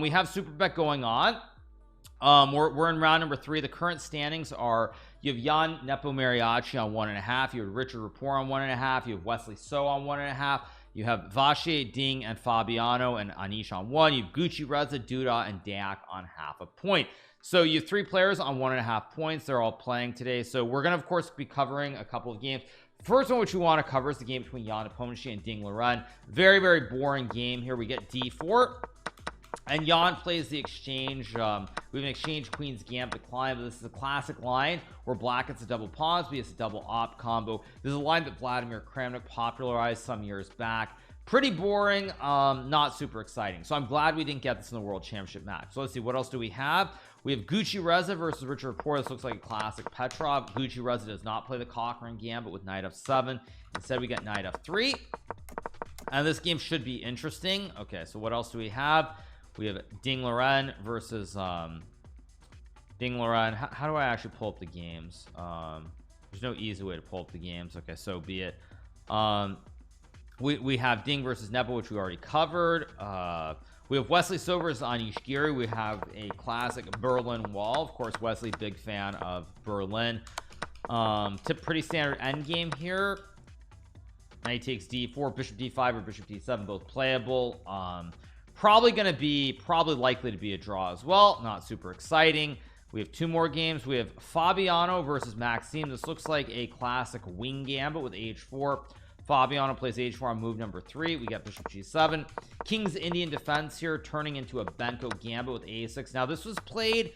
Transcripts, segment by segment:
We have super bet going on. We're in round number 3. The current standings are: you have Jan Nepo Mariachi on 1.5, you have Richard Rapport on 1.5, you have Wesley So on 1.5, you have Vache, Ding, and Fabiano and Anish on 1, you have Gucci, Reza, Duda, and Dayak on 0.5 point. So you have 3 players on 1.5 points. They're all playing today, so we're gonna of course be covering a couple of games. First one which we want to cover is the game between Jan Nepomucci and Ding Loren. Very, very boring game here. We get d4 and Jan plays the exchange. We have an exchange queen's gambit decline, but this is a classic line where black gets a double pawns, but it's a double op combo. This is a line that Vladimir Kramnik popularized some years back. Pretty boring, not super exciting. So I'm glad we didn't get this in the world championship match. So let's see, what else do we have? We have Gucci Reza versus Richard Rapport. This looks like a classic Petrov. Gucci Reza does not play the Cochrane gambit with knight f7. Instead we get knight f3, and this game should be interesting. Okay, so what else do we have? We have Ding Loren versus Ding Loren. How do I actually pull up the games? There's no easy way to pull up the games. Okay, so be it. We have Ding versus Nepo, which we already covered. We have Wesley So versus Anish Giri. We have a classic Berlin Wall. Of course, Wesley, big fan of Berlin. Pretty standard end game here. Knight takes d4, bishop d5 or bishop d7, both playable. Probably likely to be a draw as well. Not super exciting. We have 2 more games. We have Fabiano versus Maxime. This looks like a classic wing gambit with h4. Fabiano plays h4 on move number 3. We got bishop g7. King's Indian defense here turning into a bento gambit with a6. Now this was played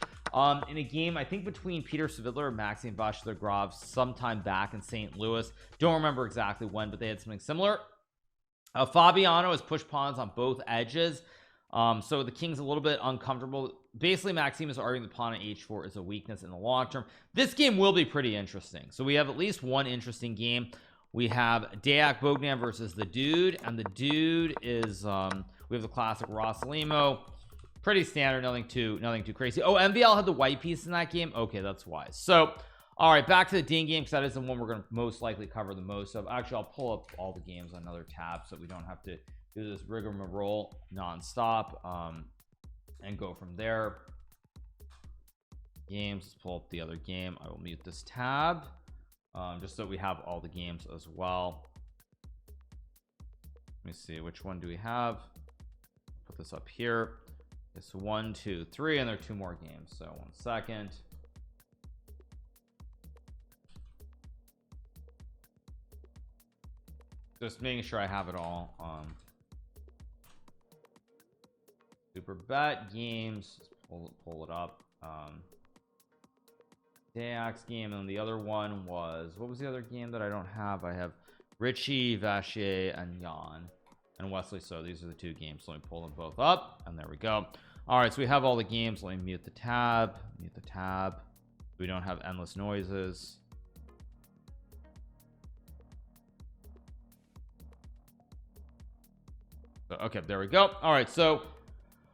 in a game I think between Peter Savitler and Maxime Vachier-Grave sometime back in St. Louis. Don't remember exactly when, but they had something similar. Fabiano has pushed pawns on both edges, so the king's a little bit uncomfortable. Basically Maxime is arguing the pawn on h4 is a weakness in the long term. This game will be pretty interesting, so we have at least one interesting game. We have Dayak Bogdan versus the dude, and the dude is we have the classic Rossalimo. Pretty standard, nothing too crazy. Oh, MVL had the white piece in that game. Okay, that's wise. So all right, back to the Ding game, because that is the one we're going to most likely cover the most of. Actually, I'll pull up all the games on another tab so we don't have to do this rigmarole non-stop, and go from there. Games, let's pull up the other game. I will mute this tab, just so we have all the games as well. Let me see, which one do we have? Put this up here. It's 1, 2, 3, and there are 2 more games, so 1 second. Just making sure I have it all. Super bet games, pull it up. Dayak's game, and the other one was, what was the other game that I don't have? I have Richie, Vachier, and Jan and Wesley. So these are the 2 games. So let me pull them both up, and there we go. All right, so we have all the games. Let me mute the tab. We don't have endless noises. So, okay, there we go. All right, so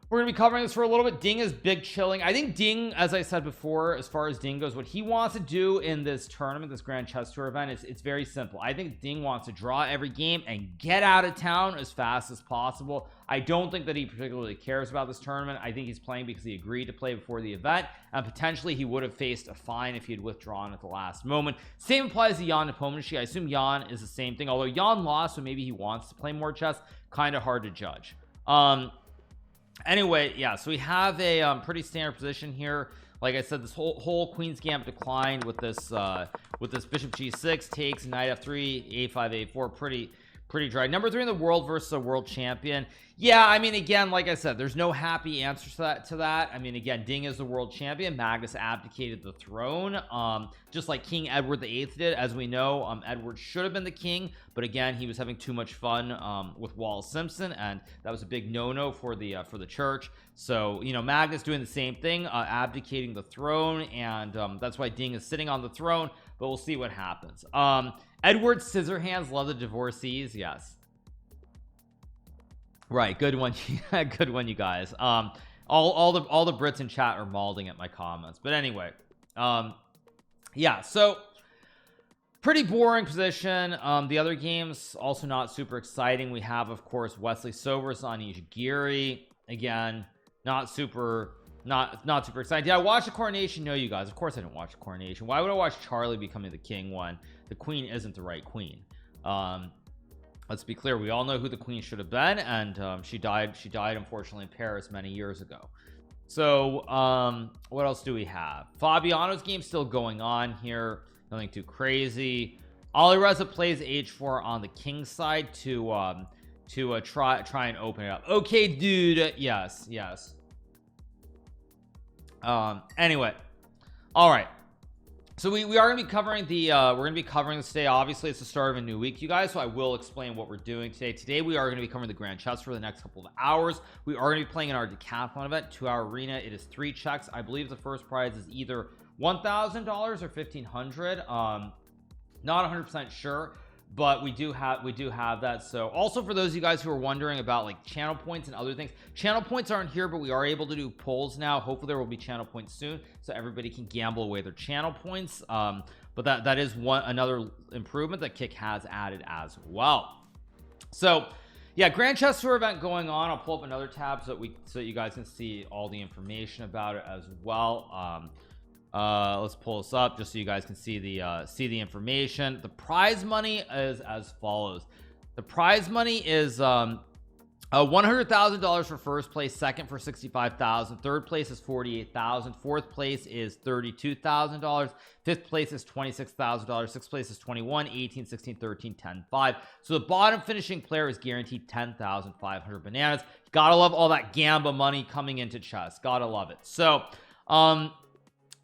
we're gonna be covering this for a little bit. Ding is big chilling. I think Ding, as I said before, as far as Ding goes, what he wants to do in this tournament, this Grand Chess Tour event, it's very simple. I think Ding wants to draw every game and get out of town as fast as possible. I don't think that he particularly cares about this tournament. I think he's playing because he agreed to play before the event, and potentially he would have faced a fine if he had withdrawn at the last moment. Same applies to Jan Nepomucci. I assume Jan is the same thing, although Jan lost, so maybe he wants to play more chess. Kind of hard to judge. Anyway, yeah, so we have a pretty standard position here. Like I said, this whole queen's gambit declined with this bishop g6 takes, knight f3, a5, a4. Pretty dry. Number 3 in the world versus a world champion. Yeah, I mean, again, like I said, there's no happy answer to that. I mean, again, Ding is the world champion. Magnus abdicated the throne, just like King Edward VIII did. As we know, Edward should have been the king, but again, he was having too much fun with Wallace Simpson, and that was a big no-no for the church. So, you know, Magnus doing the same thing, abdicating the throne, and that's why Ding is sitting on the throne. But we'll see what happens. Edward Scissorhands, love the divorcees. Yes, right, good one. Good one, you guys. All the Brits in chat are mauling at my comments, but anyway, yeah, so pretty boring position. The other games also not super exciting. We have, of course, Wesley So versus Anish Giri. Again, not super excited. Did I watch the coronation? No, you guys, of course I didn't watch the coronation. Why would I watch Charlie becoming the king when the queen isn't the right queen? Let's be clear, we all know who the queen should have been, and she died unfortunately in Paris many years ago. So what else do we have? Fabiano's game still going on here, nothing too crazy. Alireza plays h4 on the king side to try and open it up. Okay, dude. Yes. Anyway, all right. So we are going to be covering the we're going to be covering this today. Obviously it's the start of a new week, you guys, so I will explain what we're doing today. We are going to be covering the grand chess for the next couple of hours. We are going to be playing in our decathlon event, 2-hour arena. It is 3 checks. I believe the first prize is either $1,000 or $1,500. Not 100% sure, but we do have that. So also for those of you guys who are wondering about like channel points and other things, channel points aren't here, but we are able to do polls now. Hopefully there will be channel points soon, so everybody can gamble away their channel points. But that is another improvement that Kick has added as well. So yeah, Grand Chess Tour event going on. I'll pull up another tab so that you guys can see all the information about it as well. Let's pull this up just so you guys can see the information. The prize money is as follows. The prize money is $100,000 for first place, second for $65,000, third place is $48,000, fourth place is $32,000, fifth place is $26,000, sixth place is 21, 18, 16, 13, 10, 5. So the bottom finishing player is guaranteed 10,500 bananas. Gotta love all that gamba money coming into chess. Gotta love it. So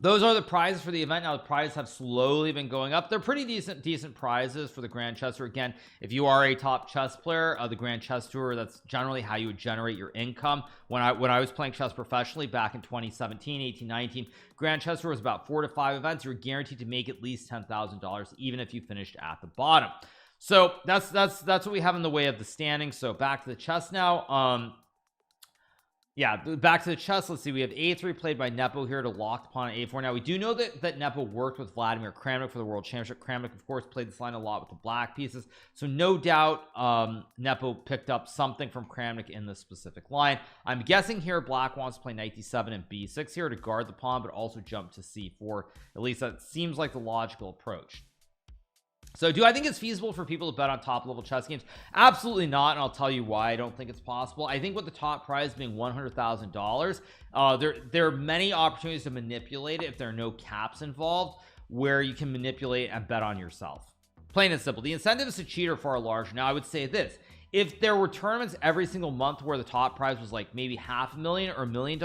those are the prizes for the event. Now the prizes have slowly been going up. They're pretty decent prizes for the Grand Chess Tour. Again, if you are a top chess player, the Grand Chess Tour, that's generally how you would generate your income. When I was playing chess professionally back in 2017, 18, 19, Grand Chess Tour was about 4 to 5 events. You're guaranteed to make at least $10,000 even if you finished at the bottom. So that's what we have in the way of the standings. So back to the chess now. Yeah, back to the chess. Let's see. We have a3 played by Nepo here to locked pawn at a4. Now we do know that Nepo worked with Vladimir Kramnik for the World Championship. Kramnik, of course, played this line a lot with the black pieces, so no doubt Nepo picked up something from Kramnik in this specific line. I'm guessing here black wants to play knight d7 and b6 here to guard the pawn, but also jump to c4. At least that seems like the logical approach. So do I think it's feasible for people to bet on top level chess games? Absolutely not, and I'll tell you why I don't think it's possible. I think with the top prize being $100,000, there are many opportunities to manipulate it if there are no caps involved, where you can manipulate and bet on yourself. Plain and simple. The incentives to cheat are far larger. Now I would say this: if there were tournaments every single month where the top prize was like maybe $500,000 or $1 million,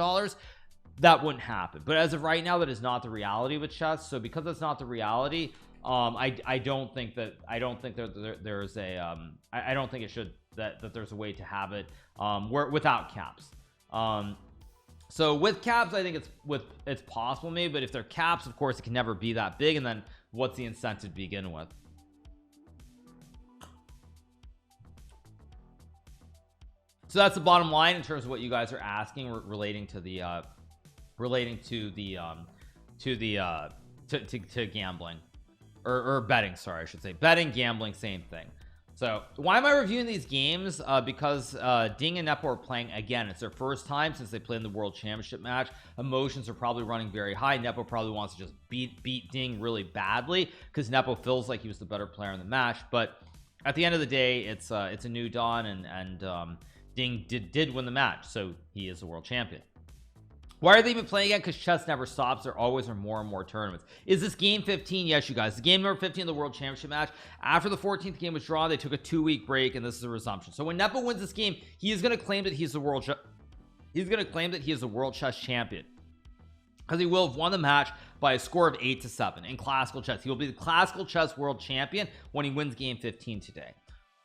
that wouldn't happen. But as of right now, that is not the reality with chess. So because that's not the reality, I don't think that there's a I don't think it should that there's a way to have it without caps. So with caps, I think it's possible maybe, but if they're caps, of course it can never be that big, and then what's the incentive to begin with? So that's the bottom line in terms of what you guys are asking relating to gambling. Or betting, sorry, I should say betting, gambling, same thing. So why am I reviewing these games? Because Ding and Nepo are playing again. It's their first time since they played in the World Championship match. Emotions are probably running very high. Nepo probably wants to just beat Ding really badly because Nepo feels like he was the better player in the match. But at the end of the day, it's a new dawn, and Ding did win the match, so he is the world champion. Why are they even playing again? Because chess never stops. There always are more and more tournaments. Is this game 15? Yes, you guys. It's game number 15 of the World Championship match. After the 14th game was drawn, they took a 2-week break, and this is a resumption. So when Nepo wins this game, he is going to claim that he's the world chess champion, because he will have won the match by a score of 8-7 in classical chess. He will be the classical chess world champion when he wins game 15 today.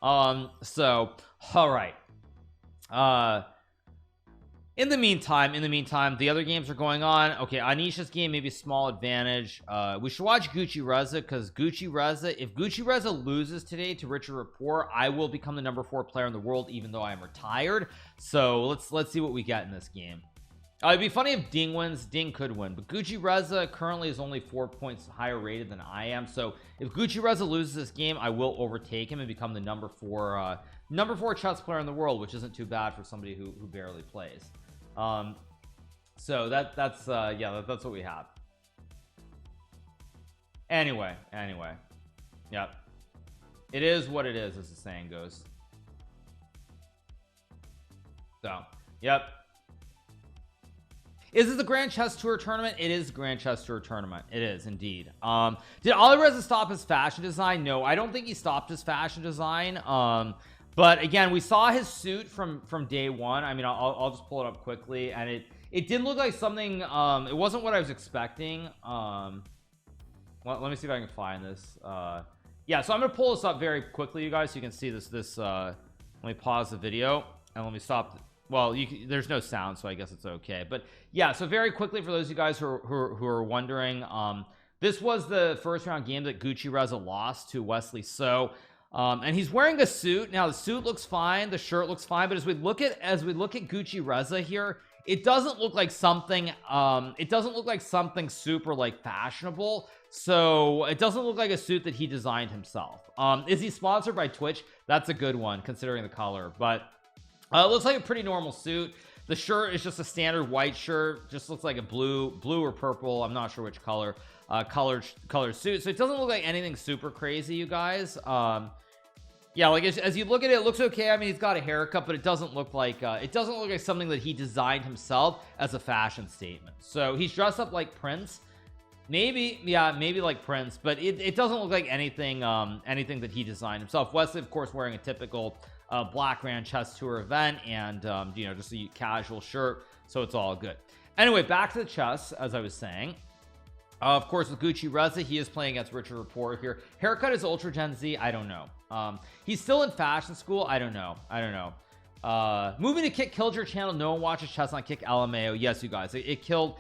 So all right. In the meantime, the other games are going on. Okay, Anish's game, maybe small advantage. We should watch Gucci-Reza, because if Gucci-Reza loses today to Richard Rapport, I will become the number 4 player in the world, even though I am retired. So let's see what we get in this game. It'd be funny if Ding wins. Ding could win, but Gucci-Reza currently is only 4 points higher rated than I am. So if Gucci-Reza loses this game, I will overtake him and become the number 4 chess player in the world, which isn't too bad for somebody who barely plays. So that's yeah, that's what we have. Anyway, yep, it is what it is, as the saying goes. So yep. Is this the Grand Chess Tour tournament? It is the Grand Chess Tour tournament. It is indeed. Did Alireza stop his fashion design? No, I don't think he stopped his fashion design. But again, we saw his suit from day one. I mean, I'll just pull it up quickly, and it didn't look like something. It wasn't what I was expecting. Let me see if I can find this. Yeah, so I'm gonna pull this up very quickly, you guys, so you can see this. Let me pause the video and let me stop. Well, there's no sound, so I guess it's okay. But yeah, so very quickly, for those of you guys who are wondering, this was the first round game that GMHikaru lost to Wesley. So and he's wearing a suit. Now the suit looks fine, the shirt looks fine, but as we look at GMHikaru here, it doesn't look like something super like fashionable. So it doesn't look like a suit that he designed himself. Is he sponsored by Twitch? That's a good one considering the color, but it looks like a pretty normal suit. The shirt is just a standard white shirt, just looks like a blue or purple, I'm not sure which color color suit. So it doesn't look like anything super crazy, you guys. Yeah, like as you look at it, it looks okay. I mean, he's got a haircut, but it doesn't look like something that he designed himself as a fashion statement. So he's dressed up like Prince, maybe, yeah, maybe like Prince, but it doesn't look like anything that he designed himself. Wesley, of course, wearing a typical Black Grand Chess Tour event, and you know, just a casual shirt, so it's all good. Anyway, back to the chess, as I was saying. Of course, with GMHikaru, he is playing against Richard Rapport here. Haircut is Ultra Gen Z. I don't know. He's still in fashion school. I don't know. Moving to Kick killed your channel. No one watches chess on Kick. LMAO. Yes, you guys, it killed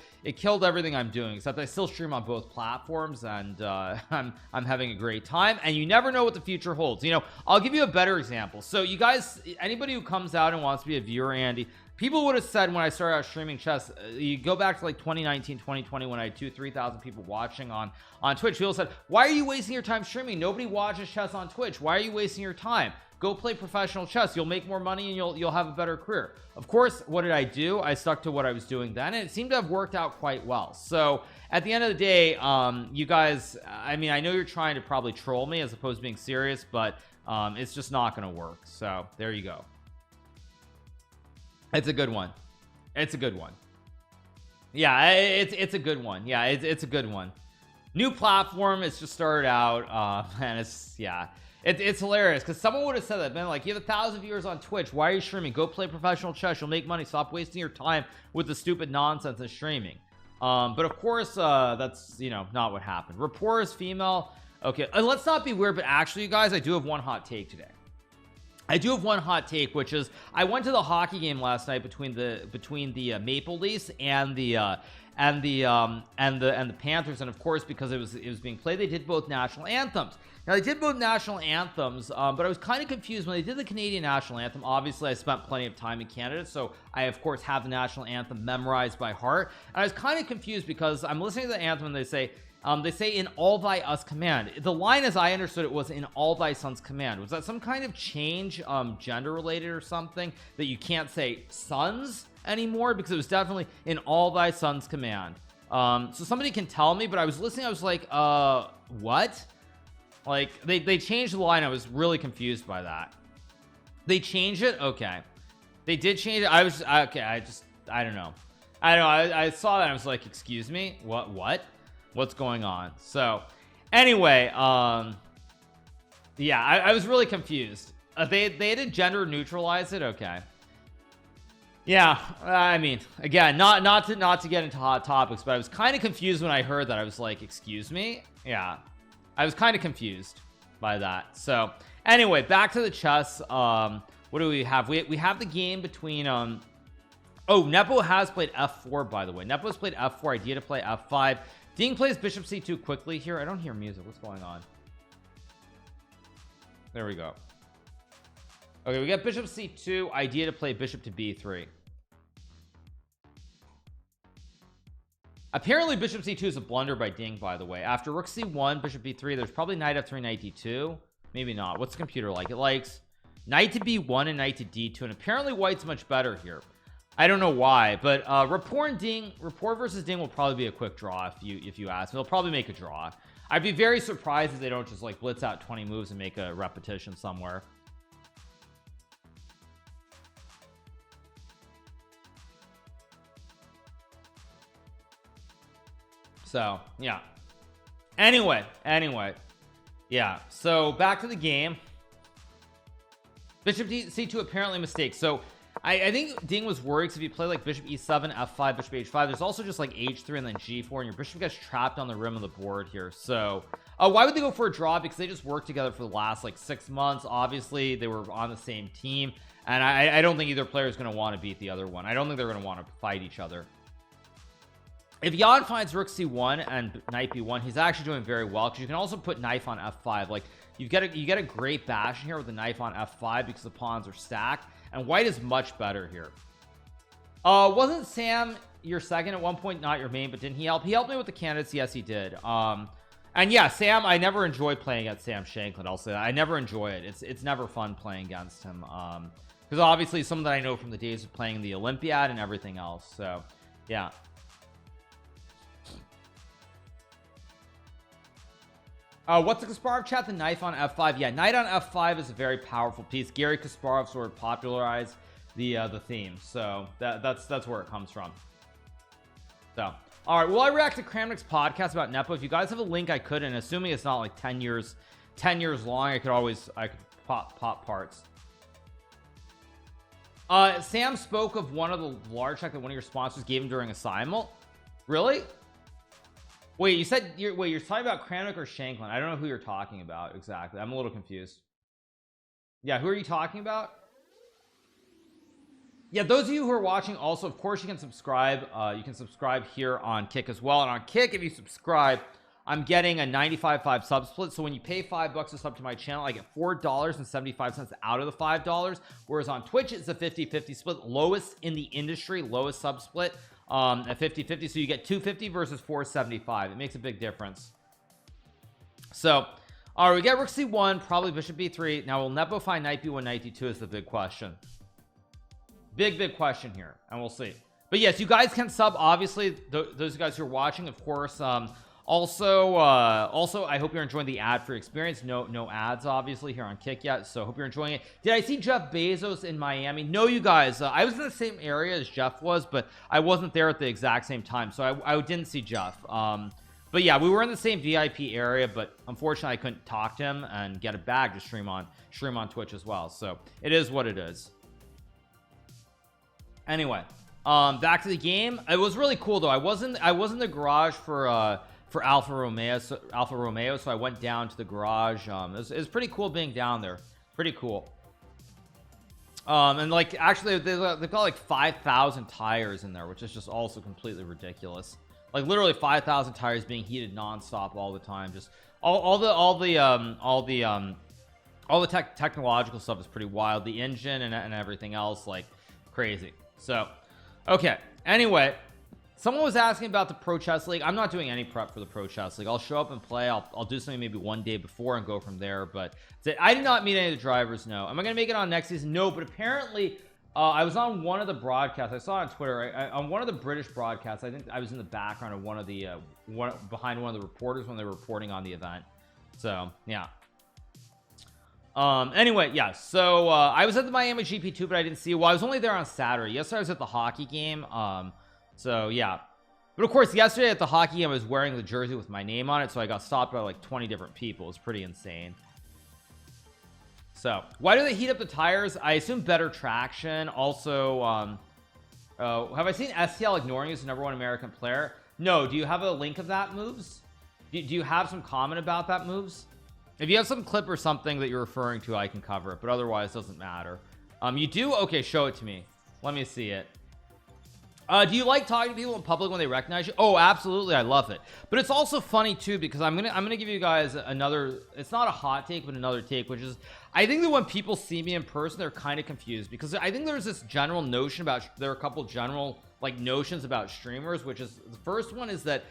everything I'm doing, except I still stream on both platforms, and I'm having a great time, and you never know what the future holds. You know, I'll give you a better example. So you guys, anybody who comes out and wants to be a viewer, Andy, people would have said when I started out streaming chess, you go back to like 2019 2020 when I had 2,000-3,000 people watching on Twitch. People said, why are you wasting your time streaming? Nobody watches chess on Twitch. Why are you wasting your time? Go play professional chess. You'll make more money and you'll have a better career. Of course, what did I do? I stuck to what I was doing then, and it seemed to have worked out quite well. So at the end of the day, you guys, I mean, I know you're trying to probably troll me as opposed to being serious, but it's just not going to work. So there you go. It's a good one. It's a good one. Yeah, it's a good one. Yeah, it's a good one. New platform. It's just started out, and it's, yeah, it's hilarious because someone would have said that, man, like, you have 1,000 viewers on Twitch, why are you streaming? Go play professional chess, you'll make money. Stop wasting your time with the stupid nonsense of streaming. But of course, that's, you know, not what happened. Rapport is female. Okay, let's not be weird, but actually, you guys, I do have one hot take today. I do have one hot take, which is I went to the hockey game last night between the Maple Leafs and the Panthers, and of course, because it was being played, they did both national anthems. Now they did both national anthems, but I was kind of confused when they did the Canadian national anthem. Obviously, I spent plenty of time in Canada, so I of course have the national anthem memorized by heart. And I was kind of confused because I'm listening to the anthem and they say in all thy us command. The line, as I understood it, was in all thy sons command. Was that some kind of change, gender related or something, that you can't say sons anymore? Because it was definitely in all thy sons command. So somebody can tell me, but I was listening, I was like, what? Like, they changed the line. I was really confused by that. They changed it? Okay. They did change it. I was, okay, I don't know. I saw that, I was like, excuse me? What's going on? So anyway, yeah, I was really confused. They did gender neutralize it. Okay. Yeah, I mean, again, not to get into hot topics, but I was kind of confused when I heard that. I was like, excuse me? Yeah, I was kind of confused by that. So anyway, back to the chess. What do we have? We have the game between oh, Nepo has played f4, by the way. Nepo has played f4. Idea to play f5. Ding plays bishop c2 quickly here. I don't hear music. What's going on? There we go. Okay, we got bishop c2. Idea to play bishop to b3. Apparently bishop c2 is a blunder by Ding, by the way. After rook c1, bishop b3, there's probably knight f3, knight d2. Maybe not. What's the computer like? It likes knight to b1 and knight to d2, and apparently white's much better here. I don't know why, but rapport versus Ding will probably be a quick draw if you ask me. They'll probably make a draw. I'd be very surprised if they don't just like blitz out 20 moves and make a repetition somewhere. So yeah, anyway, yeah, so back to the game. Bishop c2 apparently mistake. So I think Ding was worried because if you play like bishop e7, f5, bishop h5, there's also just like h3 and then g4, and your bishop gets trapped on the rim of the board here. So why would they go for a draw? Because they just worked together for the last like 6 months. Obviously they were on the same team, and I don't think either player is going to want to beat the other one. I don't think they're going to want to fight each other. If Jan finds rook c1 and knight b1, he's actually doing very well, because you can also put knife on f5. Like you get a great bash in here with the knife on f5 because the pawns are stacked, and white is much better here. Wasn't Sam your second at one point, not your main, but didn't he help? He helped me with the candidates. Yes, he did. And yeah, Sam, I never enjoy playing against Sam Shanklin. I'll say that. I never enjoy it. It's never fun playing against him, because obviously someone that I know from the days of playing the Olympiad and everything else. So yeah. What's the Kasparov chat? The knife on f5. Yeah, knight on f5 is a very powerful piece. Gary Kasparov sort of popularized the theme, so that's where it comes from. So all right, well, I react to Kramnik's podcast about Nepo. If you guys have a link, I could, and assuming it's not like 10 years long, I could pop parts. Sam spoke of one of the large check that one of your sponsors gave him during a simul. Really? Wait, you said you're talking about Kramnik or Shanklin? I don't know who you're talking about exactly. I'm a little confused. Yeah, who are you talking about? Yeah, those of you who are watching, also, of course, you can subscribe. You can subscribe here on Kick as well. And on Kick, if you subscribe, I'm getting a 95.5 sub split. So when you pay $5 to sub to my channel, I get $4.75 out of the $5. Whereas on Twitch, it's a 50-50 split, lowest in the industry, lowest sub split. At 50-50, so you get $250 versus $475. It makes a big difference. So all right, we get rook c1, probably bishop b3. Now will Nepo find knight b1, knight d2 is the big question. Big question here, and we'll see. But yes, you guys can sub, obviously, those guys who are watching, of course. Also I hope you're enjoying the ad-free experience. No ads obviously here on Kick yet, so hope you're enjoying it. Did I see Jeff Bezos in Miami? No, you guys, I was in the same area as Jeff was, but I wasn't there at the exact same time, so I didn't see Jeff. But yeah, we were in the same VIP area, but unfortunately I couldn't talk to him and get a bag to stream on Twitch as well, so it is what it is. Anyway, back to the game. It was really cool though. I was in the garage for Alfa Romeo, so I went down to the garage. It was pretty cool being down there. Pretty cool. And like actually they've got like 5,000 tires in there, which is just also completely ridiculous. Like literally 5,000 tires being heated nonstop all the time. Just all the technological stuff is pretty wild. The engine and everything else, like crazy. So okay, anyway, someone was asking about the Pro Chess League. I'm not doing any prep for the Pro Chess League. I'll show up and play. I'll do something maybe one day before and go from there. But I did not meet any of the drivers. No. Am I gonna make it on next season? No. But apparently I was on one of the broadcasts. I saw on Twitter on one of the British broadcasts. I think I was in the background of one of the behind one of the reporters when they were reporting on the event. So yeah. Anyway, yeah, so I was at the Miami GP2, but I didn't see it. Well, I was only there on Saturday. Yesterday I was at the hockey game. So yeah, but of course yesterday at the hockey game I was wearing the jersey with my name on it, so I got stopped by like 20 different people. It was pretty insane. So why do they heat up the tires? I assume better traction. Also have I seen STL ignoring you as the #1 American player? No. Do you have a link of that, Moves? Do you have some comment about that, Moves? If you have some clip or something that you're referring to, I can cover it, but otherwise it doesn't matter. You do? Okay, show it to me. Let me see it. Do you like talking to people in public when they recognize you? Oh, absolutely, I love it. But it's also funny too, because I'm gonna give you guys another, it's not a hot take, but another take, which is I think that when people see me in person, they're kind of confused, because I think there's this general notion about, there are a couple general like notions about streamers, which is, the first one is that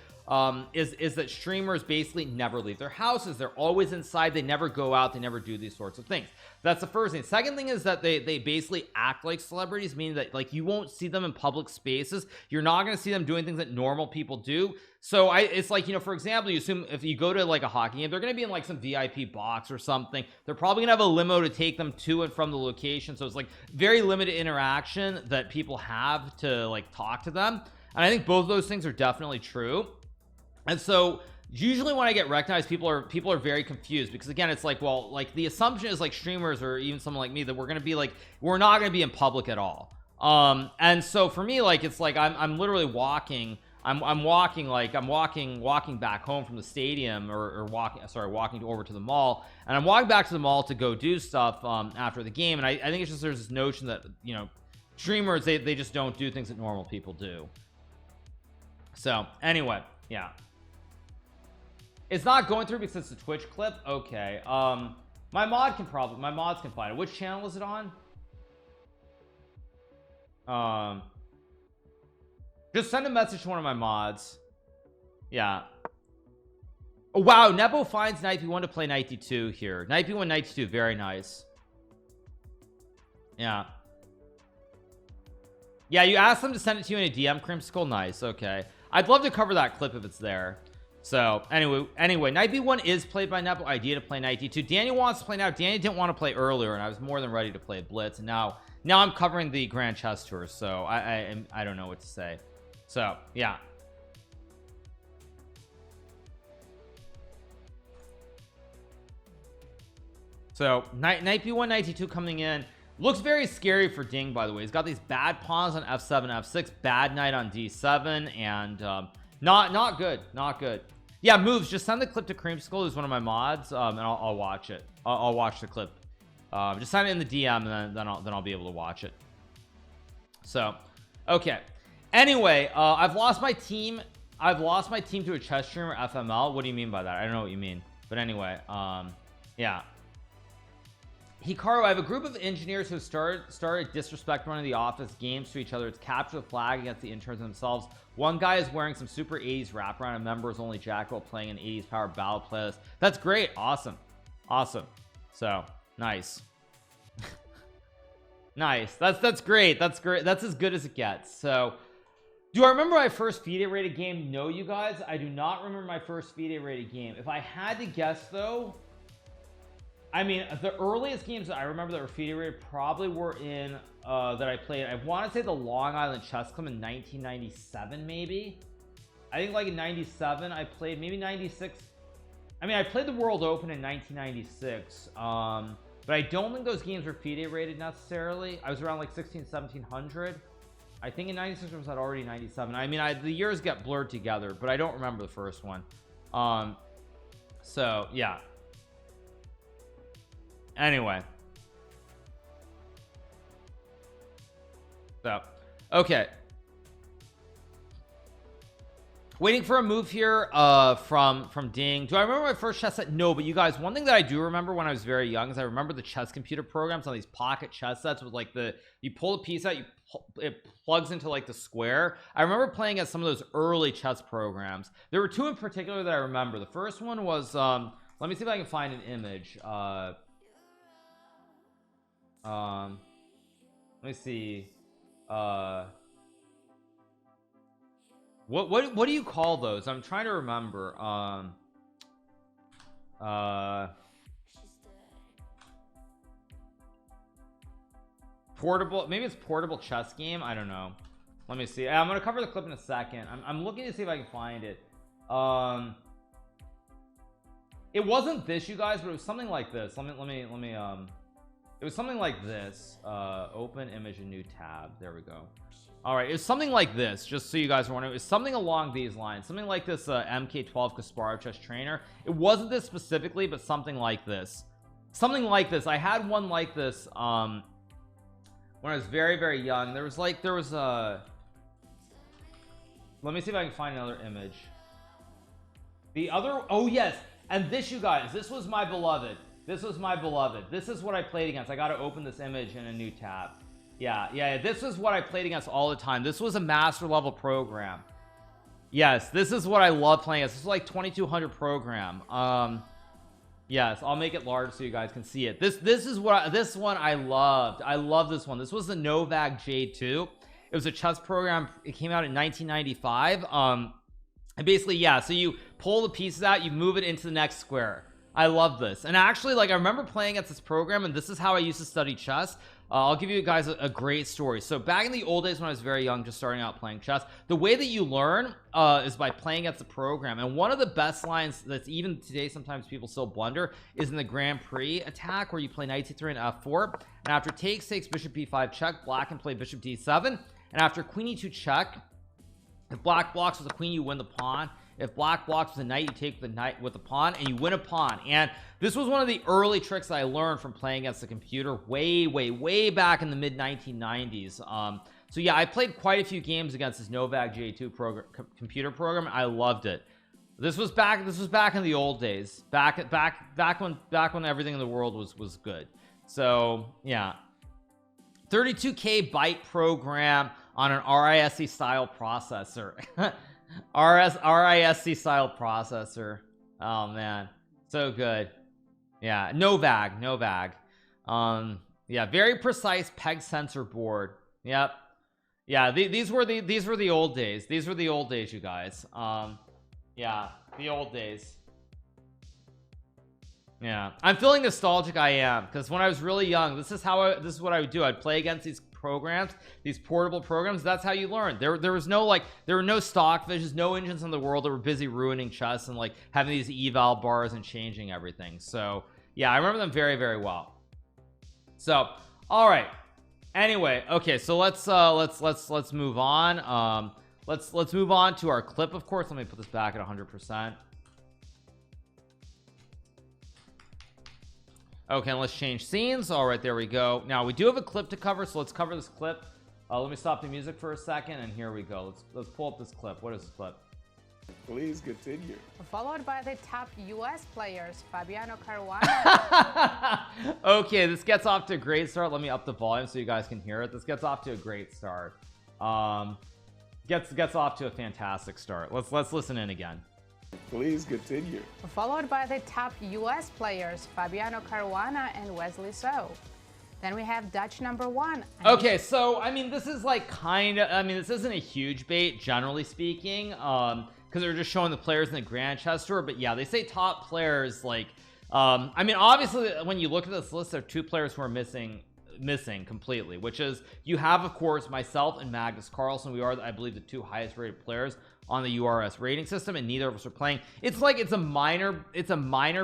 is that streamers basically never leave their houses. They're always inside. They never go out. They never do these sorts of things. That's the first thing. Second thing is that they basically act like celebrities, meaning that like you won't see them in public spaces. You're not going to see them doing things that normal people do. So it's like, you know, for example, you assume if you go to like a hockey game, they're going to be in like some VIP box or something. They're probably gonna have a limo to take them to and from the location. So it's like very limited interaction that people have to like talk to them. And I think both of those things are definitely true. And so usually when I get recognized, people are very confused, because again, it's like, well, like the assumption is like streamers or even someone like me that we're not going to be in public at all. And so for me, like, it's like I'm literally walking back home from the stadium, or walking over to the mall, and I'm walking back to the mall to go do stuff after the game. And I think it's just, there's this notion that, you know, streamers, they just don't do things that normal people do. So anyway, yeah, it's not going through because it's a Twitch clip. Okay, my mods can find it. Which channel is it on? Just send a message to one of my mods. Yeah. Oh, wow, Nepo finds Knight B1 to play Knight D2 here. Knight B1, Knight D2, very nice. Yeah. Yeah, you asked them to send it to you in a DM, Creamsicle. Nice, okay. I'd love to cover that clip if it's there. So anyway, Knight B1 is played by Nepo. Idea to play Knight D2. Danny wants to play now. Danny didn't want to play earlier, and I was more than ready to play Blitz. And now I'm covering the Grand Chess Tour, so I don't know what to say. So yeah. So Knight B1, Knight D2 coming in. Looks very scary for Ding, by the way. He's got these bad pawns on F7, F6, bad knight on D7, and not good. Yeah, moves. Just send the clip to Creamsicle, who's one of my mods, and I'll watch it. I'll watch the clip. Just send it in the DM, and then I'll be able to watch it. So, okay. Anyway, I've lost my team to a chess streamer, FML. What do you mean by that? I don't know what you mean. But anyway, yeah. Hikaru, I have a group of engineers who started disrespect one of the office games to each other. It's capture the flag against the interns themselves. One guy is wearing some super 80s wraparound, and members only jack while playing an 80s power battle playlist. That's great. Awesome. So nice. Nice. That's great. That's as good as it gets. So do I remember my first FIDE rated game? No, you guys, I do not remember my first FIDE rated game. If I had to guess though, I mean, the earliest games that I remember that were FIDE rated probably were in that I played, I want to say the Long Island Chess Club in 1997, maybe. I think like in 97 I played, maybe 96. I mean, I played the World Open in 1996, but I don't think those games were FIDE rated necessarily. I was around like 1700. I think in 96 was that already 97. I mean, the years get blurred together, but I don't remember the first one. So yeah. Anyway, so okay, waiting for a move here from Ding. Do I remember my first chess set? No, but you guys, one thing that I do remember when I was very young is I remember the chess computer programs on these pocket chess sets with like you pull a piece out, it plugs into like the square. I remember playing at some of those early chess programs. There were two in particular that I remember. The first one was let me see if I can find an image. Let me see. What do you call those? I'm trying to remember. Portable, maybe it's portable chess game. I don't know. Let me see. I'm gonna cover the clip in a second. I'm looking to see if I can find it. It wasn't this, you guys, but it was something like this. Let me it was something like this. Open image, a new tab. There we go. All right, it's something like this, just so you guys are wondering. It's something along these lines, something like this. MK12 Kasparov chess trainer. It wasn't this specifically, but something like this. I had one like this when I was very young. There was a let me see if I can find another image. The other, oh yes, and this, you guys, this was my beloved. This is what I played against. I got to open this image in a new tab. Yeah, this is what I played against all the time. This was a master level program. Yes, this is what I love playing. This is like 2200 program. Yes, I'll make it large so you guys can see it. This is what this one I loved. I love this one. This was the Novak J2. It was a chess program. It came out in 1995. And basically, yeah, so you pull the pieces out, you move it into the next square. I love this. And actually, like, I remember playing at this program, and this is how I used to study chess. I'll give you guys a great story. So back in the old days when I was very young, just starting out playing chess, the way that you learn is by playing against the program. And one of the best lines that's even today sometimes people still blunder is in the Grand Prix attack, where you play knight c3 and f4, and after takes bishop b5 check, black can play bishop d7, and after queen e2 check, if black blocks with the queen, you win the pawn. If black blocks with the knight, you take the knight with the pawn and you win a pawn. And this was one of the early tricks that I learned from playing against the computer way back in the mid 1990s. So yeah, I played quite a few games against this Novak J2 computer program. I loved it. This was back in the old days, back when everything in the world was good. So yeah, 32K byte program on an RISC style processor. RISC style processor. Oh man, so good. Yeah, no bag. Yeah, very precise peg sensor board. Yep. Yeah, these were the old days. These were the old days, you guys. Yeah, the old days. Yeah, I'm feeling nostalgic. I am, because when I was really young, this is what I would do. I'd play against these programs, these portable programs. That's how you learn. There was no, like, there were no stock visions, no engines in the world that were busy ruining chess and like having these eval bars and changing everything. So yeah, I remember them very well. So all right, anyway, okay, so let's move on. Let's move on to our clip. Of course, let me put this back at 100%. Okay, and let's change scenes. All right, there we go. Now we do have a clip to cover, so let's cover this clip. Let me stop the music for a second, and here we go. Let's pull up this clip. What is this clip? Please continue. Followed by the top US players, Fabiano Caruana. Okay, this gets off to a great start. Let me up the volume so you guys can hear it. This gets off to a great start. Gets off to a fantastic start. Let's listen in again. Please continue. Followed by the top US players, Fabiano Caruana and Wesley. Then we have Dutch number 1. Okay, so I mean, this is like this isn't a huge bait, generally speaking, because they're just showing the players in the Grand Chess Tour. But yeah, they say top players, like I mean, obviously when you look at this list, there are 2 players who are missing completely, which is, you have, of course, myself and Magnus Carlsen. We are, I believe, the 2 highest rated players on the URS rating system, and neither of us are playing. It's like it's a minor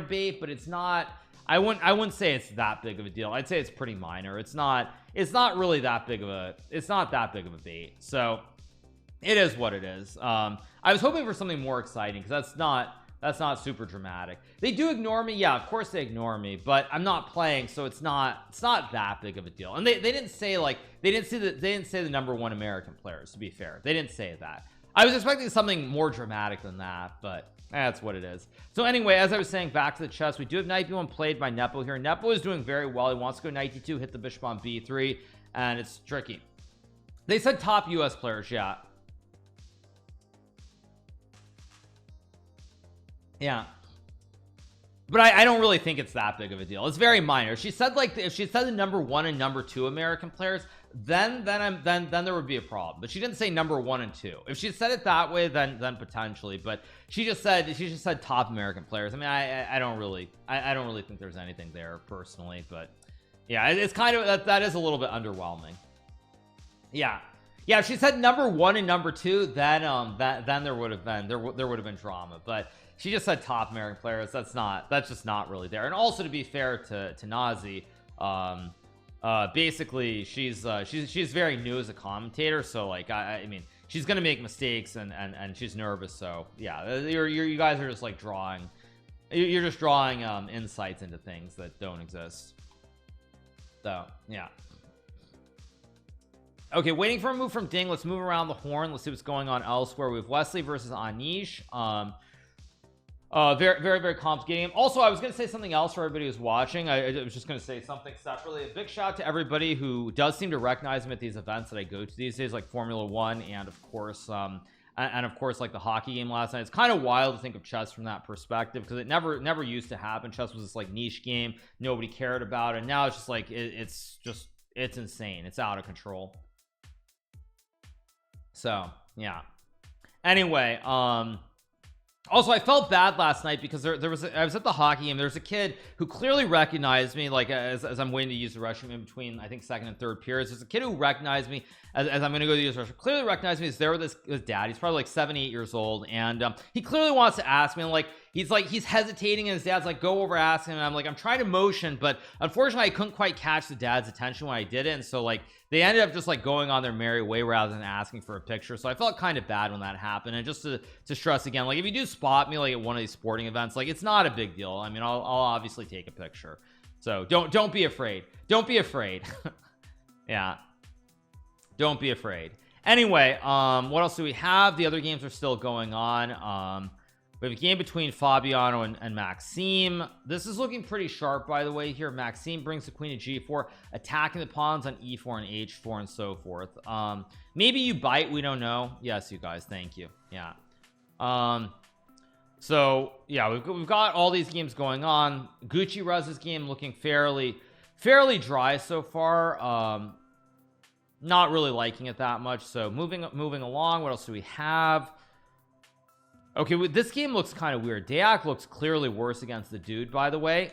bait, but it's not, I wouldn't say it's that big of a deal. I'd say it's pretty minor. It's not really that big of a, it's not that big of a bait. So it is what it is. I was hoping for something more exciting, because that's not super dramatic. They do ignore me, yeah, of course they ignore me, but I'm not playing, so it's not that big of a deal. And they didn't say, like, they didn't say the number 1 American players, to be fair. They didn't say that. I was expecting something more dramatic than that, but that's what it is. So anyway, as I was saying, back to the chess, we do have knight b1 played by Nepo here. Nepo is doing very well. He wants to go knight d2, hit the bishop on b3, and it's tricky. They said top US players, yeah. Yeah, but I don't really think it's that big of a deal. It's very minor. She said, like, if she said the number 1 and number 2 American players, then there would be a problem. But she didn't say number 1 and 2. If she said it that way, then potentially. But she just said top American players. I mean, I don't really think there's anything there personally. But yeah, it's kind of that is a little bit underwhelming. Yeah. If she said number 1 and number 2, then there would have been drama. But she just said top American players. That's just not really there. And also, to be fair to Nazi, basically she's very new as a commentator, so like I mean, she's gonna make mistakes, and she's nervous. So yeah, you guys are just like drawing insights into things that don't exist. So yeah. Okay, waiting for a move from Ding. Let's move around the horn. Let's see what's going on elsewhere. We have Wesley versus Anish. Very complicated game. Also, I was going to say something else for everybody who's watching. I was just going to say something separately. A big shout out to everybody who does seem to recognize me at these events that I go to these days, like Formula 1, and of course and of course like the hockey game last night. It's kind of wild to think of chess from that perspective, because it never used to happen. Chess was this like niche game nobody cared about, and now it's just like it's insane. It's out of control. So yeah, anyway, also I felt bad last night because I was at the hockey game. There's a kid who clearly recognized me, like as I'm waiting to use the restroom in between I think second and third periods. There's a kid who recognized me as I'm gonna go to use the restroom, clearly recognized me as there with his dad. He's probably like 7-8 years old, and he clearly wants to ask me, and like he's hesitating, and his dad's like, go over, ask him, and I'm like, I'm trying to motion, but unfortunately I couldn't quite catch the dad's attention when I did it, and so like they ended up just like going on their merry way rather than asking for a picture. So I felt kind of bad when that happened. And just to stress again, like if you do spot me like at one of these sporting events, like it's not a big deal. I mean, I'll obviously take a picture, so don't be afraid. Don't be afraid. Yeah, don't be afraid. Anyway, what else do we have? The other games are still going on. We have a game between Fabiano and Maxime. This is looking pretty sharp, by the way. Here Maxime brings the queen to g4, attacking the pawns on e4 and h4 and so forth. Maybe you bite, we don't know. Yes, you guys, thank you. Yeah. So yeah, we've got all these games going on. Rez's game looking fairly dry so far. Not really liking it that much. So moving along, what else do we have? Okay, this game looks kind of weird. Dayak looks clearly worse against the dude, by the way.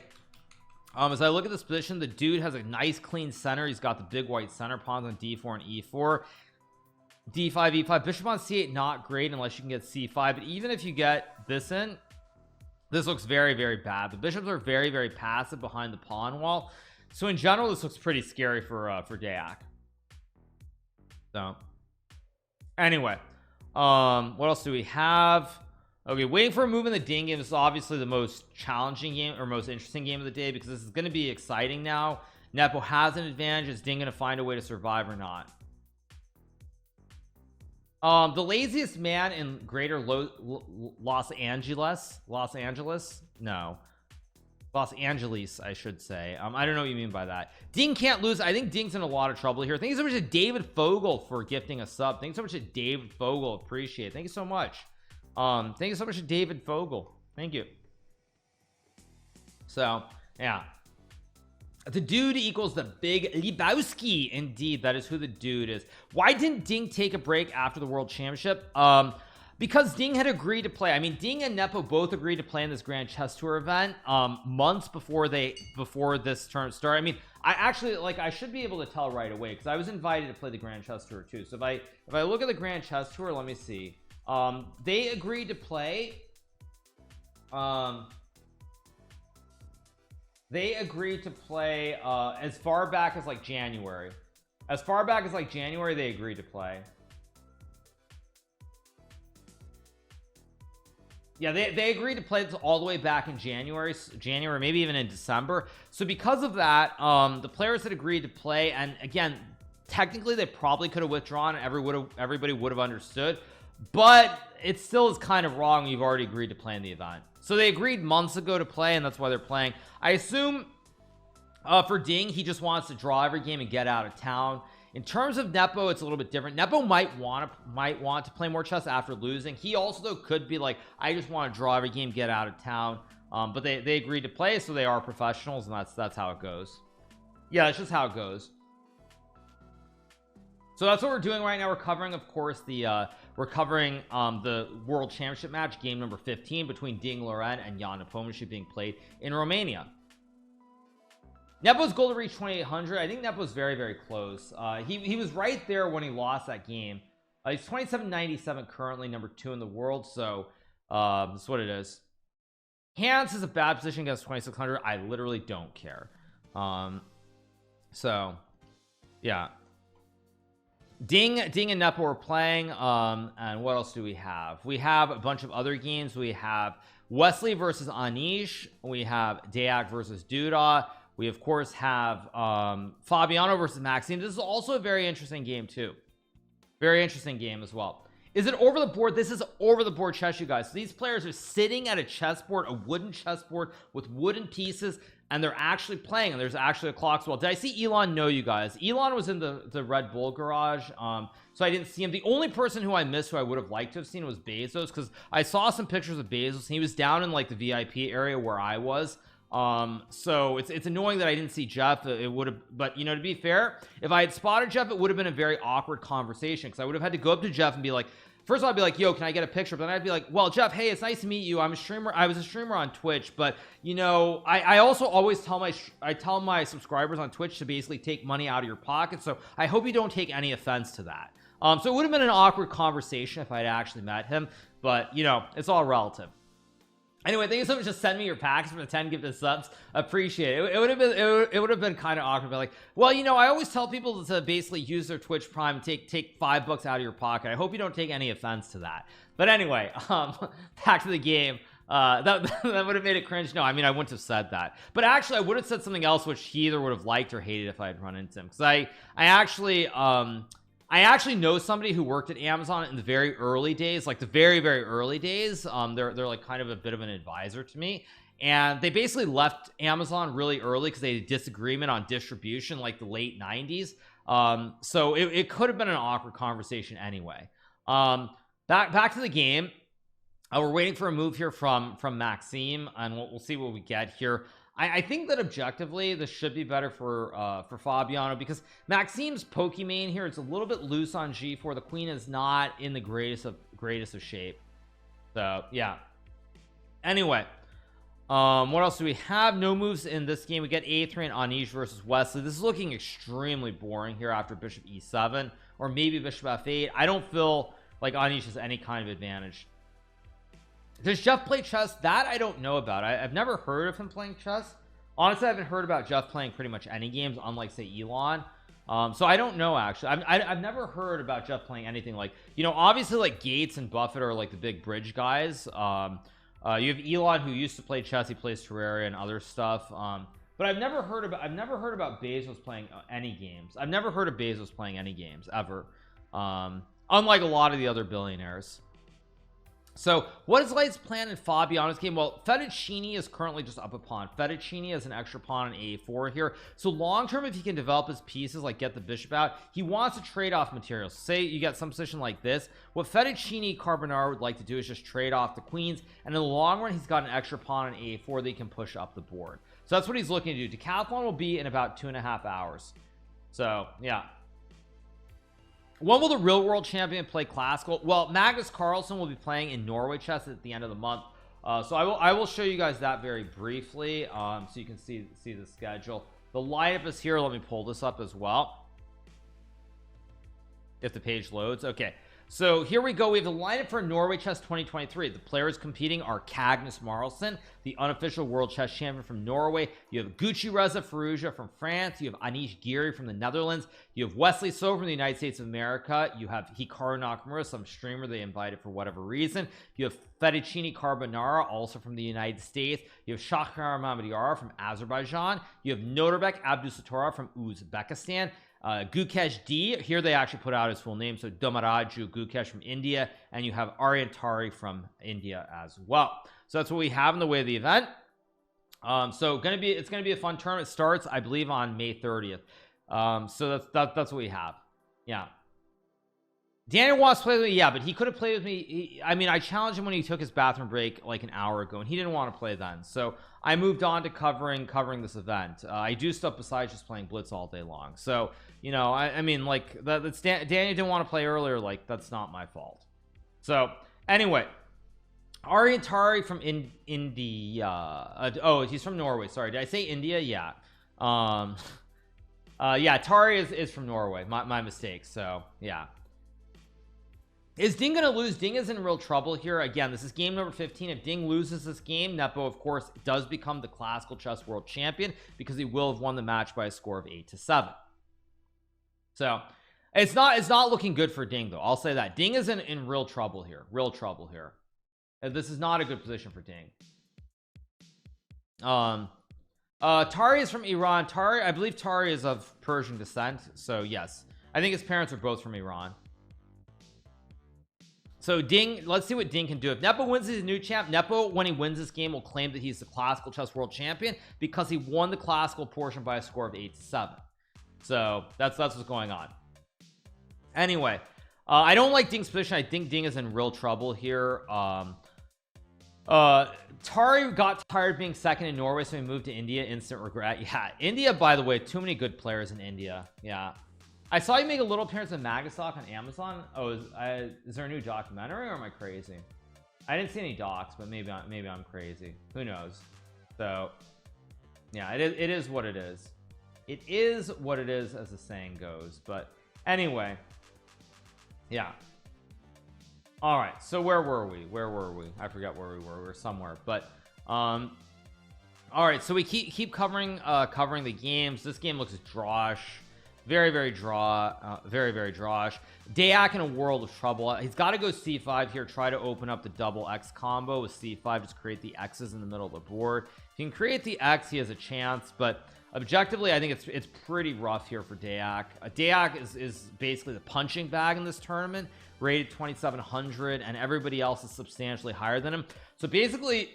As I look at this position, the dude has a nice clean center. He's got the big white center pawns on d4 and e4, d5, e5, bishop on c8, not great unless you can get c5. But even if you get this in, this looks very bad. The bishops are very passive behind the pawn wall, so in general this looks pretty scary for Dayak. So anyway, what else do we have? Okay, waiting for a move in the Ding game. This is obviously the most challenging game or most interesting game of the day, because this is going to be exciting now. Nepo has an advantage. Is Ding going to find a way to survive or not? The laziest man in greater Los Angeles, I should say. I don't know what you mean by that. Ding can't lose. I think Ding's in a lot of trouble here. Thank you so much to David Fogel for gifting a sub. Thank you so much to David Fogel. Appreciate it. Thank you so much. Thank you so much to David Fogel. Thank you. So yeah, the dude equals the big Lebowski. Indeed, that is who the dude is. Why didn't Ding take a break after the world championship? Because Ding had agreed to play. I mean, Ding and Nepo both agreed to play in this Grand Chess Tour event months before this tournament started. I mean, I actually, like, I should be able to tell right away, because I was invited to play the Grand Chess Tour too. So if I look at the Grand Chess Tour, let me see. They agreed to play as far back as like January. As far back as like January, they agreed to play. Yeah, they agreed to play this all the way back in January, maybe even in December. So because of that, the players had agreed to play, and again, technically they probably could have withdrawn and everybody would have understood, but it still is kind of wrong. You've already agreed to play in the event. So they agreed months ago to play, and that's why they're playing. I assume for Ding, he just wants to draw every game and get out of town. In terms of Nepo, it's a little bit different. Nepo might want to play more chess after losing. He also, though, could be like, I just want to draw every game, get out of town. But they agreed to play, so they are professionals, and that's how it goes. Yeah, that's just how it goes. So that's what we're doing right now. We're covering, of course, the World Championship match, game number 15 between Ding Loren and Jan Nepomniachtchi, being played in Romania. Nepo's goal to reach 2800. I think Nepo's very close. He was right there when he lost that game. He's 2797 currently, number 2 in the world. So that's what it is. Hans is a bad position against 2600. I literally don't care. So yeah, Ding and Nepo are playing. And what else do we have? We have a bunch of other games. We have Wesley versus Anish. We have Dayak versus Duda. We of course have Fabiano versus Maxime. This is also a very interesting game too. Very interesting game as well. Is it over the board? This is over the board chess, you guys. So these players are sitting at a chessboard, a wooden chessboard with wooden pieces. and they're actually playing, and there's actually a clock as well. Did I see Elon? No, you guys. Elon was in the Red Bull garage, so I didn't see him. The only person who I missed who I would have liked to have seen was Bezos, because I saw some pictures of Bezos and he was down in like the VIP area where I was. So it's annoying that I didn't see Jeff. It would have, but you know, to be fair, if I had spotted Jeff, it would have been a very awkward conversation, because I would have had to go up to Jeff and be like, first of all, I'd be like, yo, can I get a picture? But then I'd be like, well, Jeff, hey, it's nice to meet you. I'm a streamer. I was a streamer on Twitch, but you know, I also always tell my subscribers on Twitch to basically take money out of your pocket. So I hope you don't take any offense to that. So it would have been an awkward conversation if I had actually met him, but you know, it's all relative. Anyway, thank you so much. Just send me your packs for the 10 gifted subs. Appreciate it. It would have been kind of awkward, but like, well, you know, I always tell people to basically use their Twitch Prime and take $5 out of your pocket. I hope you don't take any offense to that. But anyway, back to the game. That would have made it cringe. No, I mean, I wouldn't have said that, but actually I would have said something else which he either would have liked or hated if I had run into him, because I actually know somebody who worked at Amazon in the very early days, like the very early days. They're like kind of a bit of an advisor to me, and they basically left Amazon really early because they had a disagreement on distribution, like the late 90s. So it could have been an awkward conversation anyway. Back to the game. We're waiting for a move here from Maxime, and we'll see what we get here. I think that objectively this should be better for Fabiano, because Maxime's Pokemon here, it's a little bit loose on G4. The queen is not in the greatest of shape. So yeah. Anyway, what else do we have? No moves in this game. We get A3 and Anish versus Wesley. This is looking extremely boring here after Bishop E7 or maybe Bishop F8. I don't feel like Anish has any kind of advantage. Does Jeff play chess? That I don't know about. I've never heard of him playing chess. Honestly, I haven't heard about Jeff playing pretty much any games, unlike say Elon. So I don't know actually. I've never heard about Jeff playing anything like, you know, obviously like Gates and Buffett are like the big bridge guys. You have Elon, who used to play chess. He plays Terraria and other stuff. But I've never heard about Bezos playing any games. I've never heard of Bezos playing any games ever. Unlike a lot of the other billionaires. So what is Light's plan in Fabiano's game? Well, Fettuccine is currently just up a pawn. Fettuccine has an extra pawn on A4 here. So long term, if he can develop his pieces, like get the bishop out, he wants to trade off materials. Say you get some position like this. What Fettuccine Carbonara would like to do is just trade off the queens, and in the long run, he's got an extra pawn on A4 that he can push up the board. So that's what he's looking to do. Decathlon will be in about 2.5 hours. So yeah. When will the real world champion play classical? Well, Magnus Carlsen will be playing in Norway chess at the end of the month. So I will show you guys that very briefly, so you can see the schedule. The lineup is here. Let me pull this up as well, if the page loads. Okay, so here we go. We have the lineup for Norway Chess 2023. The players competing are Magnus Carlsen, the unofficial world chess champion from Norway. You have Reza Firouzja from France. You have Anish Giri from the Netherlands. You have Wesley So from the United States of America. You have Hikaru Nakamura, some streamer they invited for whatever reason. You have Fettuccine Carbonara, also from the United States. You have Shakhar Mamadiyar from Azerbaijan. You have Norbek Abdusatorov from Uzbekistan. Gukesh D, here they actually put out his full name, so Domaraju Gukesh from India, and you have Aryantari from India as well. So that's what we have in the way of the event. So it's gonna be a fun tournament. It starts, I believe, on May 30th. So that's what we have. Yeah. Daniel wants to play with me, yeah, but he could have played with me. I mean, I challenged him when he took his bathroom break like an hour ago, and he didn't want to play then. So I moved on to covering this event. I do stuff besides just playing Blitz all day long. So, you know, I mean, like, that's Daniel didn't want to play earlier. Like, that's not my fault. So anyway, Aryantari from India. Oh, he's from Norway. Sorry, did I say India? Yeah. Yeah, Tari is from Norway. My mistake. So yeah. Is Ding gonna lose? Ding is in real trouble here. Again, this is game number 15. If Ding loses this game, Nepo of course does become the classical chess world champion, because he will have won the match by a score of 8-7. So it's not looking good for Ding, though. I'll say that Ding is in real trouble here. This is not a good position for Ding. Tari is from Iran. I believe Tari is of Persian descent, so yes, I think his parents are both from Iran. So Ding, let's see what Ding can do. If Nepo wins, he's a new champ. Nepo, when he wins this game, will claim that he's the classical chess world champion because he won the classical portion by a score of 8-7. So that's what's going on. Anyway, I don't like Ding's position. I think Ding is in real trouble here. Tari got tired being second in Norway, so he moved to India. Instant regret. Yeah, India, by the way, too many good players in India. Yeah, I saw you make a little appearance in Magastock on Amazon. Oh, is there a new documentary, or am I crazy? I didn't see any docs, but maybe I'm crazy. Who knows? So yeah, it is what it is. It is what it is, as the saying goes. But anyway, yeah. All right, so where were we? I forgot where we were. We were somewhere, but all right, so we keep covering the games. This game looks drawish, very drawish. Dayak in a world of trouble. He's got to go c5 here, try to open up the double X combo with c5, just create the X's in the middle of the board. If he can create the X, he has a chance, but objectively I think it's pretty rough here for Dayak. Dayak is basically the punching bag in this tournament, rated 2700, and everybody else is substantially higher than him. So basically,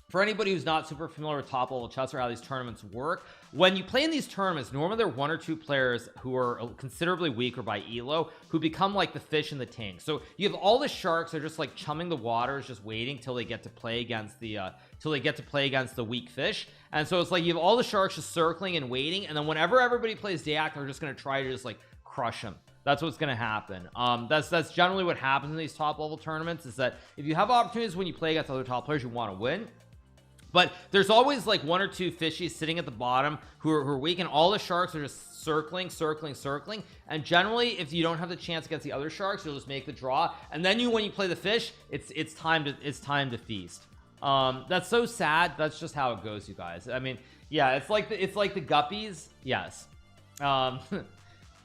for anybody who's not super familiar with top level chess or how these tournaments work, when you play in these tournaments, normally there are 1 or 2 players who are considerably weaker by elo who become like the fish in the tank. So you have all the sharks are just like chumming the waters, just waiting till they get to play against the weak fish. And so it's like you have all the sharks just circling and waiting, and then whenever everybody plays Dayak, they're just going to try to just like crush him. That's what's going to happen. That's generally what happens in these top level tournaments, is that if you have opportunities when you play against other top players, you want to win. But there's always like 1 or 2 fishies sitting at the bottom who are weak, and all the sharks are just circling. And generally, if you don't have the chance against the other sharks, you'll just make the draw. And then when you play the fish, it's time to feast. That's so sad. That's just how it goes, you guys. I mean, yeah, it's like the guppies. Yes.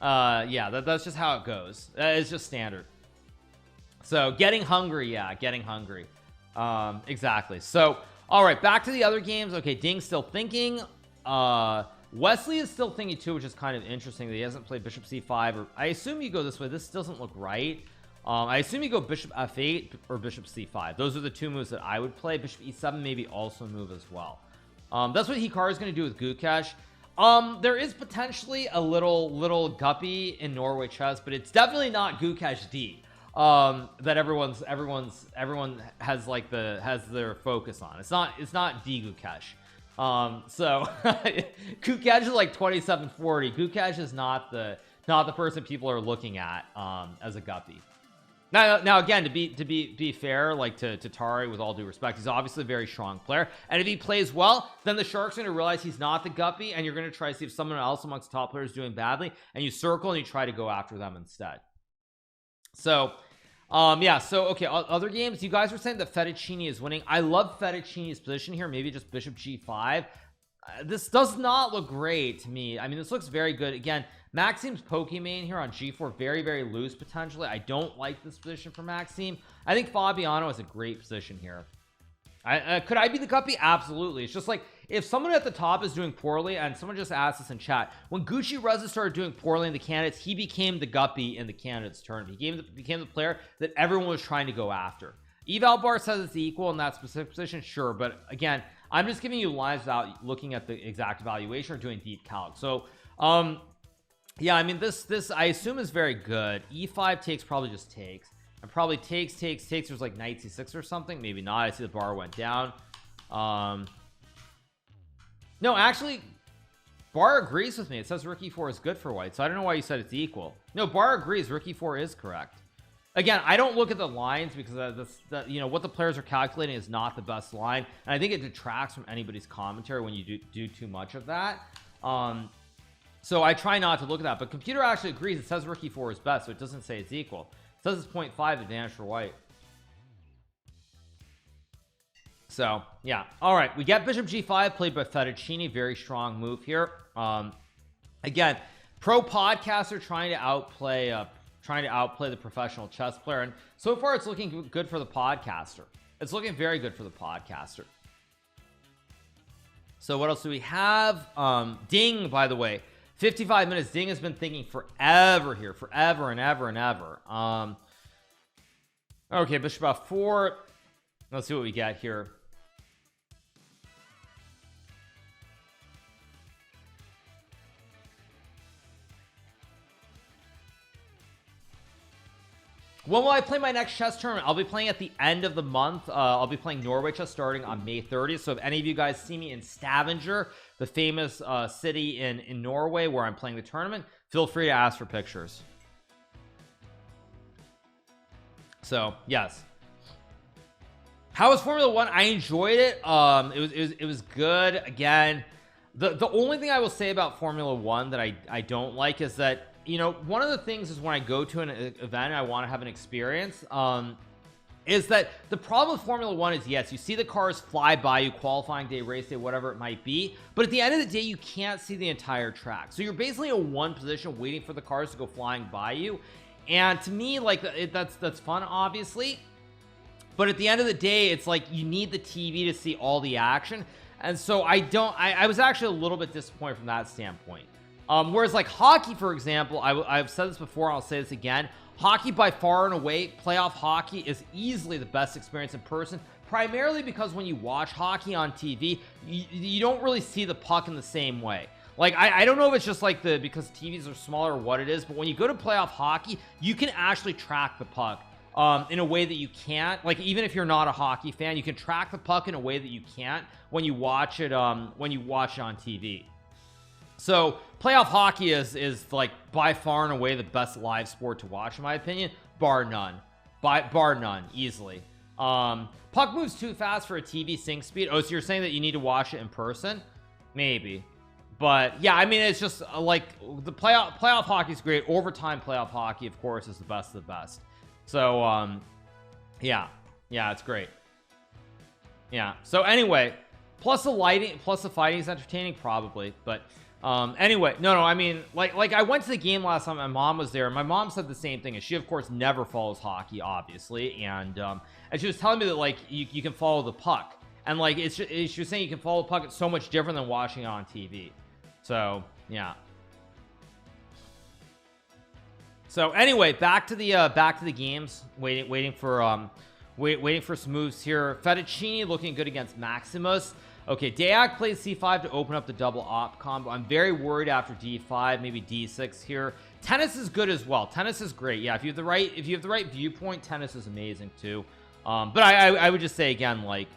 Yeah, that's just how it goes. It's just standard. So getting hungry. Exactly. So all right, back to the other games. Okay, Ding's still thinking. Wesley is still thinking too, which is kind of interesting that he hasn't played bishop c5, or I assume you go this way. This doesn't look right. I assume you go bishop f8 or bishop c5. Those are the 2 moves that I would play. Bishop e7 maybe also move as well. That's what Hikaru is going to do with Gukesh. There is potentially a little guppy in Norway chess, but it's definitely not Gukesh D that everyone has like has their focus on. It's not D Gukesh. So Gukesh is like 2740. Gukesh is not the person people are looking at as a guppy. Now again, to be fair, like to Tari, with all due respect, he's obviously a very strong player, and if he plays well, then the sharks are going to realize he's not the guppy, and you're going to try to see if someone else amongst top players is doing badly, and you circle and you try to go after them instead. So yeah, so okay, other games, you guys were saying that Fettuccine is winning. I love Fettuccine's position here, maybe just bishop g5. This does not look great to me. I mean, this looks very good. Again, Maxime's Pokemon here on g4, very loose potentially. I don't like this position for Maxime. I think Fabiano is a great position here. Could I be the guppy? Absolutely. It's just like if someone at the top is doing poorly, and someone just asked us in chat, when Gucci Reza started doing poorly in the candidates, he became the guppy in the candidates tournament. He became the player that everyone was trying to go after. Eval Bar says it's equal in that specific position, sure, but again, I'm just giving you lines without looking at the exact evaluation or doing deep calc. So yeah, I mean, this I assume is very good. E5 takes probably just takes, and probably takes. There's like knight c6 or something, maybe not. I see the bar went down. No, actually, Bar agrees with me. It says rook e4 is good for white, so I don't know why you said it's equal. No, Bar agrees. Rook e4 is correct. Again, I don't look at the lines because you know what the players are calculating is not the best line, and I think it detracts from anybody's commentary when you do too much of that. So I try not to look at that, but computer actually agrees. It says rook e4 is best, so it doesn't say it's equal. It says it's 0.5 advantage for white. So yeah, all right, we get bishop g5 played by Fettuccine. Very strong move here. Again, pro podcaster trying to outplay the professional chess player, and so far it's looking good for the podcaster. It's looking very good for the podcaster. So what else do we have? Ding, by the way, 55 minutes. Ding has been thinking forever here, forever and ever. Okay, bishop f4. Let's see what we get here. When will I play my next chess tournament? I'll be playing at the end of the month. I'll be playing Norway chess starting on May 30th. So if any of you guys see me in Stavanger, the famous city in Norway where I'm playing the tournament, feel free to ask for pictures. So yes. How was Formula One? I enjoyed it. It was good. Again, the only thing I will say about Formula One that I don't like is that, you know, one of the things is when I go to an event and I want to have an experience, is that the problem with Formula One is, yes, you see the cars fly by you, qualifying day, race day, whatever it might be, but at the end of the day, you can't see the entire track. So you're basically in one position waiting for the cars to go flying by you. And to me, like, that's fun, obviously, but at the end of the day, it's like you need the TV to see all the action. And so I was actually a little bit disappointed from that standpoint. Whereas like hockey, for example, I've said this before, I'll say this again, hockey by far and away, playoff hockey is easily the best experience in person, primarily because when you watch hockey on TV, you don't really see the puck in the same way. Like, I don't know if it's just like because TVs are smaller or what it is, but when you go to playoff hockey, you can actually track the puck in a way that you can't, like, even if you're not a hockey fan, you can track the puck in a way that you can't when you watch it on TV. So playoff hockey is like by far and away the best live sport to watch, in my opinion, bar none, easily. Puck moves too fast for a TV sync speed. Oh, so you're saying that you need to watch it in person? Maybe. But yeah, I mean, it's just like the playoff hockey is great. Overtime playoff hockey, of course, is the best of the best. So yeah, it's great. Yeah, so anyway, plus the lighting, plus the fighting is entertaining, probably. But anyway, no, I mean, like I went to the game last time, my mom was there, and my mom said the same thing, and she of course never follows hockey, obviously, and she was telling me that like you can follow the puck, and like she was saying you can follow the puck. It's so much different than watching it on TV. So yeah. So anyway, back to the games. Waiting for some moves here. Fettuccine looking good against Maximus. Okay, Dayak plays c5 to open up the double op combo. I'm very worried after d5, maybe d6 here. Tennis is good as well. Tennis is great. Yeah, if you have the right viewpoint, tennis is amazing too. But I would just say again, like,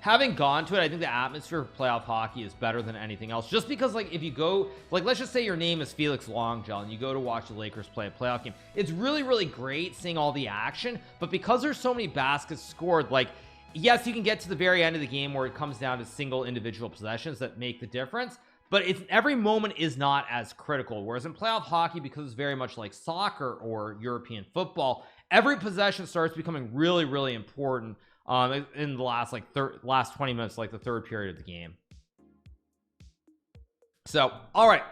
having gone to it, I think the atmosphere of playoff hockey is better than anything else. Just because, like, if you go, like, let's just say your name is Felix Longjell and you go to watch the Lakers play a playoff game, it's really, really great seeing all the action. But because there's so many baskets scored, like, yes, you can get to the very end of the game where it comes down to single individual possessions that make the difference, but every moment is not as critical. Whereas in playoff hockey, because it's very much like soccer or European football, every possession starts becoming really, really important in the last 20 minutes, like the third period of the game. So all right,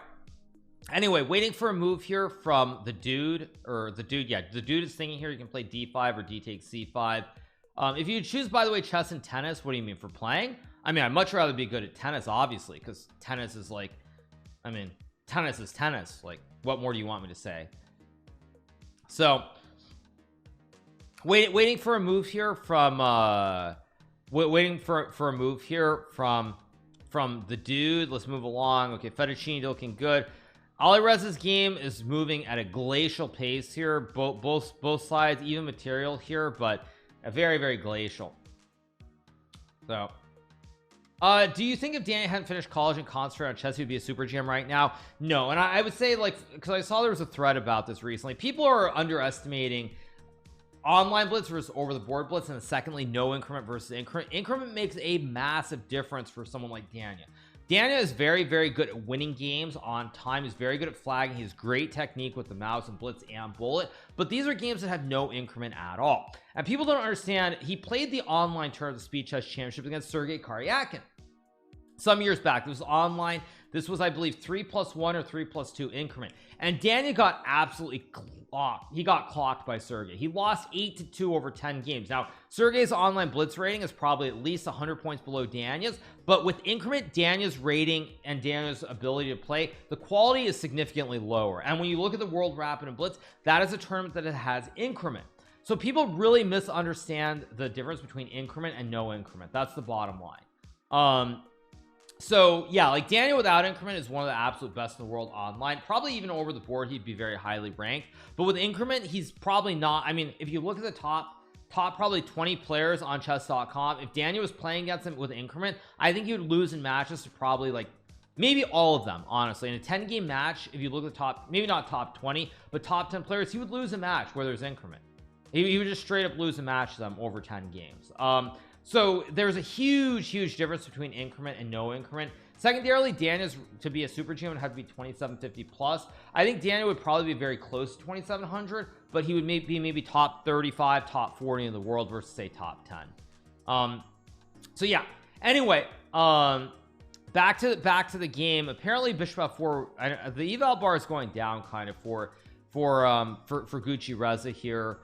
anyway, waiting for a move here from the dude. Yeah, the dude is thinking here you can play d5 or d takes c5. If you choose, by the way, chess and tennis, what do you mean for playing? I mean, I'd much rather be good at tennis, obviously, because tennis is like, I mean, tennis is tennis. Like, what more do you want me to say? So waiting for a move here from waiting for a move here from the dude. Let's move along. Okay, Fettuccine looking good. Alireza's game is moving at a glacial pace here. Both sides, even material here, but a very, very glacial. So do you think if Danny hadn't finished college and concentrated on chess, he would be a super GM right now? No. And I would say, like, because I saw there was a thread about this recently, people are underestimating online blitz versus over the board blitz, and secondly, no increment versus increment makes a massive difference for someone like Danya. Danya is very, very good at winning games on time. He's very good at flagging. He has great technique with the mouse and blitz and bullet, but these are games that have no increment at all. And people don't understand, he played the online tournament of the Speed Chess Championship against Sergei Karyakin some years back. This was online. This was, I believe, 3+1 or 3+2 increment, and Danya got absolutely clocked. He got clocked by Sergei. He lost 8-2 over 10 games. Now, Sergei's online blitz rating is probably at least 100 points below Danya's, but with increment, Danya's rating and Danya's ability to play, the quality is significantly lower. And when you look at the World Rapid and Blitz, that is a tournament that it has increment. So people really misunderstand the difference between increment and no increment. That's the bottom line. So yeah, like Daniel without increment is one of the absolute best in the world online. Probably even over the board he'd be very highly ranked, but with increment he's probably not. I mean, if you look at the top probably 20 players on chess.com, if Daniel was playing against him with increment, I think he would lose in matches to probably like maybe all of them, honestly. In a 10-game match, if you look at the top, maybe not top 20 but top 10 players, he would lose a match where there's increment. He would just straight up lose a match to them over 10 games. So there's a huge difference between increment and no increment. Secondarily, Daniel's to be a super GM would have to be 2750 plus. I think Daniel would probably be very close to 2700, but he would be maybe top 35, top 40 in the world versus say top 10. So yeah, anyway, back to the game. Apparently bishop f4, the eval bar is going down kind of for Gucci Reza here.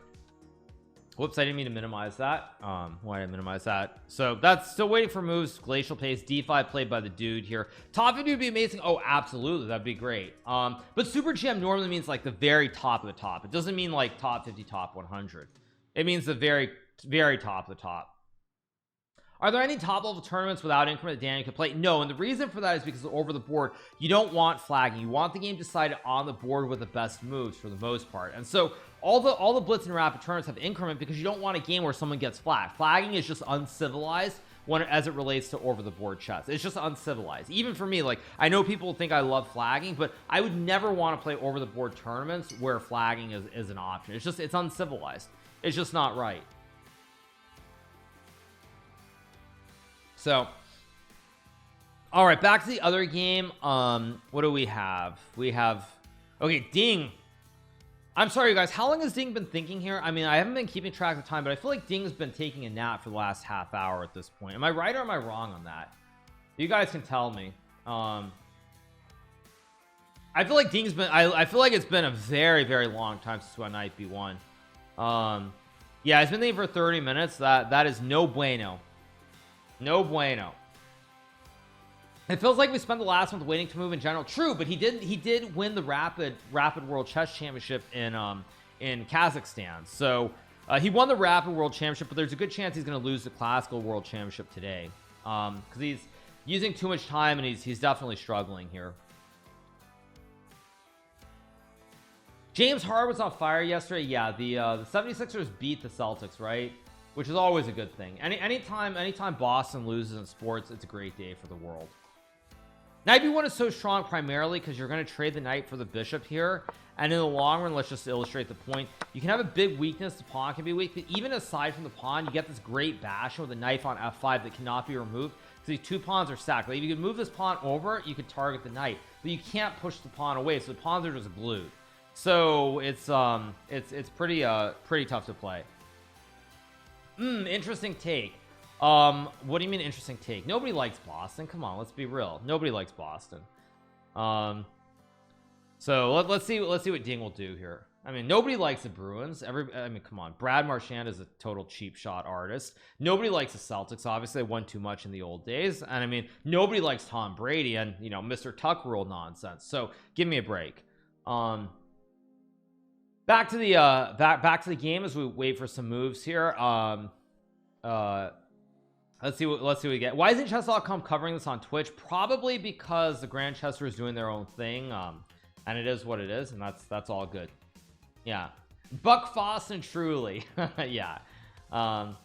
Whoops, I didn't mean to minimize that. Why did I minimize that? So that's still waiting for moves. Glacial pace, d5 played by the dude here. Top 50 would be amazing. Oh, absolutely, that'd be great. But super GM normally means like the very top of the top. It doesn't mean like top 50, top 100. It means the very top of the top. Are there any top level tournaments without increment that Daniel could play? No, and the reason for that is because over the board you don't want flagging. You want the game decided on the board with the best moves for the most part. And so all the blitz and rapid tournaments have increment because you don't want a game where someone gets flagged. Flagging is just uncivilized as it relates to over the board chess. It's just uncivilized. Even for me, like I know people think I love flagging, but I would never want to play over the board tournaments where flagging is an option. It's uncivilized. It's just not right. So all right, back to the other game. What do we have? We have, okay, Ding. I'm sorry you guys, how long has Ding been thinking here? I mean, I haven't been keeping track of time, but I feel like Ding's been taking a nap for the last half hour at this point. Am I right or am I wrong on that? You guys can tell me. I feel like Ding's been, I feel like it's been a very long time since we went knight b1. Yeah, he's been thinking for 30 minutes. That is no bueno. No bueno. It feels like we spent the last month waiting to move in general. True, but he did win the rapid world chess championship in Kazakhstan. So he won the rapid world championship, but there's a good chance he's going to lose the classical world championship today, because he's using too much time and he's definitely struggling here. James Harden was on fire yesterday. Yeah, the 76ers beat the Celtics, right? Which is always a good thing. Anytime Boston loses in sports, it's a great day for the world. Knight b1 is so strong primarily because you're going to trade the knight for the bishop here, and in the long run, let's just illustrate the point, you can have a big weakness. The pawn can be weak, but even aside from the pawn, you get this great bashing with a knife on f5 that cannot be removed because these two pawns are stacked. Like if you could move this pawn over, you could target the knight, but you can't push the pawn away, so the pawns are just glued. So it's pretty tough to play. Interesting take. What do you mean interesting take? Nobody likes Boston. Come on, let's be real. Nobody likes Boston. So let's see what Ding will do here. I mean, nobody likes the Bruins. I mean, come on. Brad Marchand is a total cheap shot artist. Nobody likes the Celtics. Obviously, they won too much in the old days. And I mean, nobody likes Tom Brady and, you know, Mr. Tuck rule nonsense. So give me a break. Back to the game as we wait for some moves here. Let's see what we get. Why isn't chess.com covering this on Twitch? Probably because the Grand Chester is doing their own thing, and it is what it is, and that's all good. Yeah, Buck Fawson truly. Yeah. I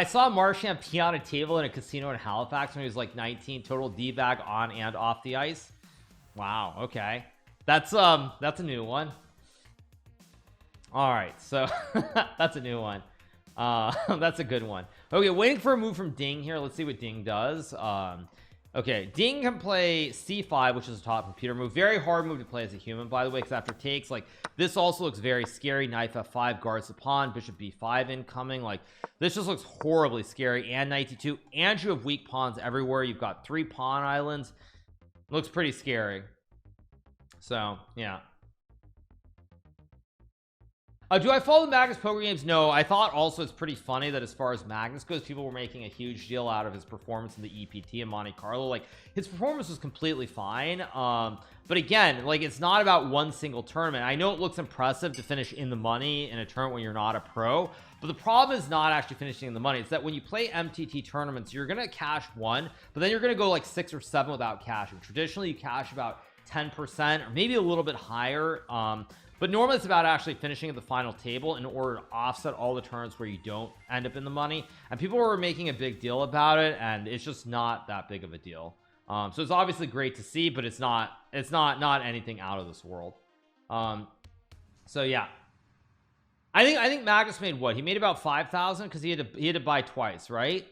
saw Marchand pee on a table in a casino in Halifax when he was like 19, total D-bag on and off the ice. Wow, okay, that's a new one. All right, so that's a new one. That's a good one. Okay, waiting for a move from Ding here. Let's see what Ding does. Okay, Ding can play c5, which is a top computer move. Very hard move to play as a human, by the way, because after takes, like, this also looks very scary. Knight f5 guards the pawn, bishop b5 incoming. Like, this just looks horribly scary. And knight d2, and you have weak pawns everywhere. You've got 3 pawn islands. Looks pretty scary. So yeah. Do I follow the Magnus poker games? No. I thought also it's pretty funny that as far as Magnus goes, people were making a huge deal out of his performance in the EPT in Monte Carlo. Like, his performance was completely fine. But again, like, it's not about one single tournament. I know it looks impressive to finish in the money in a tournament when you're not a pro, but the problem is not actually finishing in the money. It's that when you play MTT tournaments, you're gonna cash one, but then you're gonna go like 6 or 7 without cashing. Traditionally, you cash about 10% or maybe a little bit higher. But normally it's about actually finishing at the final table in order to offset all the turns where you don't end up in the money. And people were making a big deal about it, and it's just not that big of a deal. So it's obviously great to see, but it's not anything out of this world. So yeah, I think Magnus made what? He made about 5,000 because he had to buy twice, right?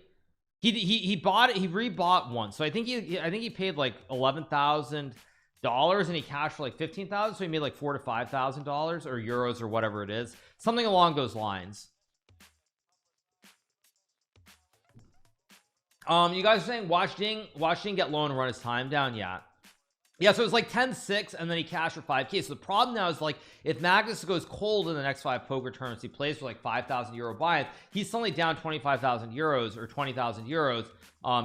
He bought it, he rebought once. So I think he paid like $11,000 and he cashed for like 15,000, so he made like $4,000 to $5,000 or euros or whatever it is, something along those lines. You guys are saying watch Ding get low and run his time down. Yeah, so it was like 10-6 and then he cashed for 5k. So the problem now is, like, if Magnus goes cold in the next 5 poker tournaments he plays for like 5,000 euro buy-in, he's suddenly down 25,000 euros or 20,000 euros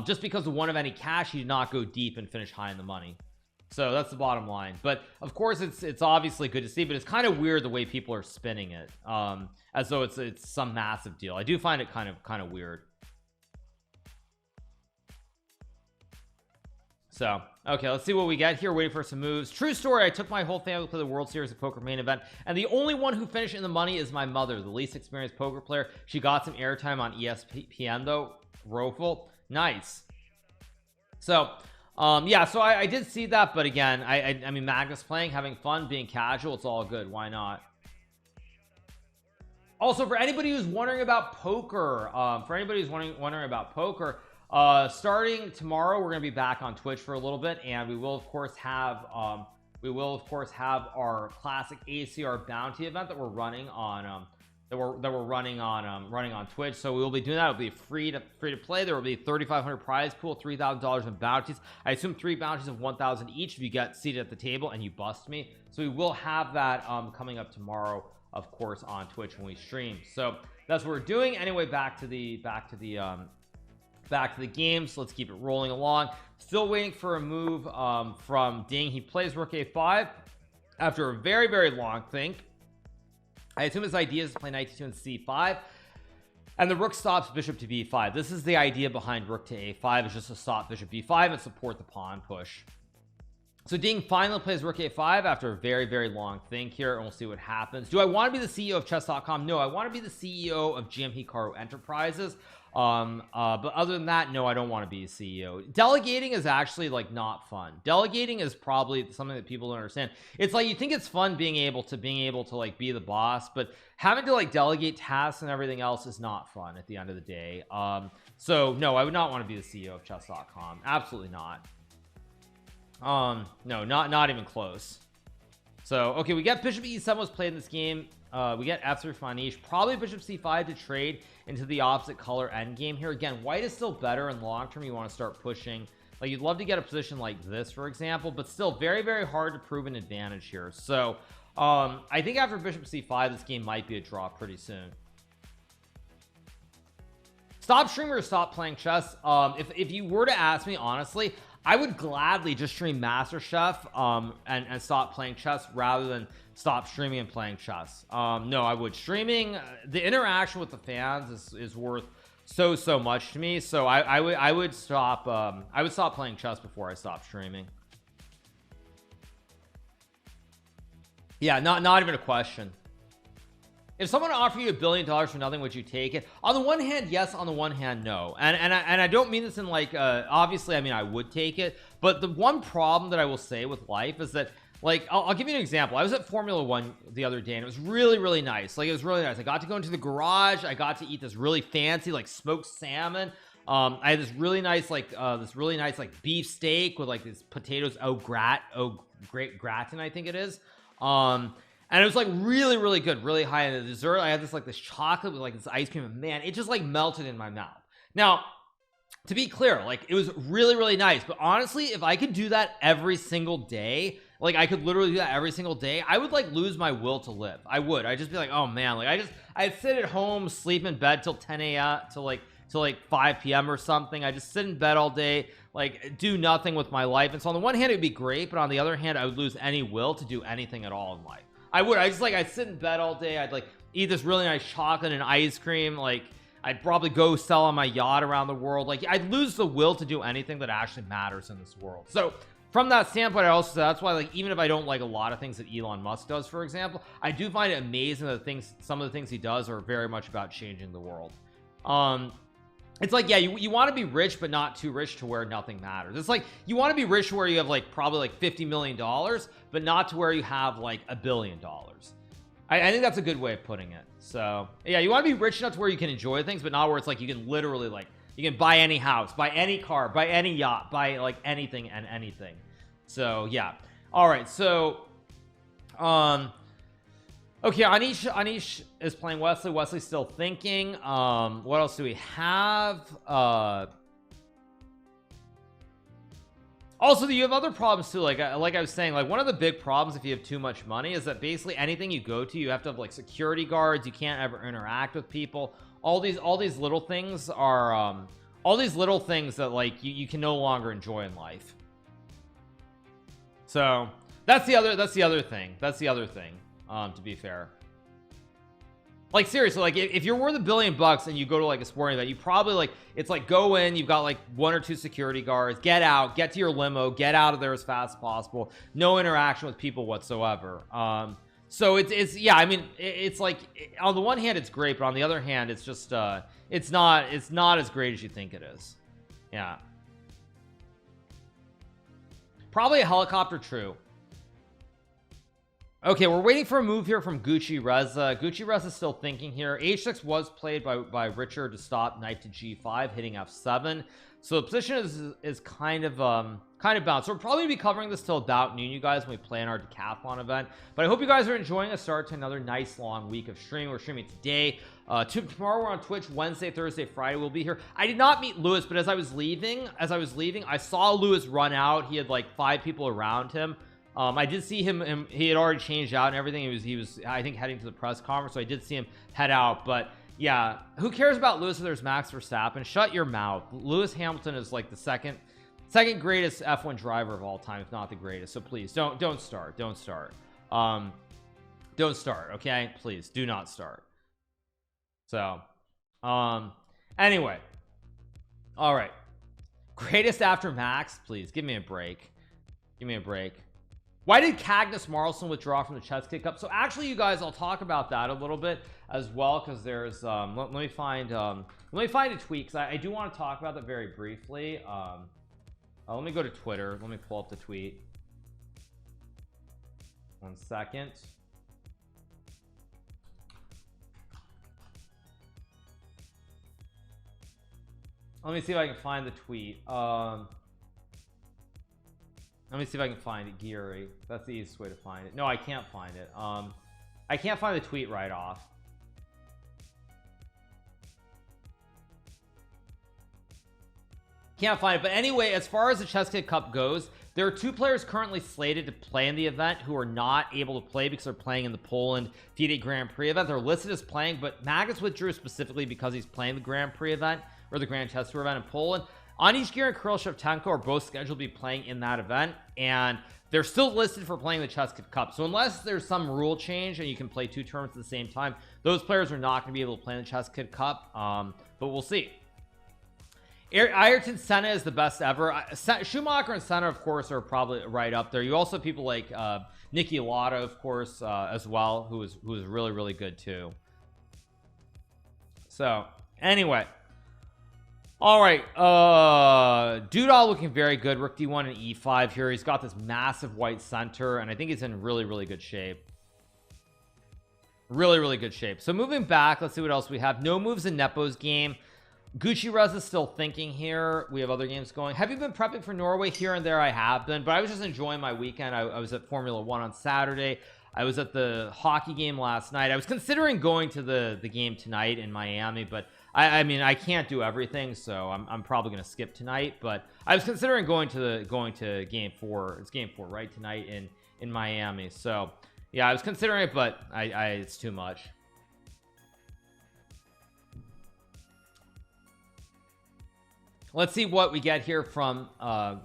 just because of one of any cash he did not go deep and finish high in the money. So that's the bottom line. But of course it's obviously good to see, but it's kind of weird the way people are spinning it, as though it's some massive deal. I do find it kind of weird. So okay, let's see what we get here. Waiting for some moves. True story, I took my whole family to play the World Series of Poker main event, and the only one who finished in the money is my mother, the least experienced poker player. She got some airtime on ESPN though. Rofel, nice. So yeah, so I did see that, but again, I mean, Magnus playing, having fun, being casual, it's all good. Why not? Also, for anybody who's wondering about poker, starting tomorrow, we're gonna be back on Twitch for a little bit, and we will of course have our classic ACR bounty event that we're running on running on Twitch. So we will be doing that. It'll be free to play. There will be 3,500 prize pool, $3,000 in bounties. I assume 3 bounties of 1,000 each if you get seated at the table and you bust me. So we will have that coming up tomorrow, of course, on Twitch when we stream. So that's what we're doing. Anyway, back to the games. Let's keep it rolling along. Still waiting for a move from Ding. He plays rook a5 after a very long think. I assume his idea is to play knight to and c5, and the rook stops bishop to b5. This is the idea behind rook to a5, is just to stop bishop b5 and support the pawn push. So Ding finally plays rook a5 after a very long think here, and we'll see what happens. Do I want to be the CEO of chess.com? No, I want to be the CEO of GMHikaru Enterprises. But other than that, no, I don't want to be a CEO. Delegating is actually like not fun. Delegating is probably something that people don't understand. It's like, you think it's fun being able to like be the boss, but having to like delegate tasks and everything else is not fun at the end of the day. So no, I would not want to be the CEO of chess.com. Absolutely not. No, not even close. So okay, we get bishop e7 was played in this game. We get f3 from Anish, probably bishop c5 to trade into the opposite color endgame here. Again, white is still better in long term. You want to start pushing, like, you'd love to get a position like this, for example, but still very hard to prove an advantage here. So I think after bishop c5 this game might be a draw pretty soon. Stop streaming or stop playing chess? If you were to ask me honestly, I would gladly just stream MasterChef and stop playing chess rather than stop streaming and playing chess. No, I would. Streaming, the interaction with the fans is worth so much to me. So I would stop playing chess before I stop streaming. Yeah, not even a question. If someone offered you $1 billion for nothing, would you take it? On the one hand, yes. On the one hand, no. And I don't mean this in like obviously, I mean, I would take it, but the one problem that I will say with life is that, like, I'll give you an example. I was at Formula 1 the other day and it was really nice. Like, it was really nice. I got to go into the garage. I got to eat this really fancy like smoked salmon. I had this really nice like beef steak with like these potatoes au gratin, I think it is. And it was like really good, really high in the dessert. I had this like this chocolate with like this ice cream, and man, it just like melted in my mouth. Now, to be clear, like, it was really nice, but honestly, if I could do that every single day, like I could literally do that every single day, I would like lose my will to live. I'd just be like, oh man, like I'd sit at home, sleep in bed till 10 a.m. till like 5 p.m. or something. I just sit in bed all day, like do nothing with my life. And so on the one hand, it'd be great, but on the other hand, I would lose any will to do anything at all in life. I'd sit in bed all day. I'd like eat this really nice chocolate and ice cream. Like I'd probably go sell on my yacht around the world. Like I'd lose the will to do anything that actually matters in this world. So from that standpoint, I also, that's why, like, even if I don't like a lot of things that Elon Musk does, for example, I do find it amazing that some of the things he does are very much about changing the world. It's like, yeah, you want to be rich, but not too rich to where nothing matters. It's like you want to be rich where you have like probably like $50 million, but not to where you have like $1 billion. I think that's a good way of putting it. So yeah, you want to be rich enough to where you can enjoy things, but not where it's like you can literally like you can buy any house, buy any car, buy any yacht, buy like anything and anything. So yeah. All right. So okay, Anish is playing Wesley. Wesley's still thinking. What else do we have? Also, you have other problems too. Like I was saying, like one of the big problems if you have too much money is that basically anything you go to, you have to have like security guards. You can't ever interact with people. All these little things are all these little things that like you can no longer enjoy in life. So that's the other thing. To be fair, like seriously, like if you're worth $1 billion and you go to like a sporting event, you probably like, it's like go in, you've got like 1 or 2 security guards, get out, get to your limo, get out of there as fast as possible, no interaction with people whatsoever. So it's yeah, I mean it's like on the one hand it's great, but on the other hand it's just it's not as great as you think it is. Yeah, probably a helicopter. True. Okay, we're waiting for a move here from Gucci-Reza. Gucci-Reza is still thinking here. H6 was played by Richard to stop knight to G5, hitting F7. So the position is kind of bounced. So we're probably gonna be covering this till about noon, you guys, when we plan our decathlon event. But I hope you guys are enjoying a start to another nice long week of streaming. We're streaming today. Tomorrow we're on Twitch. Wednesday, Thursday, Friday we'll be here. I did not meet Lewis, but as I was leaving, I saw Lewis run out. He had like 5 people around him. I did see him, he had already changed out and everything. He was I think heading to the press conference, so I did see him head out. But yeah, who cares about Lewis if there's Max Verstappen? Shut your mouth. Lewis Hamilton is like the second greatest F1 driver of all time, if not the greatest. So please don't start. Don't start, okay? Please do not start. So anyway, all right, greatest after Max, please give me a break. Why did Cagnus Marlson withdraw from the Chess Kid Cup? So actually, you guys, I'll talk about that a little bit as well, because there's let me find a tweet, because I do want to talk about that very briefly. Let me go to Twitter. Let me pull up the tweet. 1 second. Let me see if I can find the tweet. Let me see if I can find it. Geary, that's the easiest way to find it. No, I can't find it. I can't find the tweet right off. Can't find it. But anyway, as far as the Chess Kid Cup goes, there are 2 players currently slated to play in the event who are not able to play because they're playing in the Poland FIDE Grand Prix event. They're listed as playing, but Magnus withdrew specifically because he's playing the Grand Prix event, or the Grand Chess Tour event in Poland. Anish and Kirill Shevchenko are both scheduled to be playing in that event, and they're still listed for playing the Chess Kid Cup. So unless there's some rule change and you can play 2 tournaments at the same time, those players are not going to be able to play in the Chess Kid Cup. But we'll see. Ayrton Senna is the best ever. Schumacher and Senna, of course, are probably right up there. You also have people like Niki Lauda, of course, as well, who is really, really good too. So anyway, all right, Dudal looking very good. Rook D1 and E5 here. He's got this massive white center, and I think he's in really, really good shape. Really, really good shape. So moving back, let's see what else we have. No moves in Nepo's game. Gucci-Reza is still thinking here. We have other games going. Have you been prepping for Norway? Here and there I have been, but I was just enjoying my weekend. I was at Formula 1 on Saturday. I was at the hockey game last night. I was considering going to the game tonight in Miami, but I mean, I can't do everything, so I'm probably going to skip tonight. But I was considering going to game 4. It's game 4 right tonight in Miami. So yeah, I was considering it, but it's too much. Let's see what we get here from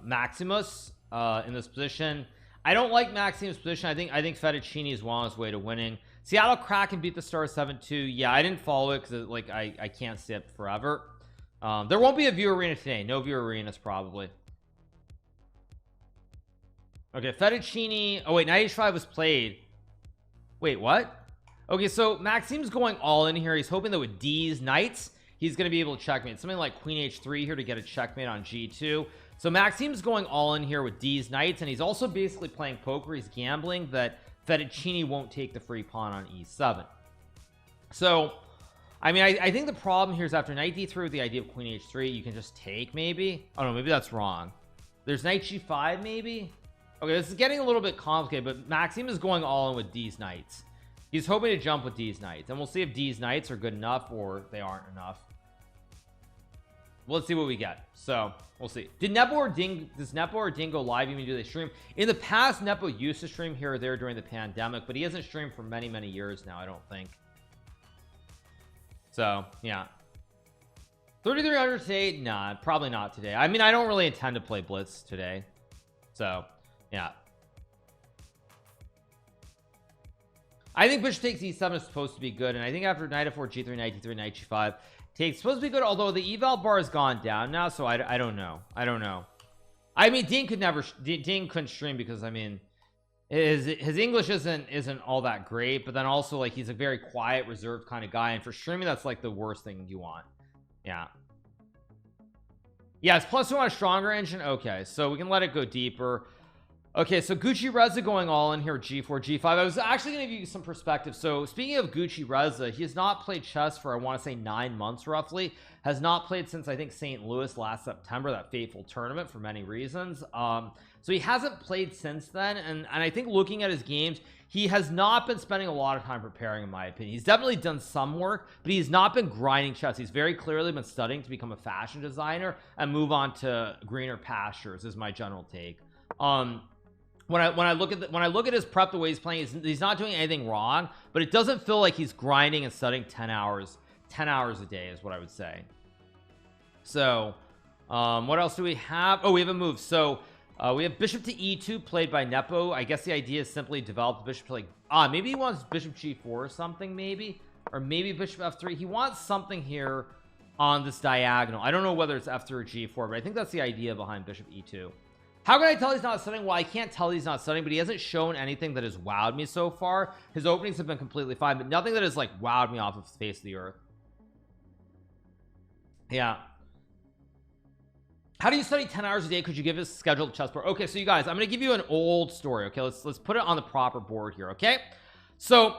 Maximus in this position. I don't like Maximus' position. I think Fettuccine is well on his way to winning. Seattle Kraken beat the Stars 7-2. Yeah, I didn't follow it because like I can't stay up forever. There won't be a view arena today. No view arenas probably. Okay, Fettuccine. Oh wait, 95 was played. Wait, what? Okay, so Maxime's going all in here. He's hoping that with D's Knights, he's going to be able to checkmate. Something like Queen H3 here to get a checkmate on G2. So Maxime's going all in here with D's Knights, and he's also basically playing poker. He's gambling that Fettuccine won't take the free pawn on E7. So, I mean, I think the problem here is after Knight D3 with the idea of Queen H3, you can just take maybe. Oh no, maybe that's wrong. There's Knight G5 maybe. Okay, this is getting a little bit complicated, but Maxime is going all in with D's Knights. He's hoping to jump with D's Knights, and we'll see if D's Knights are good enough or they aren't enough. Let's see what we get. So we'll see. Does Nepo or Ding go live even do they stream? In the past, Nepo used to stream here or there during the pandemic, but he hasn't streamed for many years now, I don't think. So yeah, 3300 today. Nah, probably not today. I mean, I don't really intend to play Blitz today, so yeah. I think bishop takes e7 is supposed to be good, and I think after knight f4 g3 knight d3 knight g5 takes supposed to be good, although the eval bar has gone down now, so I don't know. I mean, Dean couldn't stream because I mean his English isn't all that great, but then also like he's a very quiet, reserved kind of guy, and for streaming that's like the worst thing you want. Yeah, it's +2 on a stronger engine. Okay, so we can let it go deeper. Okay, so Gucci Reza going all in here, G4 G5. I was actually going to give you some perspective. So speaking of Gucci Reza, he has not played chess for, I want to say, 9 months roughly. Has not played since I think St. Louis last September, that fateful tournament, for many reasons. So he hasn't played since then, and I think looking at his games, he has not been spending a lot of time preparing, in my opinion. He's definitely done some work, but he's not been grinding chess. He's very clearly been studying to become a fashion designer and move on to greener pastures, is my general take. When I look at his prep, the way he's playing, he's not doing anything wrong, but it doesn't feel like he's grinding and studying 10 hours a day is what I would say. So what else do we have? Oh, we have a move. So we have bishop to e2 played by Nepo. I guess the idea is simply develop the bishop to like maybe he wants bishop g4 or something, maybe, or maybe bishop f3. He wants something here on this diagonal. I don't know whether it's f3 or g4, but I think that's the idea behind bishop e2. How can I tell he's not studying? Well, I can't tell he's not studying, but he hasn't shown anything that has wowed me so far. His openings have been completely fine, but nothing that has like wowed me off of the face of the earth. Yeah. How do you study 10 hours a day? Could you give us a scheduled chessboard? Okay, so you guys, I'm going to give you an old story. Okay, let's put it on the proper board here. Okay, so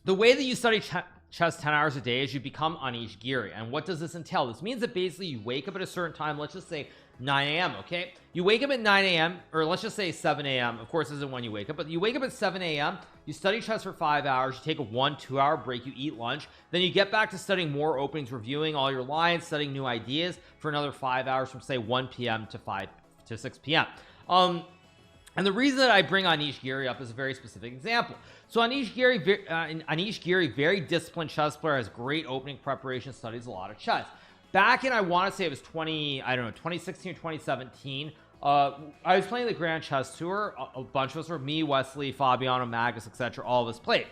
the way that you study chess 10 hours a day is you become Anish Giri. And what does this entail? This means that basically you wake up at a certain time, let's just say 9 a.m. okay, you wake up at 9 a.m. or let's just say 7 a.m. of course, this isn't when you wake up, but you wake up at 7 a.m. you study chess for 5 hours, you take a 1-2 hour break, you eat lunch, then you get back to studying more openings, reviewing all your lines, studying new ideas for another 5 hours from say 1 p.m. to 6 p.m. And the reason that I bring Anish Giri up is a very specific example. So Anish Giri, very disciplined chess player, has great opening preparation, studies a lot of chess. Back in, I want to say it was 2016 or 2017, I was playing the Grand Chess Tour. A bunch of us were, me, Wesley, Fabiano, Magus, etc. All of us played.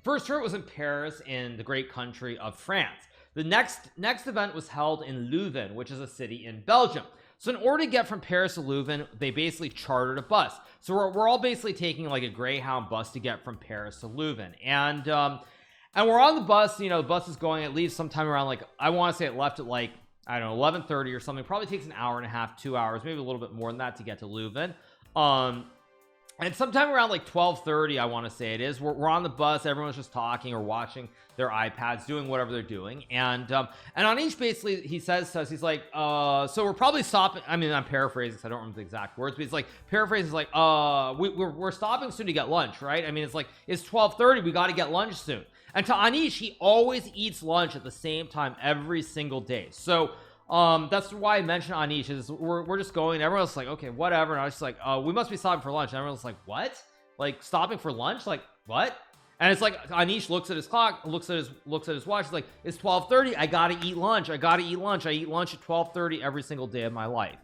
First tour was in Paris, in the great country of France. The next event was held in Leuven, which is a city in Belgium. So in order to get from Paris to Leuven, they basically chartered a bus. So we're all basically taking like a Greyhound bus to get from Paris to Leuven. And we're on the bus, you know, the bus is going at least sometime around like, I want to say it left at like, I don't know, 11:30 or something. Probably takes an hour and a half, 2 hours, maybe a little bit more than that to get to Leuven. And sometime around like 12:30, I want to say it is, we're on the bus, everyone's just talking or watching their iPads, doing whatever they're doing. And Anish basically, he says to us, he's like, so we're probably stopping. I mean, I'm paraphrasing, so I don't remember the exact words, but he's like, paraphrasing is like, we're stopping soon to get lunch, right? I mean, it's like, it's 12:30, we got to get lunch soon. And to Anish, he always eats lunch at the same time every single day. So That's why I mentioned Anish is we're just going, and everyone's like, okay, whatever. And I was just like, we must be stopping for lunch. And everyone's like, what? Like stopping for lunch? Like what? And it's like Anish looks at his clock, looks at his watch. He's like, it's 12:30. I gotta eat lunch. I eat lunch at 12:30 every single day of my life.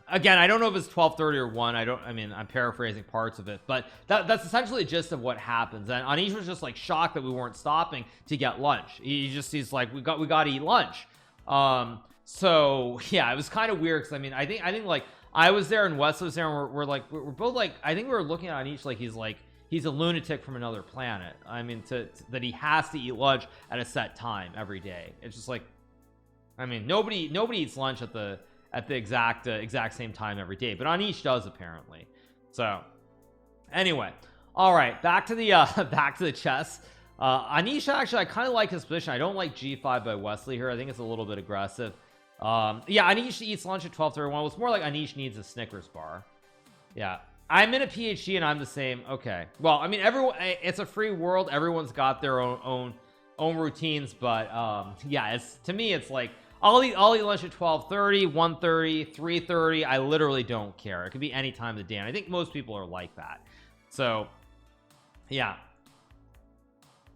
Again, I don't know if it's 12:30 or 1. I mean, I'm paraphrasing parts of it, but that's essentially the gist of what happens. And Anish was just like shocked that we weren't stopping to get lunch. He's like, we got to eat lunch. So yeah, it was kind of weird because I mean, I think like I was there and Wesley was there, and we're both like, I think we were looking at Anish like he's a lunatic from another planet. I mean, that he has to eat lunch at a set time every day. It's just like, I mean, nobody eats lunch at the exact same time every day, but Anish does apparently. So anyway, all right, back to the chess. Anish, actually I kind of like his position. I don't like g5 by Wesley here. I think it's a little bit aggressive. Yeah, Anish eats lunch at 12:31. It's more like Anish needs a Snickers bar. Yeah, I'm in a PhD and I'm the same. Okay, well, I mean, it's a free world. Everyone's got their own routines, but yeah, to me it's like I'll eat lunch at 12:30, 1:30, 3:30. I literally don't care. It could be any time of the day, and I think most people are like that. So yeah.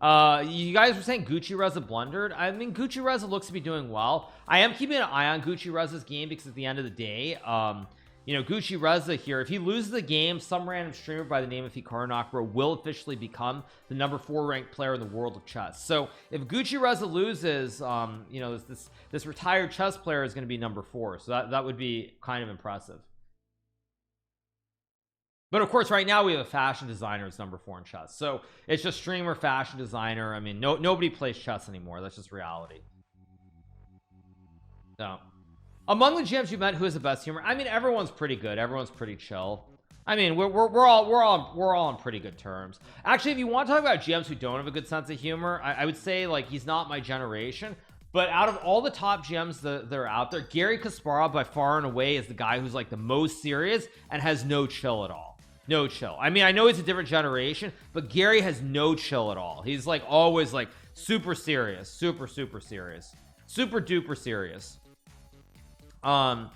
You guys were saying Gukeshireza blundered. I mean, Gukeshireza looks to be doing well. I am keeping an eye on Gukesh game because at the end of the day, you know, Gukeshireza here, if he loses the game, some random streamer by the name of Hikaru will officially become the #4 ranked player in the world of chess. So if Gukeshireza loses, you know, this retired chess player is going to be #4. So that would be kind of impressive. But of course, right now we have a fashion designer as #4 in chess. So it's just streamer, fashion designer. I mean, nobody plays chess anymore. That's just reality. So among the GMs you met, who has the best humor? I mean, everyone's pretty good. Everyone's pretty chill. I mean, we're all on pretty good terms. Actually, if you want to talk about GMs who don't have a good sense of humor, I would say like he's not my generation. But out of all the top GMs that are out there, Garry Kasparov by far and away is the guy who's like the most serious and has no chill at all. No chill. I mean, I know he's a different generation, but Garry has no chill at all. He's like always like super serious, super serious, super duper serious. And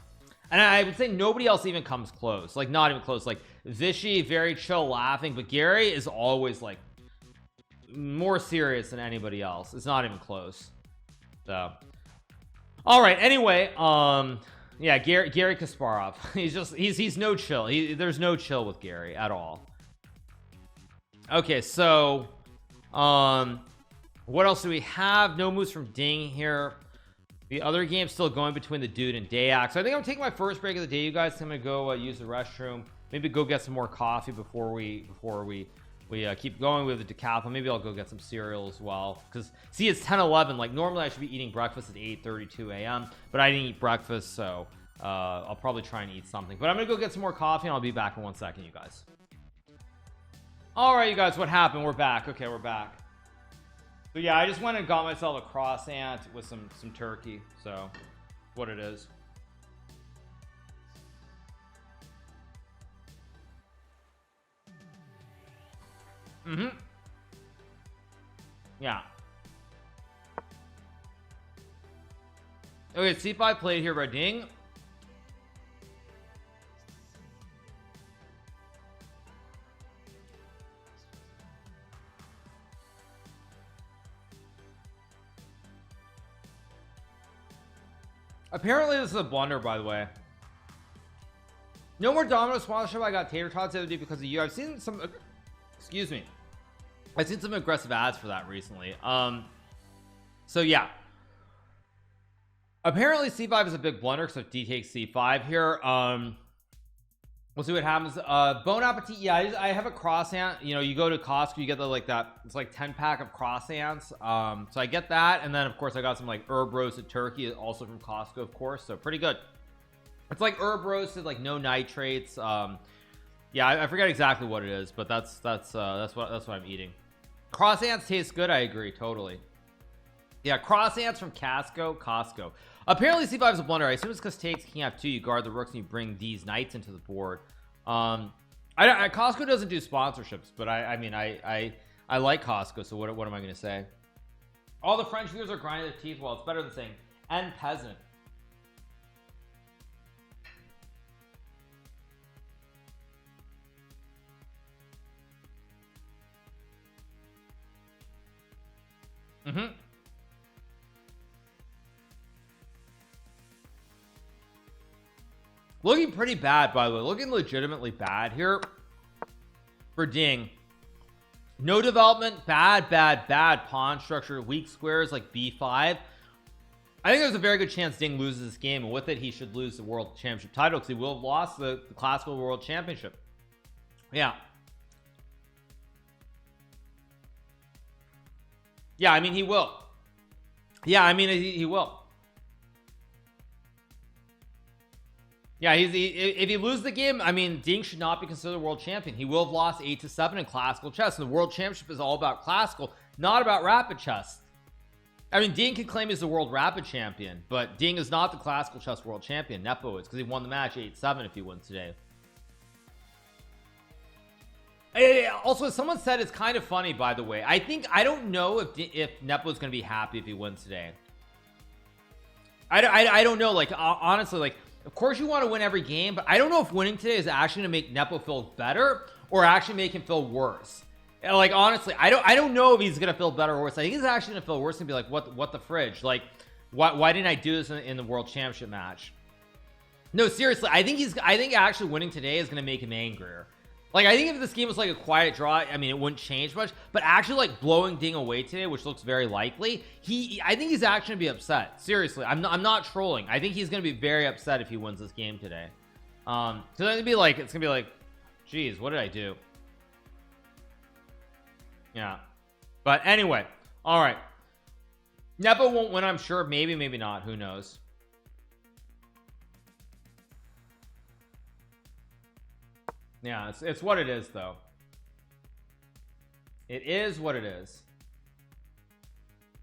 I would say nobody else even comes close, like not even close. Like Vishy, very chill, laughing, but Garry is always like more serious than anybody else. It's not even close. So all right, anyway, yeah, Garry Kasparov. He's no chill. There's no chill with Garry at all. Okay, so what else do we have? No moves from Ding here. The other game's still going between the dude and Dayak. So I think I'm gonna take my first break of the day, you guys. I'm gonna go use the restroom, maybe go get some more coffee before we keep going with the decathlon. Maybe I'll go get some cereal as well, because see, it's 10:11. Like normally I should be eating breakfast at 8:32 a.m. but I didn't eat breakfast, so I'll probably try and eat something. But I'm gonna go get some more coffee and I'll be back in 1 second, you guys. All right, you guys, what happened? We're back. Okay, we're back. So yeah, I just went and got myself a croissant with some turkey. So what it is. Yeah. Okay, C5 played here by Ding. Apparently this is a blunder, by the way. No more Domino sponsorship. I got tater tots the other day because of you. I've seen some, excuse me, I've seen some aggressive ads for that recently. So yeah, apparently C5 is a big blunder, so D takes C5 here. We'll see what happens. Bon appetit. Yeah, I have a croissant. You know, you go to Costco, you get the like that, it's like 10-pack of croissants. So I get that, and then of course I got some like herb roasted turkey, also from Costco, of course. So pretty good. It's like herb roasted, like no nitrates. Yeah, I forget exactly what it is, but that's what I'm eating. Croissants taste good. I agree totally. Yeah, croissants from Costco. Apparently C5 is a blunder. I assume it's because takes king f2, you guard the rooks and you bring these knights into the board. Costco doesn't do sponsorships, but I mean I like Costco, so what am I gonna say? All the French viewers are grinding their teeth. Well, it's better than saying and peasant. Looking pretty bad, by the way. Looking legitimately bad here for Ding. No development, bad pawn structure, weak squares like b5. I think there's a very good chance Ding loses this game, and with it he should lose the world championship title, because he will have lost the classical world championship. Yeah, I mean he will. Yeah, I mean he will. Yeah, if he loses the game, I mean, Ding should not be considered a world champion. He will have lost 8-7 in classical chess, and the world championship is all about classical, not about rapid chess. I mean, Ding can claim he's the world rapid champion, but Ding is not the classical chess world champion. Nepo is, because he won the match 8-7 if he wins today. Also, someone said it's kind of funny, by the way. I don't know if Nepo is going to be happy if he wins today. I don't know. Like, honestly, like, of course you want to win every game, but I don't know if winning today is actually going to make Nepo feel better or actually make him feel worse. Like, honestly, I don't know if he's going to feel better or worse. I think he's actually going to feel worse and be like, what the fridge? Like, why didn't I do this in the world championship match? No, seriously, I think actually winning today is going to make him angrier. Like, I think if this game was like a quiet draw, I mean, it wouldn't change much, but actually like blowing Ding away today, which looks very likely, I think he's actually gonna be upset. Seriously, I'm not trolling. I think he's gonna be very upset if he wins this game today. So it's gonna be like, geez, what did I do? Yeah, but anyway, all right. Nepo won't win, I'm sure. Maybe not. Who knows? Yeah, it's what it is, though. It is what it is.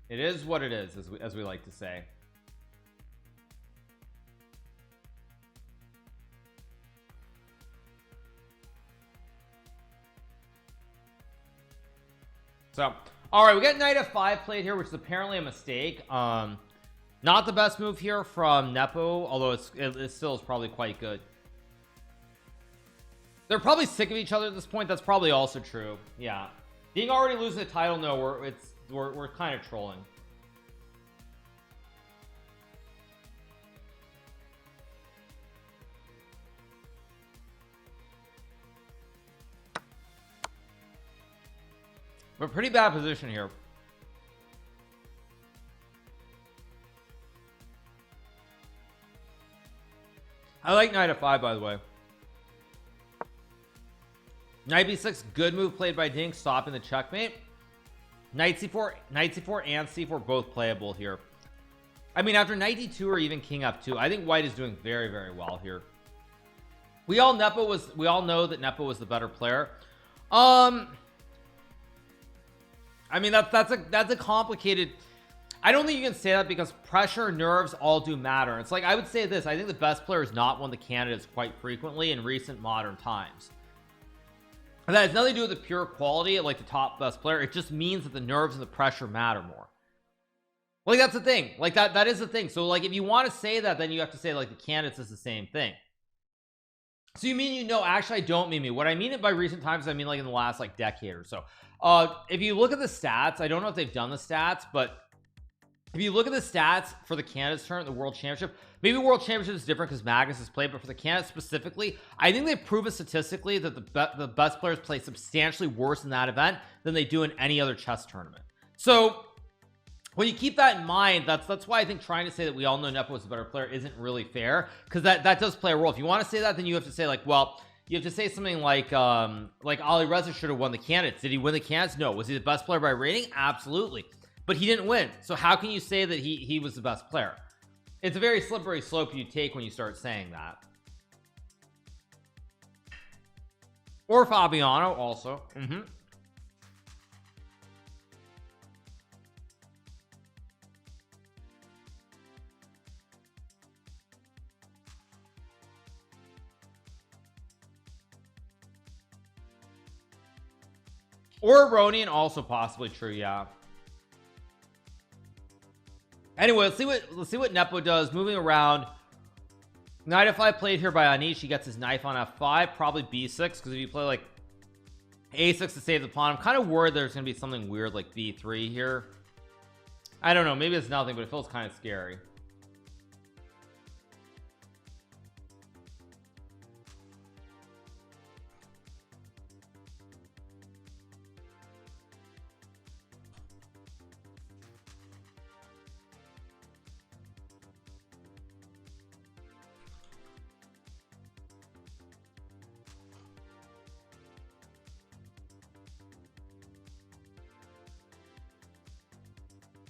It is what it is, as we like to say. So, all right, we got knight f5 played here, which is apparently a mistake. Not the best move here from Nepo, although it still is probably quite good. They're probably sick of each other at this point. That's probably also true. Yeah, Ding already losing the title. No, we're kind of trolling. But pretty bad position here. I like knight f5, by the way. Knight b6, good move played by Ding, stopping the checkmate. Knight c4 and c4 both playable here. I mean, after knight d2 or even king f2, I think white is doing very, very well here. We all know that Nepo was the better player. I mean, that's a complicated. I don't think you can say that, because pressure, nerves all do matter. It's like, I would say this: I think the best player is not one of the candidates quite frequently in recent modern times. And that has nothing to do with the pure quality of like the top best player. It just means that the nerves and the pressure matter more. Like, that's the thing. Like, that is the thing. So like, if you want to say that, then you have to say like the candidates is the same thing. So you mean, actually I don't mean me. What I mean it by recent times, I mean like in the last like decade or so. If you look at the stats, I don't know if they've done the stats, but if you look at the stats for the candidates turn at the world championship, maybe world championship is different because Magnus has played, but for the candidates specifically, I think they've proven statistically that the best players play substantially worse in that event than they do in any other chess tournament. So when you keep that in mind, that's why I think trying to say that we all know Nepo is a better player isn't really fair, because that does play a role. If you want to say that, then you have to say like, well, you have to say something like Alireza should have won the candidates. Did he win the candidates? No. Was he the best player by rating? Absolutely. But he didn't win. So how can you say that he was the best player? It's a very slippery slope you take when you start saying that. Or Fabiano also. Or Ronian, also possibly true. Yeah. Anyway, let's see what Nepo does. Moving around, knight f5 played here by Anish. He gets his knife on f5, probably b6, because if you play like a6 to save the pawn, I'm kind of worried there's gonna be something weird like b3 here. I don't know, maybe it's nothing, but it feels kind of scary.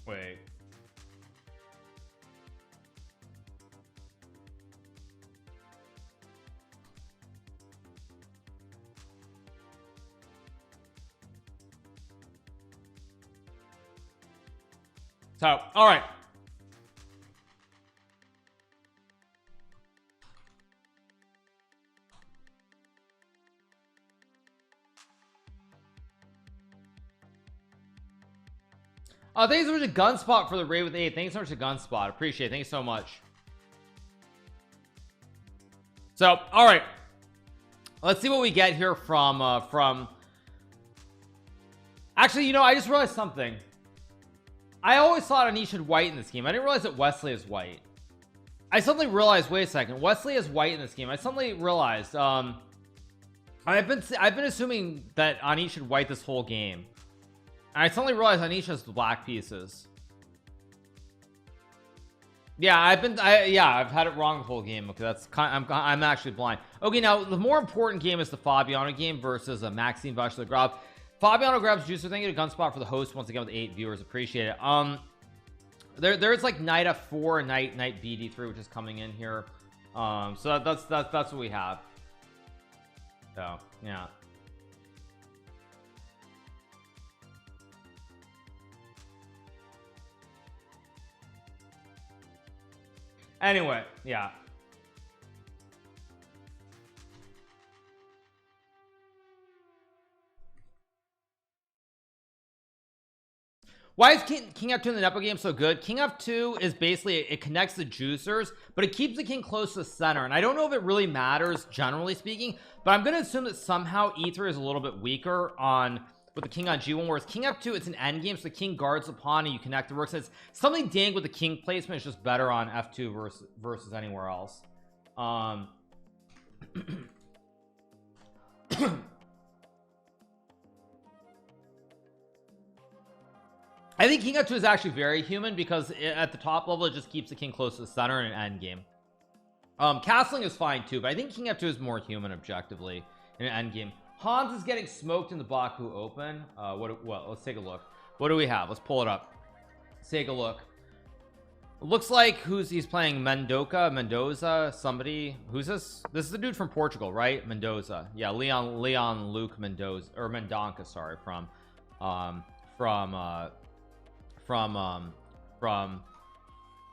Wait. So, all right. Thanks so much to Gunspot for the raid with 8. Thanks so much to Gunspot. Appreciate it. Thanks so much. So, all right. Let's see what we get here from actually, you know, I just realized something. I always thought Anish had white in this game. I didn't realize that Wesley is white. I suddenly realized, wait a second, Wesley is white in this game. I suddenly realized I've been assuming that Anish had white this whole game. And I suddenly realized Anish has the black pieces. Yeah, I've had it wrong the whole game. Okay, that's I'm actually blind. Okay, now the more important game is the Fabiano game versus Maxime Vash Grab. Fabiano grabs juicer. Thank you to Gunspot for the host once again with 8 viewers. Appreciate it. There's like knight f4, knight bd3, which is coming in here. So that's what we have. So yeah. Anyway, yeah. Why is King F2 in the Nepo game so good? King F2 is basically, it connects the juicers, but it keeps the king close to the center. And I don't know if it really matters, generally speaking, but I'm going to assume that somehow E3 is a little bit weaker on with the king on G1, whereas King F2, it's an endgame, so the king guards the pawn and you connect the rooks. It's something dang with the king placement is just better on F2 versus anywhere else. I think King F2 is actually very human because at the top level it just keeps the king close to the center in an endgame. Castling is fine too, but I think King F2 is more human objectively in an endgame. Hans is getting smoked in the Baku Open. What? Let's take a look. What do we have? Let's pull it up. Let's take a look. It looks like he's playing Mendoza, somebody. Who's this? This is the dude from Portugal, right? Mendoza. Yeah, Leon Luke Mendoza or Mendonca, sorry, from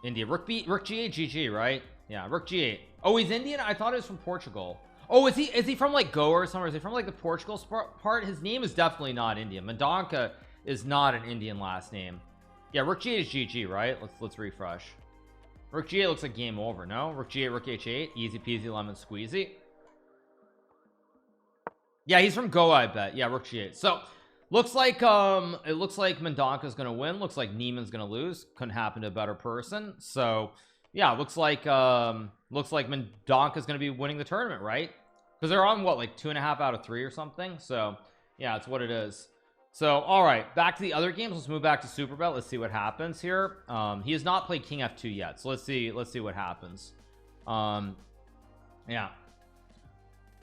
India. Rook G8 GG, right? Yeah, Rook G8. Oh, he's Indian? I thought he was from Portugal. Oh, is he from like Goa or somewhere? Is he from like the Portugal part? His name is definitely not Indian. Mendonca is not an Indian last name. Yeah, Rook G8 is GG, right? Let's refresh. Rook G8 looks like game over. No, Rook G8, Rook H8, easy peasy lemon squeezy. Yeah, he's from Goa, I bet. Yeah, Rook G8. So looks like it looks like Mendonca's gonna win. Looks like Niemann's gonna lose. Couldn't happen to a better person. So yeah, looks like Mendonca's gonna be winning the tournament, right? Because they're on what, like 2.5 out of 3 or something. So yeah, it's what it is. So all right, back to the other games. Let's move back to Superbet. Let's see what happens here. He has not played King F2 yet, so let's see what happens. Yeah.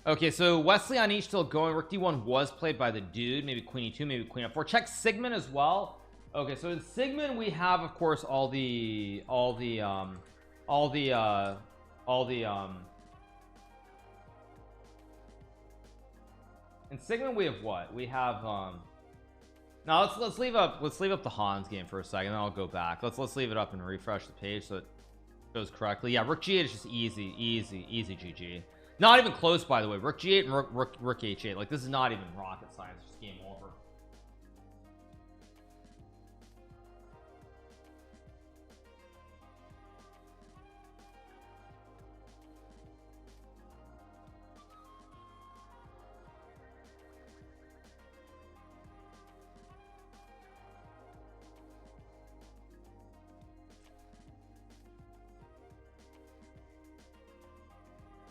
Okay, so Wesley on Anish still going. Rook D1 was played by the dude. Maybe Queen E2, maybe Queen F4. Check Sigmund as well. Okay, so in Sigmund we have, of course, all the in Sigmund we have what? We have now let's leave up the Hans game for a second, then I'll go back. Let's leave it up and refresh the page so it goes correctly. Yeah, Rook G8 is just easy GG. Not even close, by the way. Rook G8 and Rook H8. Like, this is not even rocket science. Just game over.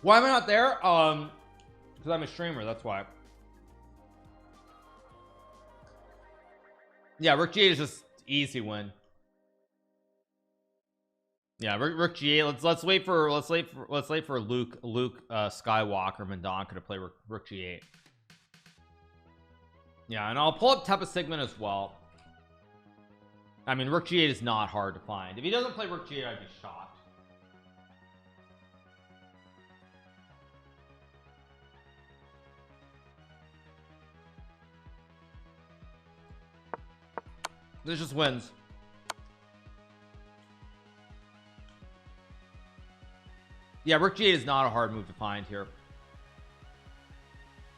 Why am I not there? Because I'm a streamer, that's why. Yeah, Rook G8 is just easy win. Yeah, Rook G8. Let's wait for Luke Skywalker Mendonca to play Rook G8. Yeah, and I'll pull up Tepa Sigmund as well. I mean, Rook G8 is not hard to find. If he doesn't play Rook G8, I'd be shocked. This just wins. Yeah, Rook G8 is not a hard move to find here.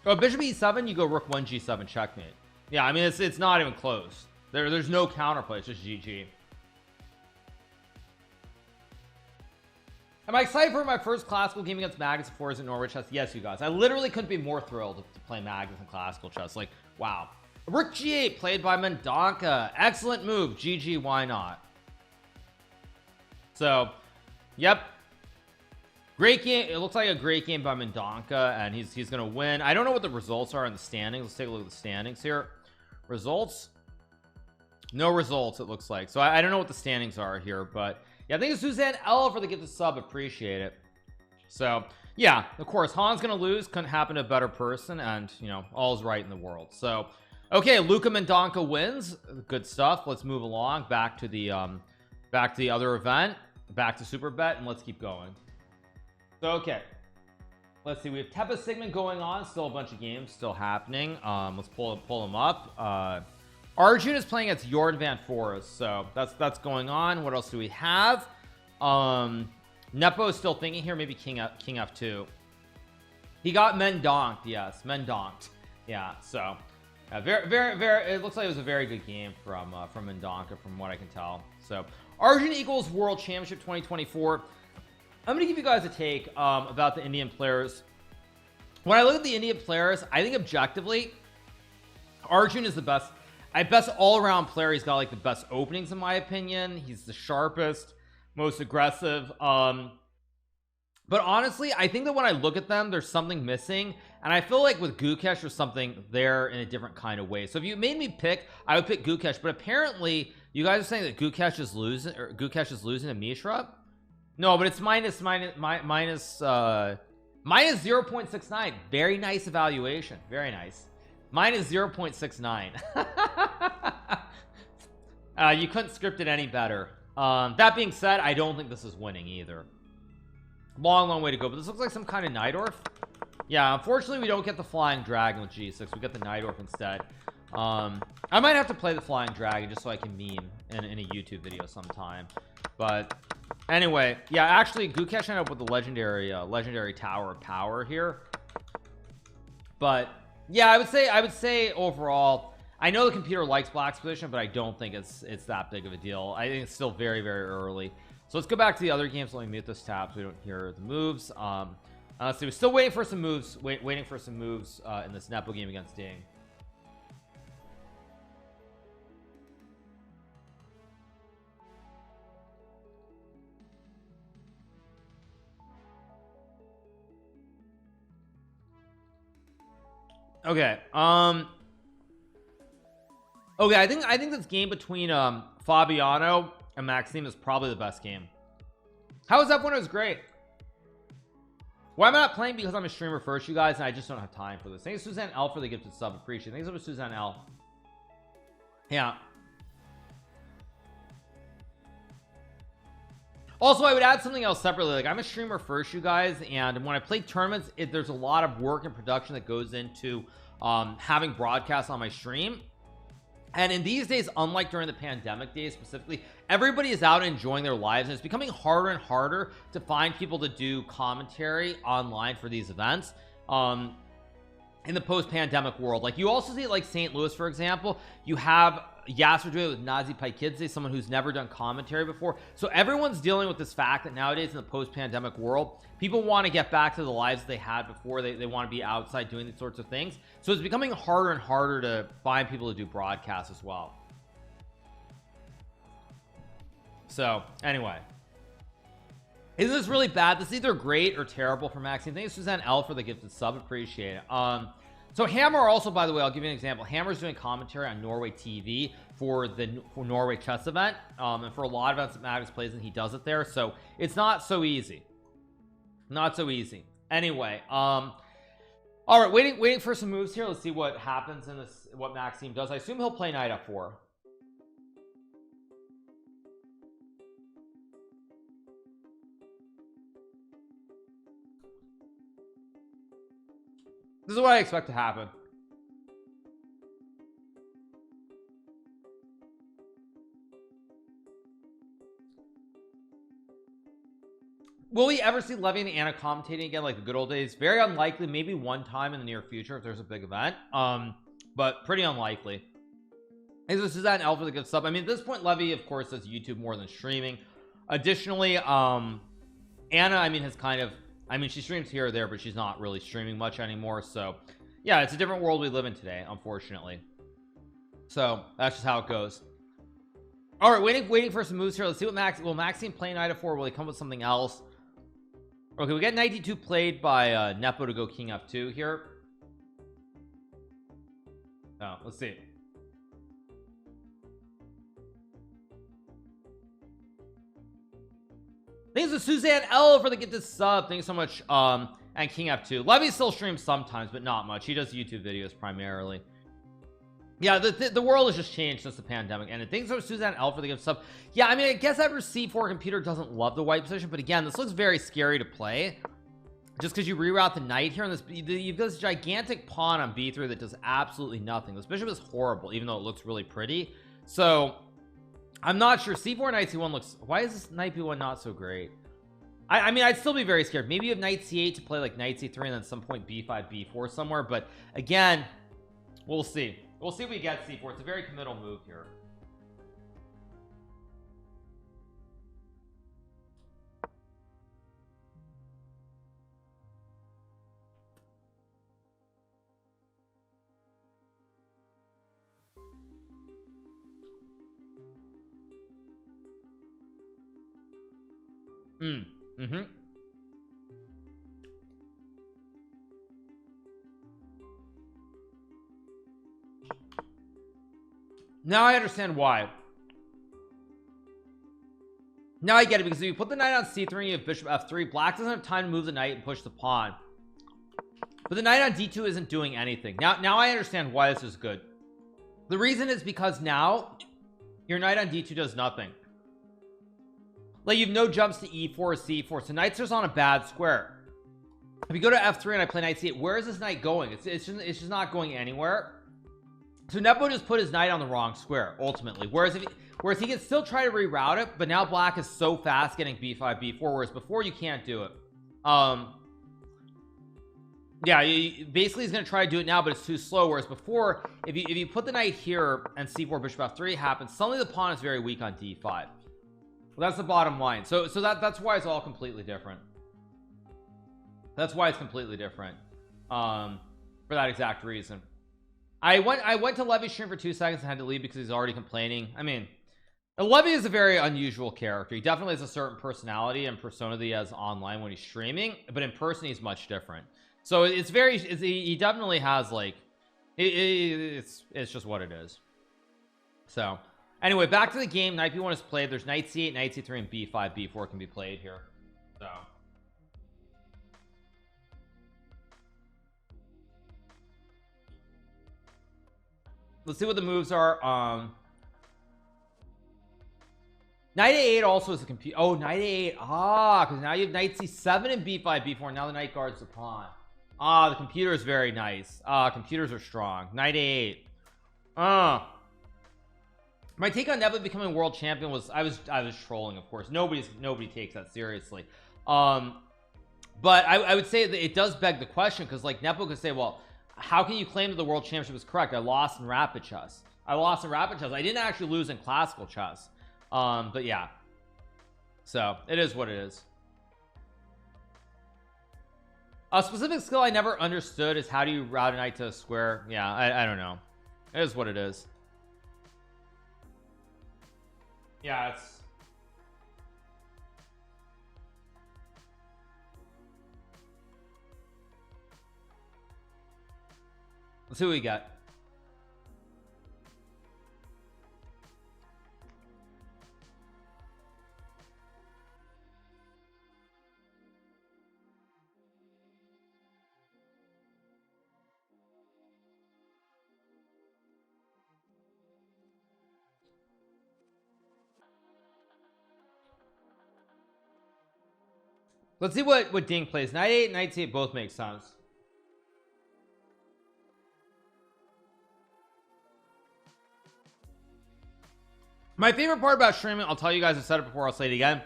Oh, Bishop E7, you go Rook 1 G7 checkmate. Yeah, I mean it's not even close. There's no counterplay, it's just GG. Am I excited for my first classical game against Magnus and Forza at Norway chess? Yes, you guys. I literally couldn't be more thrilled to play Magnus in classical chess. Like, wow. Rook G8 played by Mendonca. Excellent move. GG, why not? So, yep. Great game. It looks like a great game by Mendonca, and he's gonna win. I don't know what the results are in the standings. Let's take a look at the standings here. Results. No results, it looks like. So I don't know what the standings are here, but yeah, I think it's Suzanne L for the gift of sub. Appreciate it. So yeah, of course, Han's gonna lose. Couldn't happen to a better person, and you know, all's right in the world. So okay, Luka Mendonca wins. Good stuff. Let's move along back to the other event, back to Super Bet, and let's keep going. So okay, let's see. We have Tepa Sigmund going on. Still a bunch of games still happening. Let's pull them up. Arjun is playing against Jordan Van Forest, so that's going on. What else do we have? Nepo is still thinking here. Maybe King F2. He got Mendonked. Yes, Mendonked. Yeah. So very. It looks like it was a very good game from Mendonca, from what I can tell. So Arjun equals World Championship 2024. I'm gonna give you guys a take about the Indian players. When I look at the Indian players, I think objectively, Arjun is the best all-around player. He's got like the best openings in my opinion. He's the sharpest, most aggressive. But honestly, I think that when I look at them, there's something missing, and I feel like with Gukesh there's something there in a different kind of way. So if you made me pick, I would pick Gukesh, but apparently you guys are saying that Gukesh is losing to Mishra. No, but it's minus 0.69. Very nice evaluation. Very nice. Minus 0.69. You couldn't script it any better. That being said, I don't think this is winning either. Long way to go, but this looks like some kind of Najdorf. Yeah, unfortunately we don't get the Flying Dragon with G6. We get the Najdorf instead. I might have to play the Flying Dragon just so I can meme in a YouTube video sometime. But anyway, yeah, actually Gukesh ended up with the legendary Tower of Power here. But yeah, I would say overall, I know the computer likes Black's position, but I don't think it's that big of a deal. I think it's still very early. So let's go back to the other games. Let me mute this tab so we don't hear the moves. Let's see, we're still waiting for some moves. Waiting for some moves in this Nepo game against Ding. Okay. Okay, I think this game between Fabiano and Maxime is probably the best game. How was that one? It was great. Why am I not playing? Because I'm a streamer first, you guys, and I just don't have time for this. Thanks Suzanne L for the gifted sub. Appreciate it. Thanks for Suzanne L. Yeah. Also, I would add something else separately. Like, I'm a streamer first, you guys, and when I play tournaments, there's a lot of work and production that goes into having broadcasts on my stream. And in these days, unlike during the pandemic days specifically, everybody is out enjoying their lives, and it's becoming harder and harder to find people to do commentary online for these events in the post-pandemic world. Like, you also see, like, St. Louis, for example, you have Yasser doing it with Nazi Paikidze, someone who's never done commentary before. So everyone's dealing with this fact that nowadays in the post-pandemic world, people want to get back to the lives they had before. They want to be outside doing these sorts of things. So it's becoming harder and harder to find people to do broadcasts as well. So anyway, Is this really bad? This is either great or terrible for Maxime. Thanks Suzanne L for the gifted sub, appreciate it. So Hammer also, by the way, I'll give you an example. Hammer's doing commentary on Norway TV for the Norway chess event, and for a lot of events that Magus plays in, he does it there. So it's not so easy, not so easy. Anyway, all right, waiting for some moves here. Let's see what happens in this, what Maxime does. I assume he'll play knight f4. This is what I expect to happen. Will we ever see Levy and Anna commentating again like the good old days? Very unlikely. Maybe one time in the near future if there's a big event, but pretty unlikely. This is that Alpha the good sub. I mean, at this point, Levy of course does YouTube more than streaming. Additionally, Anna, I mean, has kind of, I mean, she streams here or there, but she's not really streaming much anymore. So yeah, it's a different world we live in today, unfortunately. So that's just how it goes. All right, waiting for some moves here. Let's see what will Maxime play knight f4? Will he come with something else? Okay, we got knight d2 played by Nepo to go king f2 here. Oh, let's see. Thanks to Suzanne L for the get this sub. Thanks so much. And king f2. Levy still streams sometimes, but not much. He does YouTube videos primarily. Yeah, the world has just changed since the pandemic ended. Thanks so much Suzanne L for the gift sub. Yeah, I mean, I guess that c4 computer doesn't love the white position, but again, this looks very scary to play. Just because you reroute the knight here, and this you've got this gigantic pawn on b3 that does absolutely nothing. This bishop is horrible, even though it looks really pretty. So I'm not sure. c4 knight c1 looks, why is this knight b1 not so great? I mean, I'd still be very scared. Maybe you have knight c8 to play like knight c3 and then at some point b5 b4 somewhere, but again, we'll see. We'll see if we get c4. It's a very committal move here. Now I understand why. Now I get it, because if you put the knight on c3 and you have bishop f3, black doesn't have time to move the knight and push the pawn, but the knight on d2 isn't doing anything. Now I understand why this is good. The reason is because now your knight on d2 does nothing. Like, you have no jumps to e4 or c4, so knight's just on a bad square. If you go to f3 and I play knight c8, where is this knight going? It's just not going anywhere. So Nepo just put his knight on the wrong square ultimately, whereas he can still try to reroute it, but now black is so fast getting b5 b4, whereas before you can't do it. Yeah, basically he's gonna try to do it now, but it's too slow, whereas before, if you put the knight here and c4 bishop f3 happens, suddenly the pawn is very weak on d5. Well, that's the bottom line. So that's why it's all completely different. That's why it's completely different, for that exact reason. I went to Levy's stream for 2 seconds and had to leave because he's already complaining. I mean, Levy is a very unusual character. He definitely has a certain personality and persona that he has online when he's streaming, but in person he's much different. So he definitely has like it's just what it is. So anyway, back to the game. Knight b1 is played. There's knight c8, knight c3, and b5 b4 can be played here. So let's see what the moves are. Knight a8 also is a compute. Oh, knight a8. Because now you have knight c7 and b5 b4. Now the knight guards the pawn. The computer is very nice. Computers are strong. Knight a8. My take on Nepo becoming world champion was I was trolling, of course. Nobody takes that seriously. But I would say that it does beg the question, because like Nepo could say, well, how can you claim that the world championship is correct? I lost in rapid chess. I didn't actually lose in classical chess. But yeah, so it is what it is. A specific skill I never understood is how do you route a knight to a square. Yeah, I don't know. It is what it is. Yeah, it's Let's see what we got. Let's see what Ding plays. Knight 8 and Knight 8 both make sense. My favorite part about streaming, I'll tell you guys, I've said it before, I'll say it again,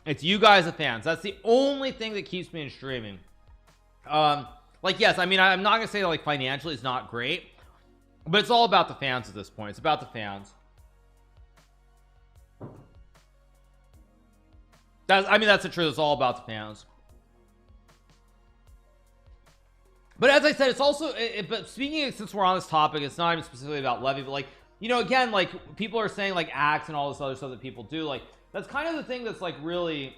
it's you guys, the fans. That's the only thing that keeps me in streaming. Like, yes, I mean, I'm not gonna say that, like, financially it's not great, but it's all about the fans at this point. It's about the fans. I mean, that's the truth. It's all about the fans. But as I said, it's also but speaking of, since we're on this topic, it's not even specifically about Levy, but like, you know, again, like people are saying like acts and all this other stuff that people do, like that's kind of the thing that's like really,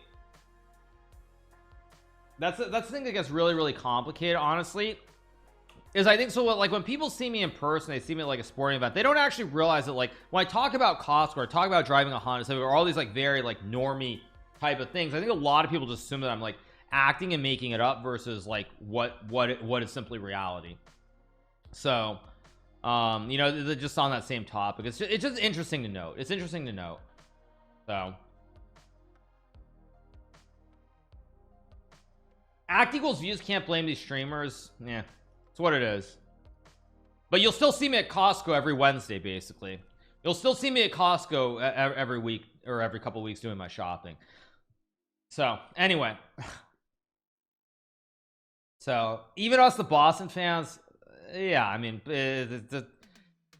that's the thing that gets really complicated, honestly, is I think so like when people see me in person, they see me at like a sporting event, they don't actually realize that like when I talk about Costco or talk about driving a Honda or all these like very like normie type of things, I think a lot of people just assume that I'm like acting and making it up versus like what is simply reality. So you know, just on that same topic, it's just interesting to note. It's interesting to note. So act equals views, can't blame these streamers. Yeah, it's what it is. But you'll still see me at Costco every Wednesday, basically. You'll still see me at Costco every week or every couple of weeks doing my shopping. So anyway, so even us, the Boston fans, yeah, I mean,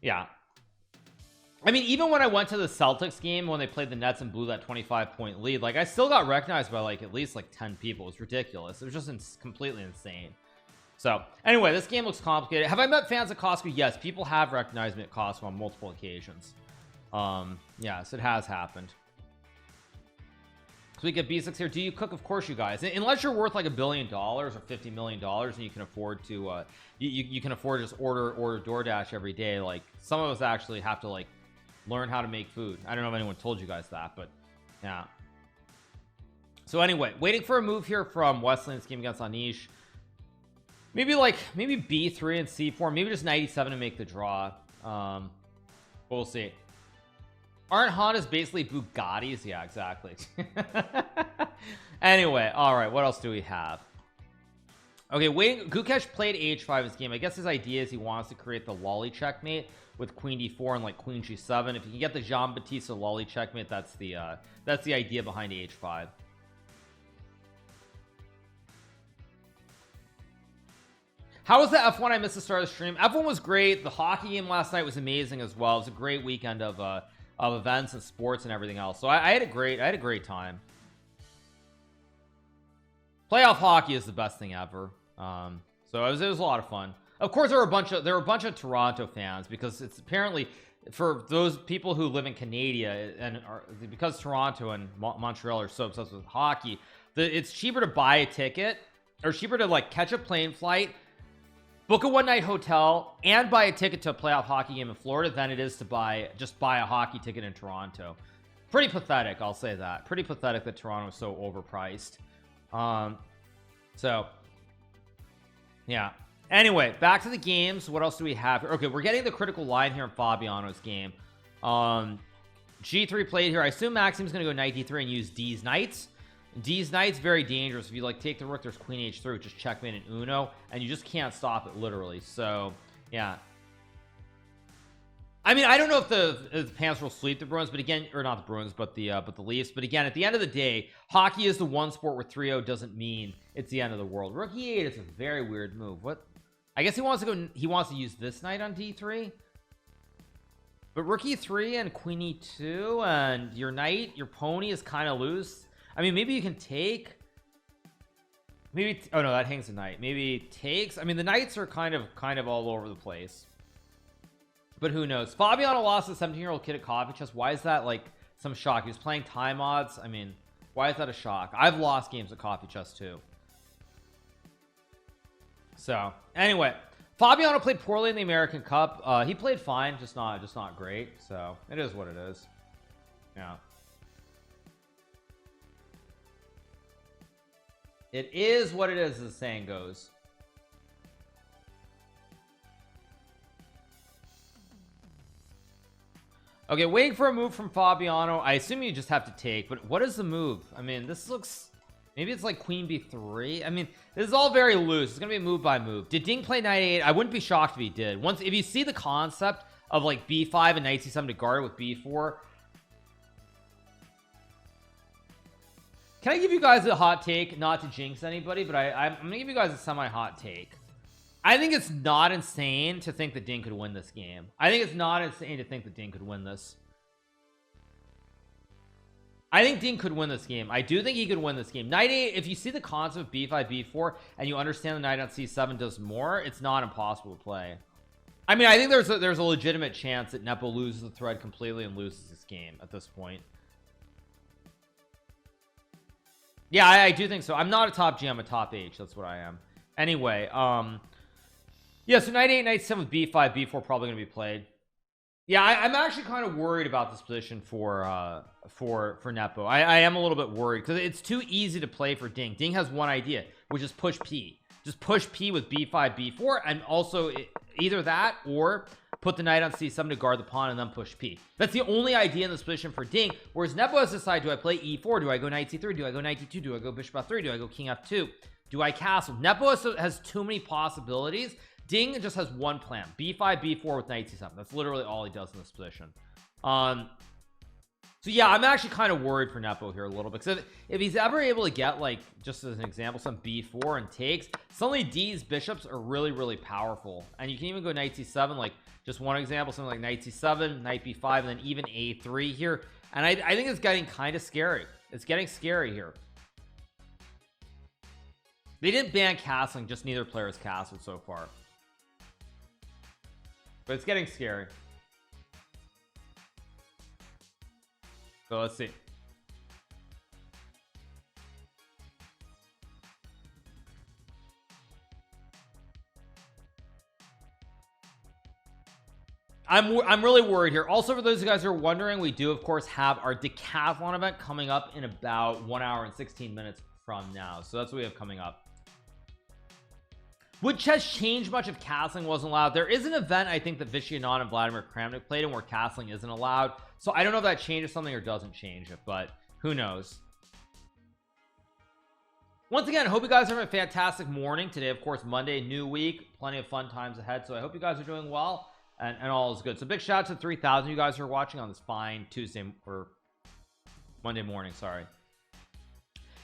yeah, I mean, even when I went to the Celtics game when they played the Nets and blew that 25-point lead, like I still got recognized by like at least like 10 people. It's ridiculous. It was just completely insane. So anyway, this game looks complicated. Have I met fans at Costco? Yes, people have recognized me at Costco on multiple occasions. Yes, it has happened. So we get B6 here. Do you cook? Of course you guys, unless you're worth like $1 billion or $50 million and you can afford to you can afford to just order DoorDash every day. Like some of us actually have to like learn how to make food. I don't know if anyone told you guys that, but yeah. So anyway, waiting for a move here from Wesley in this game against Anish. Maybe B3 and C4, maybe just 97 to make the draw. We'll see. Aren't Hondas basically Bugattis? Yeah, exactly. Anyway, all right, what else do we have? Okay, waiting. Gukesh played H5 this game. I guess his idea is he wants to create the lolly checkmate with Queen D4 and like Queen G7. If you can get the Jean-Baptiste lolly checkmate, that's the idea behind H5. How was the F1? I missed the start of the stream. F1 was great. The hockey game last night was amazing as well. It was a great weekend of events and sports and everything else. So I had a great time. Playoff hockey is the best thing ever. So it was a lot of fun. Of course, there were a bunch of Toronto fans because it's apparently for those people who live in Canada and because Toronto and Montreal are so obsessed with hockey, it's cheaper to buy a ticket or cheaper to like catch a plane flight, book a one-night hotel, and buy a ticket to a playoff hockey game in Florida than it is to just buy a hockey ticket in Toronto. Pretty pathetic, I'll say that. Pretty pathetic that Toronto is so overpriced. So yeah. Anyway, back to the games. What else do we have here? Okay, we're getting the critical line here in Fabiano's game. G3 played here. I assume Maxime's going to go knight D3 and use D's knights. D's knight's very dangerous. If you like take the rook, there's queen H3, which is checkmate and Uno, and you just can't stop it literally. So yeah, I mean, I don't know if the Panthers will sweep the Bruins, but again, or not the Bruins, but the Leafs. But again, at the end of the day, hockey is the one sport where 3-0 doesn't mean it's the end of the world. Rook E8 is a very weird move. What? I guess he wants to use this knight on D3. But rook E3 and queen E2 and your knight, your pony is kind of loose. I mean, maybe you can take. Maybe. Oh no, that hangs a knight. Maybe takes. I mean, the knights are kind of all over the place. But who knows? Fabiano lost a 17-year-old kid at Coffee Chest. Why is that like some shock? He was playing time odds. I mean, why is that a shock? I've lost games at Coffee Chest too. So anyway, Fabiano played poorly in the American Cup. He played fine, just not great. So it is what it is. Yeah. It is what it is, as the saying goes. Okay, waiting for a move from Fabiano. I assume you just have to take, but what is the move? I mean, this looks... Maybe it's like Queen B3. I mean, this is all very loose. It's gonna be move by move. Did Ding play knight a8? I wouldn't be shocked if he did. Once, if you see the concept of like b5 and knight c7 to guard with b4. Can I give you guys a hot take? Not to jinx anybody, but I'm gonna give you guys a semi-hot take. I think it's not insane to think that Ding could win this game. I think it's not insane to think that Ding could win this. I think Ding could win this game. I do think he could win this game. Knight a8, if you see the concept of b5, b4, and you understand the knight on c7 does more, it's not impossible to play. I mean, I think there's a legitimate chance that Nepo loses the thread completely and loses this game at this point. Yeah, I do think so. I'm not a top G, I'm a top H. That's what I am. Anyway, yeah, so knight 8, knight 7 with b5, b4 probably going to be played. Yeah, I'm actually kind of worried about this position for Nepo. I am a little bit worried because it's too easy to play for Ding. Ding has one idea, which is push P. Just push P with b5, b4, and also either that or put the knight on c7 to guard the pawn and then push P. That's the only idea in this position for Ding. Whereas Nepo has to decide, do I play e4? Do I go knight c3? Do I go knight d2? Do I go bishop f3? Do I go king f2? Do I castle? Nepo has too many possibilities. Ding just has one plan: b5, b4 with knight c7. That's literally all he does in this position. So yeah, I'm actually kind of worried for Nepo here a little bit, because if he's ever able to get, like, just as an example, some b4 and takes, suddenly D's bishops are really powerful, and you can even go knight c7, like just one example, something like knight c7, knight b5, and then even a3 here. And I think it's getting kind of scary. It's getting scary here. They didn't ban castling, just neither player has castled so far. But it's getting scary. So let's see. I'm really worried here. Also, for those of you guys who are wondering, we do of course have our decathlon event coming up in about 1 hour and 16 minutes from now. So that's what we have coming up. Would chess change much if castling wasn't allowed? There is an event, I think, that Vishy Anand and Vladimir Kramnik played in where castling isn't allowed. So I don't know if that changes something or doesn't change it, but who knows. Once again, I hope you guys are having a fantastic morning today. Of course, Monday, new week, plenty of fun times ahead. So I hope you guys are doing well and all is good. So big shout out to 3,000 you guys who are watching on this fine Tuesday or Monday morning. Sorry.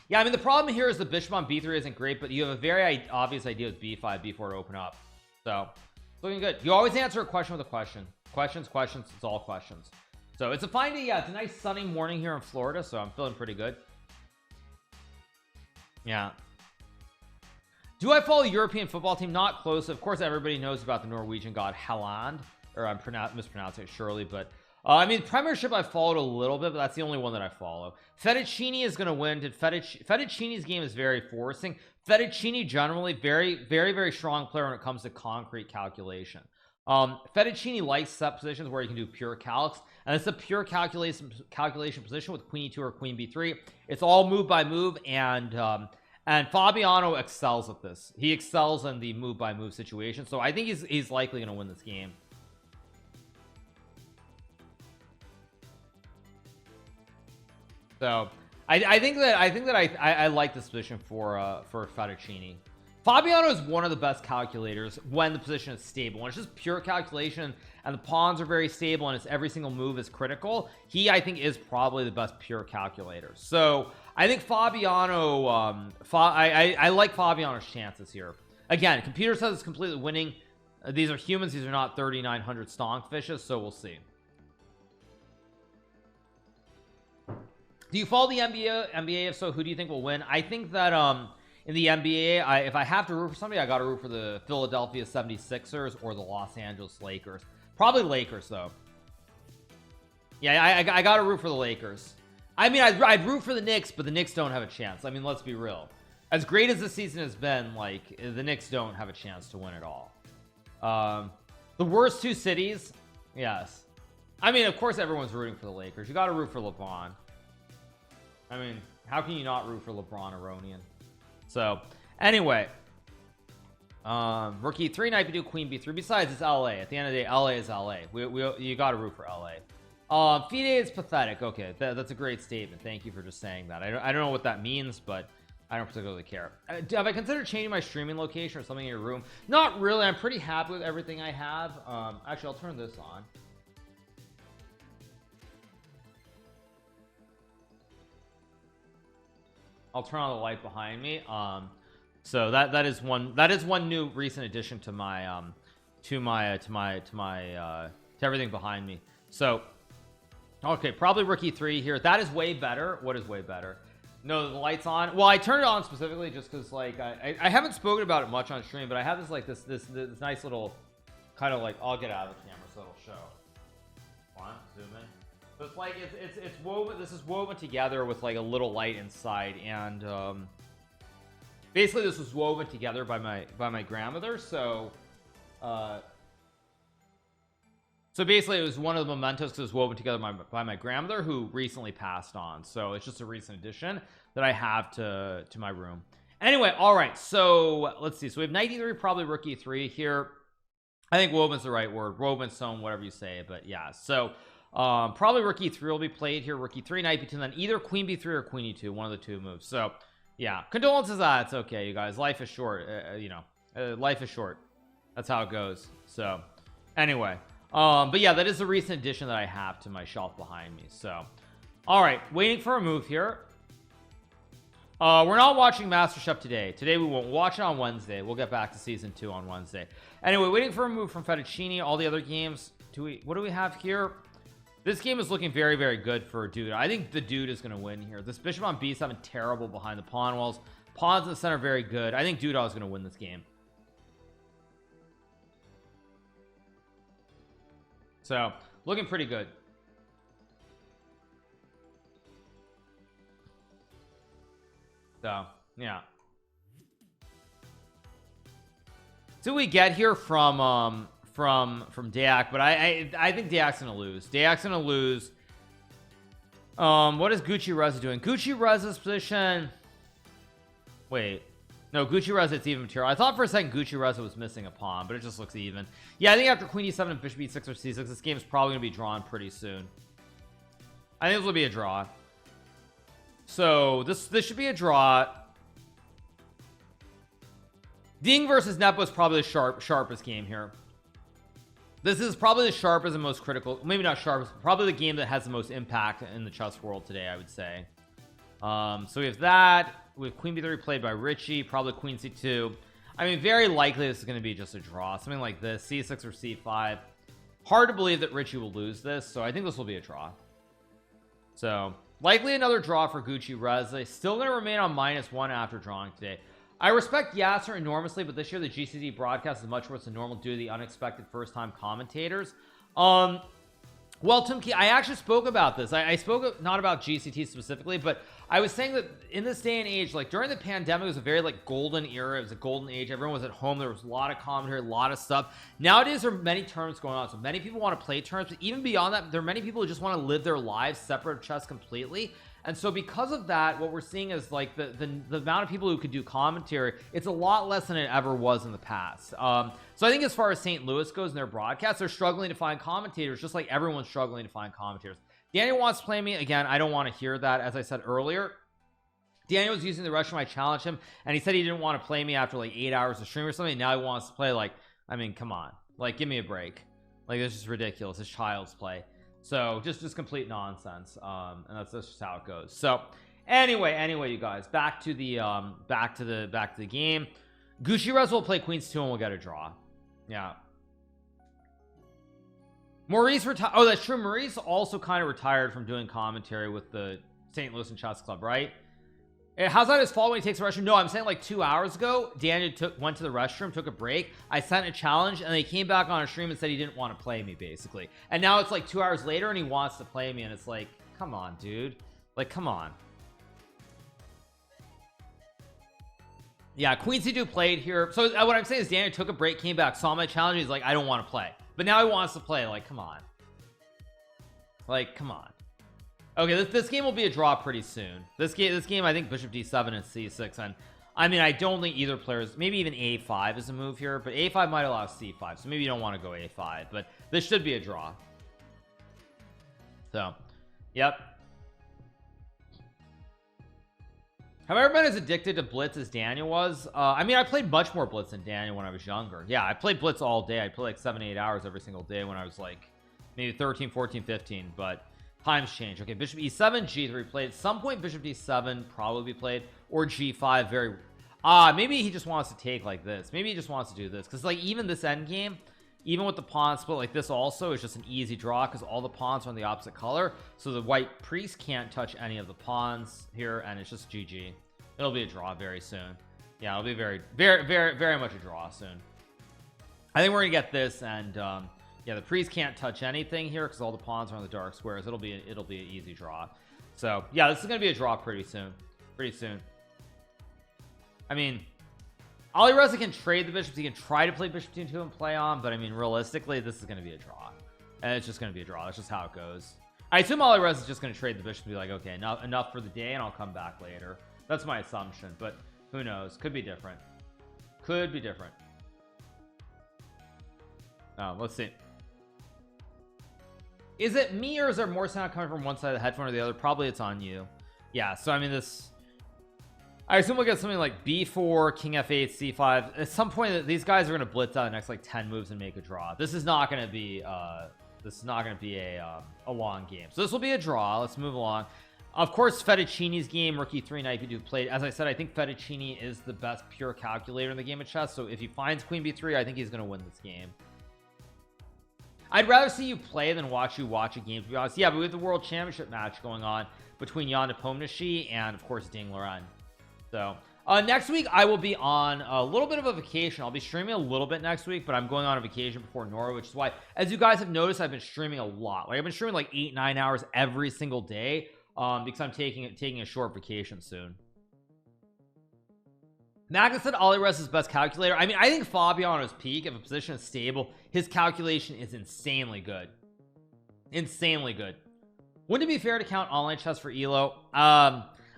Yeah, I mean, the problem here is the bishop on b3 isn't great, but you have a very obvious idea with b5, b4 to open up. So, it's looking good. You always answer a question with a question. Questions, it's all questions. So, it's a fine day. Yeah, it's a nice sunny morning here in Florida, so I'm feeling pretty good. Yeah. Do I follow European football team? Not close. Of course, everybody knows about the Norwegian god Haaland, or I'm mispronouncing it surely, but I mean, Premiership I followed a little bit, but that's the only one that I follow. Fettuccini is going to win. Fettuccini's game is very forcing. Fettuccini generally very strong player when it comes to concrete calculation. Fettuccini likes set positions where you can do pure calcs, and it's a pure calculation position with queen e2 or queen b3. It's all move by move, and Fabiano excels at this. He excels in the move by move situation, so I think he's likely going to win this game. So I think that I like this position for Fettuccini. Fabiano is one of the best calculators when the position is stable. When it's just pure calculation and the pawns are very stable and it's every single move is critical, he I think is probably the best pure calculator. So I think Fabiano I like Fabiano's chances here. Again, computer says it's completely winning. These are humans, these are not 3,900 stonkfishes, so we'll see. Do you follow the NBA? If so, who do you think will win? I think that in the NBA, if I have to root for somebody, I got to root for the Philadelphia 76ers or the Los Angeles Lakers. Probably Lakers, though. Yeah, I got to root for the Lakers. I mean, I'd root for the Knicks, but the Knicks don't have a chance. I mean, let's be real. As great as the season has been, like, the Knicks don't have a chance to win at all. The worst two cities, yes. I mean, of course everyone's rooting for the Lakers. You got to root for LeBron. I mean, how can you not root for LeBron, Aronian? So anyway, rookie 3, knight b2, queen b3. Besides, it's LA. At the end of the day, LA is LA. You got to root for LA. FIDE is pathetic. Okay, that's a great statement. Thank you for just saying that. I don't know what that means, but I don't particularly care. Have I considered changing my streaming location or something in your room? Not really. I'm pretty happy with everything I have. Actually, I'll turn this on. I'll turn on the light behind me. So that is one new recent addition to my to everything behind me. So okay, probably rookie 3 here. That is way better. What is way better? No, the light's on. Well, I turned it on specifically just because like I haven't spoken about it much on stream, but I have this like this nice little kind of like, I'll get out of the camera so it'll show. Come on, zoom in. So it's like it's woven. This is woven together with like a little light inside, and basically this was woven together by my grandmother. So so basically it was one of the mementos because it was woven together by my grandmother who recently passed on. So it's just a recent addition that I have to my room. Anyway, all right, so let's see. So we have knight e3, probably rookie 3 here. I think woven's the right word, woven, sewn, whatever you say, but yeah. So probably rookie 3 will be played here. Rookie 3, knight b2, then either queen b3 or queen e2, one of the two moves. So yeah, condolences. It's okay, you guys. Life is short. You know, life is short. That's how it goes. So anyway, but yeah, that is a recent addition that I have to my shelf behind me. So all right, waiting for a move here. We're not watching MasterChef today. Today we won't. Watch it on Wednesday. We'll get back to season 2 on Wednesday. Anyway, waiting for a move from Fettuccini. All the other games. What do we have here? This game is looking very, very good for Dude. I think the Dude is going to win here. This bishop on b7 terrible behind the pawn walls. Pawns in the center very good. I think Dude is going to win this game. So looking pretty good. So yeah. So we get here from Dayak, but I think Dayak's gonna lose. Dayak's gonna lose. What is Gucci Reza doing? Gucci Reza's position. Wait, no, Gucci Reza, it's even material. I thought for a second Gucci Reza was missing a pawn, but it just looks even. Yeah, I think after queen e7 and bishop e6 or c6, this game is probably gonna be drawn pretty soon. I think this will be a draw. So this should be a draw. Ding versus Nepo is probably the sharpest game here. This is probably the sharpest and most critical, maybe not sharpest, probably the game that has the most impact in the chess world today, I would say. So we have that. We have queen b3 played by Richie, probably queen c2. I mean, very likely this is going to be just a draw, something like this, c6 or c5. Hard to believe that Richie will lose this, so I think this will be a draw. So likely another draw for Gucci Reza. Still going to remain on -1 after drawing today. I respect Yasser enormously, but this year the GCD broadcast is much worse than normal due to the unexpected first-time commentators. Well, Tumki, I actually spoke about this. I spoke not about GCT specifically, but I was saying that in this day and age, like during the pandemic, it was a very like golden era. It was a golden age. Everyone was at home. There was a lot of commentary, a lot of stuff. Nowadays, there are many tournaments going on. So many people want to play tournaments, but even beyond that, there are many people who just want to live their lives separate of chess completely. And so because of that, what we're seeing is like the amount of people who could do commentary, it's a lot less than it ever was in the past. So I think as far as St. Louis goes in their broadcasts, they're struggling to find commentators, just like everyone's struggling to find commentators. Daniel wants to play me again. I don't want to hear that. As I said earlier, Daniel was using the Russian. I challenged him and he said he didn't want to play me after like 8 hours of stream or something. Now he wants to play. Like, I mean, come on, like give me a break. Like, this is ridiculous. It's child's play. So just complete nonsense. And that's just how it goes. So anyway, you guys, back to the game. Gucci Rez will play queens 2 and we'll get a draw. Yeah. Maurice retired. Oh, that's true. Maurice also kind of retired from doing commentary with the St. Louis and Chess Club, right? How's that his fault when he takes a restroom? No, I'm saying like 2 hours ago, Daniel went to the restroom, took a break. I sent a challenge and they came back on a stream and said he didn't want to play me, basically. And now it's like 2 hours later and he wants to play me, and it's like, come on, dude. Like, come on. Yeah, Queen C2 played here. So what I'm saying is Daniel took a break, came back, saw my challenge. He's like, I don't want to play, but now he wants to play. Like, come on. Like, come on. Okay, this game will be a draw pretty soon. This game, I think bishop d7 and c6, and I mean, I don't think either players, maybe even a5 is a move here, but a5 might allow c5, so maybe you don't want to go a5, but this should be a draw. So, yep. Have I ever been as addicted to Blitz as Daniel was? I mean, I played much more Blitz than Daniel when I was younger. Yeah, I played Blitz all day. I played like 7-8 hours every single day when I was like maybe 13, 14, 15, but times change. Okay, bishop e7, g3 played. At some point, bishop d7 probably played, or g5 very... maybe he just wants to take like this. Maybe he just wants to do this, because like even this endgame, even with the pawn split like this also is just an easy draw because all the pawns are on the opposite color, so the white priest can't touch any of the pawns here, and it's just GG. It'll be a draw very soon. Yeah, it'll be very much a draw soon. I think we're gonna get this, and yeah, the priest can't touch anything here because all the pawns are on the dark squares. It'll be an easy draw. So yeah, this is gonna be a draw pretty soon. I mean, Alireza can trade the bishops. He can try to play bishop d2 and play on, but I mean, realistically, this is going to be a draw. And it's just going to be a draw. That's just how it goes. I assume Alireza is just going to trade the bishop and be like, okay, enough for the day, and I'll come back later. That's my assumption, but who knows? Could be different. Could be different. Oh, let's see. Is it me, or is there more sound coming from one side of the headphone or the other? Probably it's on you. Yeah, so I mean, I assume we'll get something like b4, king f8, c5. At some point, these guys are going to blitz out the next like 10 moves and make a draw. This is not going to be a long game. So this will be a draw. Let's move along. Of course, Fettuccine's game, rookie 3 knight b2 played. As I said, I think Fettuccine is the best pure calculator in the game of chess. So if he finds queen b3, I think he's going to win this game. I'd rather see you play than watch you watch a game, to be honest. Yeah, but we have the world championship match going on between Jan Nepomniachtchi and of course Ding Liren. So next week I will be on a little bit of a vacation. I'll be streaming a little bit next week, but I'm going on a vacation before Norway, which is why, as you guys have noticed, I've been streaming a lot. Like I've been streaming like 8-9 hours every single day, because I'm taking a short vacation soon. Magnus said Alireza's best calculator. I mean, I think Fabiano's peak, if a position is stable, his calculation is insanely good. Insanely good. Wouldn't it be fair to count online chess for ELO?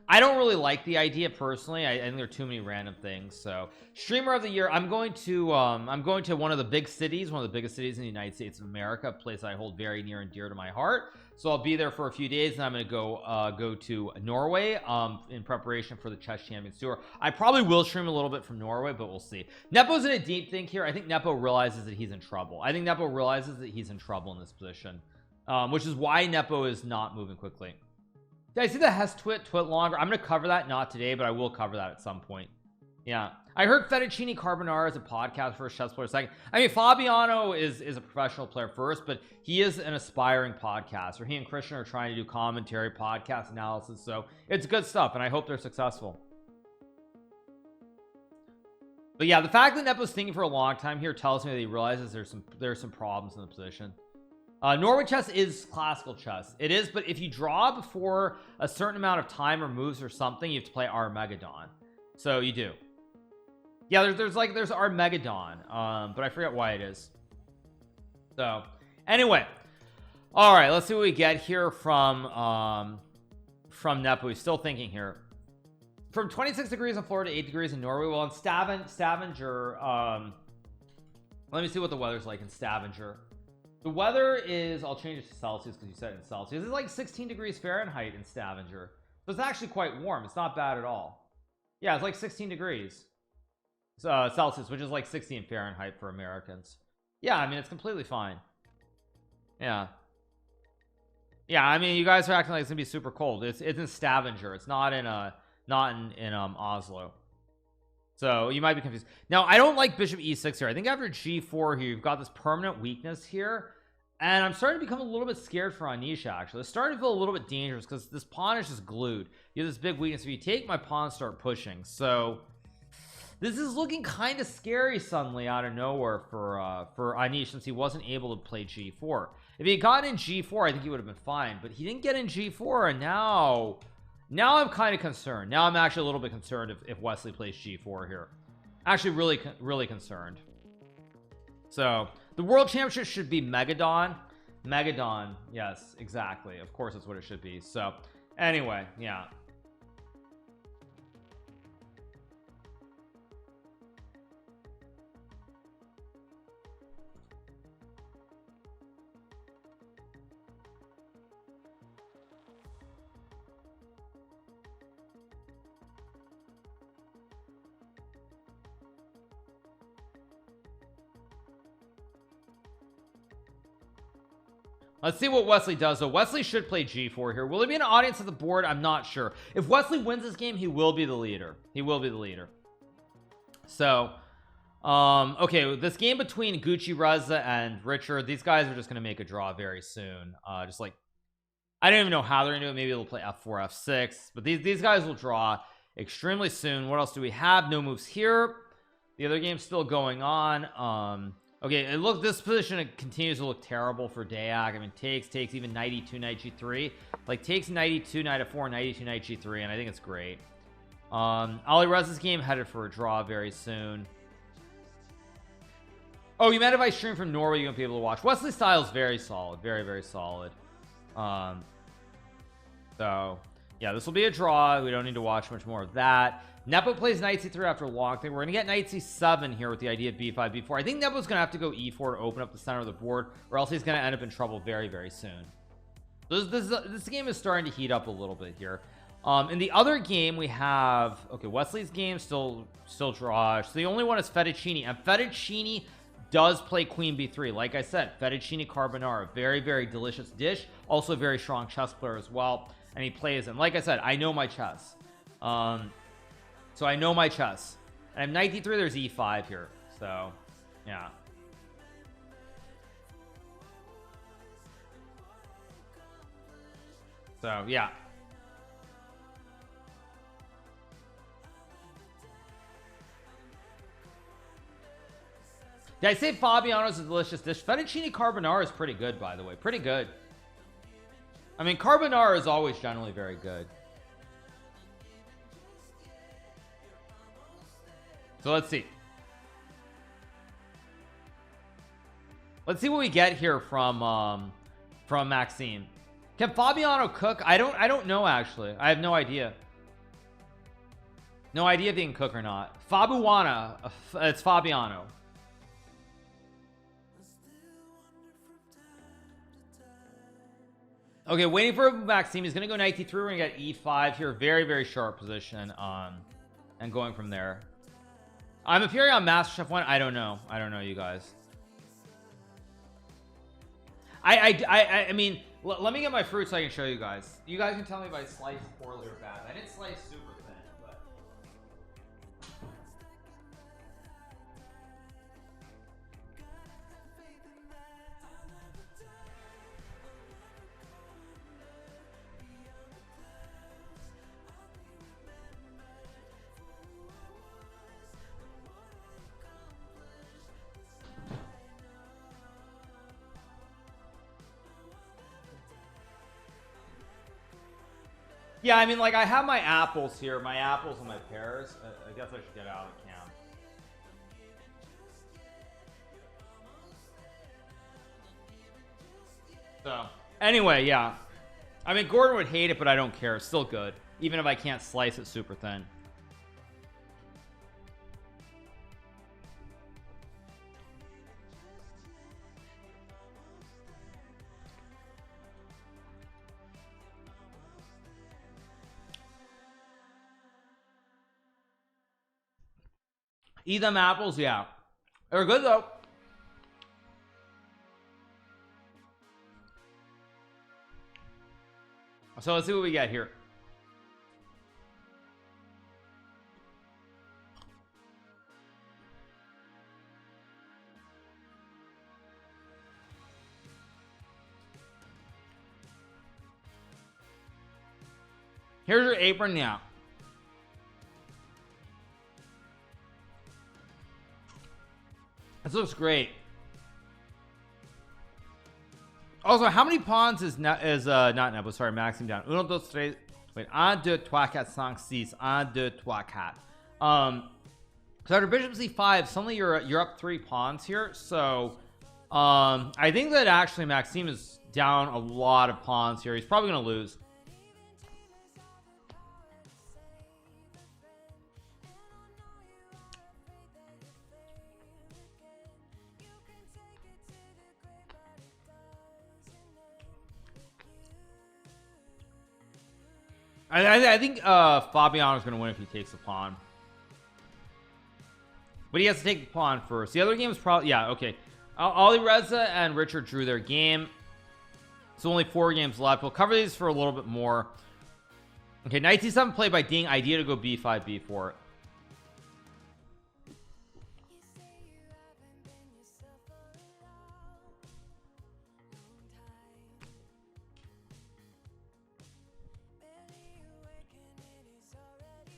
I don't really like the idea personally. I think there are too many random things. So streamer of the year, I'm going to one of the big cities, one of the biggest cities in the United States of America, a place I hold very near and dear to my heart. So I'll be there for a few days, and I'm going to go to Norway in preparation for the Chess Champions Tour. I probably will stream a little bit from Norway, but we'll see. Nepo's in a deep think here. I think Nepo realizes that he's in trouble. I think Nepo realizes that he's in trouble in this position, which is why Nepo is not moving quickly. Did I see the Hess twit longer? I'm going to cover that, not today, but I will cover that at some point. Yeah. I heard Fettuccine Carbonara is a podcast for a chess player second. I mean, Fabiano is a professional player first, but he is an aspiring podcaster. He and Christian are trying to do commentary, podcast analysis, so it's good stuff, and I hope they're successful. But yeah, the fact that Nepo's thinking for a long time here tells me that he realizes there's some problems in the position. Norway chess is classical chess. It is, but if you draw before a certain amount of time or moves or something, you have to play Armageddon. So you do. Yeah, there's Armageddon, but I forget why it is. So anyway, all right, let's see what we get here from Nepo. He's still thinking here. From 26 degrees in Florida to 8 degrees in Norway. Well, in Stavanger, let me see what the weather's like in Stavanger. The weather is, I'll change it to Celsius because you said it in Celsius. It's like 16 degrees Fahrenheit in Stavanger. So it's actually quite warm. It's not bad at all. Yeah, it's like 16 degrees Celsius, which is like 16 Fahrenheit for Americans. Yeah, I mean, it's completely fine. Yeah. Yeah, I mean, you guys are acting like it's gonna be super cold. It's in Stavanger. It's not in Oslo. So you might be confused. Now, I don't like bishop e6 here. I think after g4 here, you've got this permanent weakness here, and I'm starting to become a little bit scared for Anish, actually. It's starting to feel a little bit dangerous because this pawn is just glued. You have this big weakness. If you take, my pawns start pushing. So this is looking kind of scary suddenly out of nowhere for Anish, since he wasn't able to play g4. If he had gotten in g4, I think he would have been fine, but he didn't get in g4, and now Now I'm kind of concerned. Now I'm actually a little bit concerned if Wesley plays g4 here. Actually really concerned. So the world championship should be Megadon. Yes, exactly, of course that's what it should be. So anyway, yeah. Let's see what Wesley does though. Wesley should play g4 here. Will he be an audience at the board? I'm not sure. If Wesley wins this game, he will be the leader. He will be the leader. So okay, this game between Reza and Richard, these guys are just gonna make a draw very soon. Just like, I don't even know how they're gonna do it. Maybe they'll play f4 f6, but these guys will draw extremely soon. What else do we have? No moves here. The other game's still going on. Okay, and look, this position, it continues to look terrible for Dayak. I mean, takes even knight e2, knight g3, like takes knight e2, knight f4, knight e2, knight g3, and I think it's great. Alireza's game headed for a draw very soon. Oh, you meant if I stream from Norway, you're gonna be able to watch. Wesley's style is very solid, very solid. So yeah, this will be a draw. We don't need to watch much more of that. Nepo plays knight c3 after a long thing. We're gonna get knight c7 here with the idea of b5 b4. I think Nepo's gonna have to go e4 to open up the center of the board, or else he's gonna end up in trouble very soon. So this game is starting to heat up a little bit here. In the other game we have, okay, Wesley's game still draw. So the only one is Fettuccine, and Fettuccine does play queen b3. Like I said, Fettuccine carbonara, very delicious dish, also a very strong chess player as well, and he plays him. Like I said, I know my chess. So I know my chess. And I'm knight d3, there's e5 here. So yeah. So yeah. Did I say Fabiano's a delicious dish? Fettuccine carbonara is pretty good, by the way. Pretty good. I mean, carbonara is always generally very good. So let's see. Let's see what we get here from Maxime. Can Fabiano cook? I don't know, actually. I have no idea. No idea if he can cook or not. Fabuana. It's Fabiano. Okay, waiting for Maxime. He's gonna go knight d3. We're gonna get e5 here. Very sharp position. And going from there. I'm appearing on MasterChef 1. I don't know, you guys. I mean, let me get my fruit so I can show you guys. You guys can tell me if I sliced poorly or bad. I didn't slice super thin, but yeah, I mean, like, I have my apples here, my apples and my pears. I guess I should get out of the cam. So anyway, yeah, I mean, Gordon would hate it, but I don't care. It's still good, even if I can't slice it super thin. Eat them apples, yeah. They're good though. So let's see what we get here. Here's your apron now. This looks great. Also, how many pawns is not Nepo? Sorry, Maxime down. 1, 2, 3, Wait, 1, 2, 3, 4, 5, 6. 1, 2, 3, 4. So after bishop c5, suddenly you're up 3 pawns here. So I think that actually Maxime is down a lot of pawns here. He's probably gonna lose. I think Fabiano is going to win if he takes the pawn, but he has to take the pawn first. The other game is probably, yeah, okay. Alireza and Richard drew their game, so only 4 games left. We'll cover these for a little bit more. Okay, knight c7 played by Ding. Idea to go b5 b4.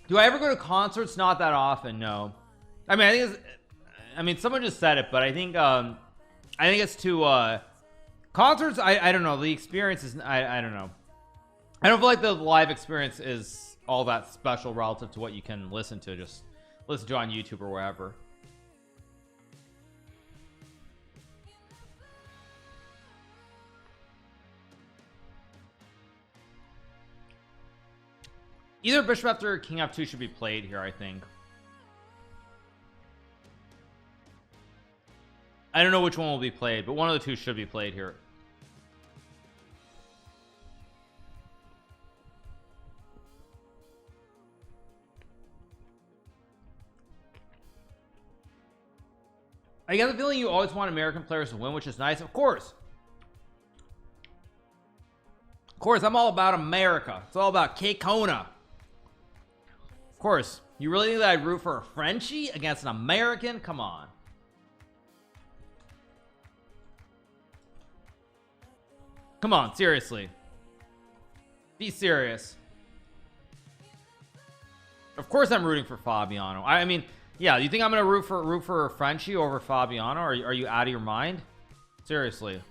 Do I ever go to concerts? Not that often, no. I mean, I mean, someone just said it, but I think it's too concerts. I don't know. The experience is I don't know. I don't feel like the live experience is all that special relative to what you can listen to. Just listen to on YouTube or wherever. Either bishop after king f2 should be played here, I think. I don't know which one will be played, but one of the two should be played here. I get the feeling you always want American players to win, which is nice. Of course, I'm all about America. It's all about K-Kona. Of course, you really think that I'd root for a Frenchie against an American? Come on. Come on, seriously. Be serious. Of course I'm rooting for Fabiano. I mean, yeah, you think I'm gonna root for Frenchie over Fabiano? Are you out of your mind? Seriously.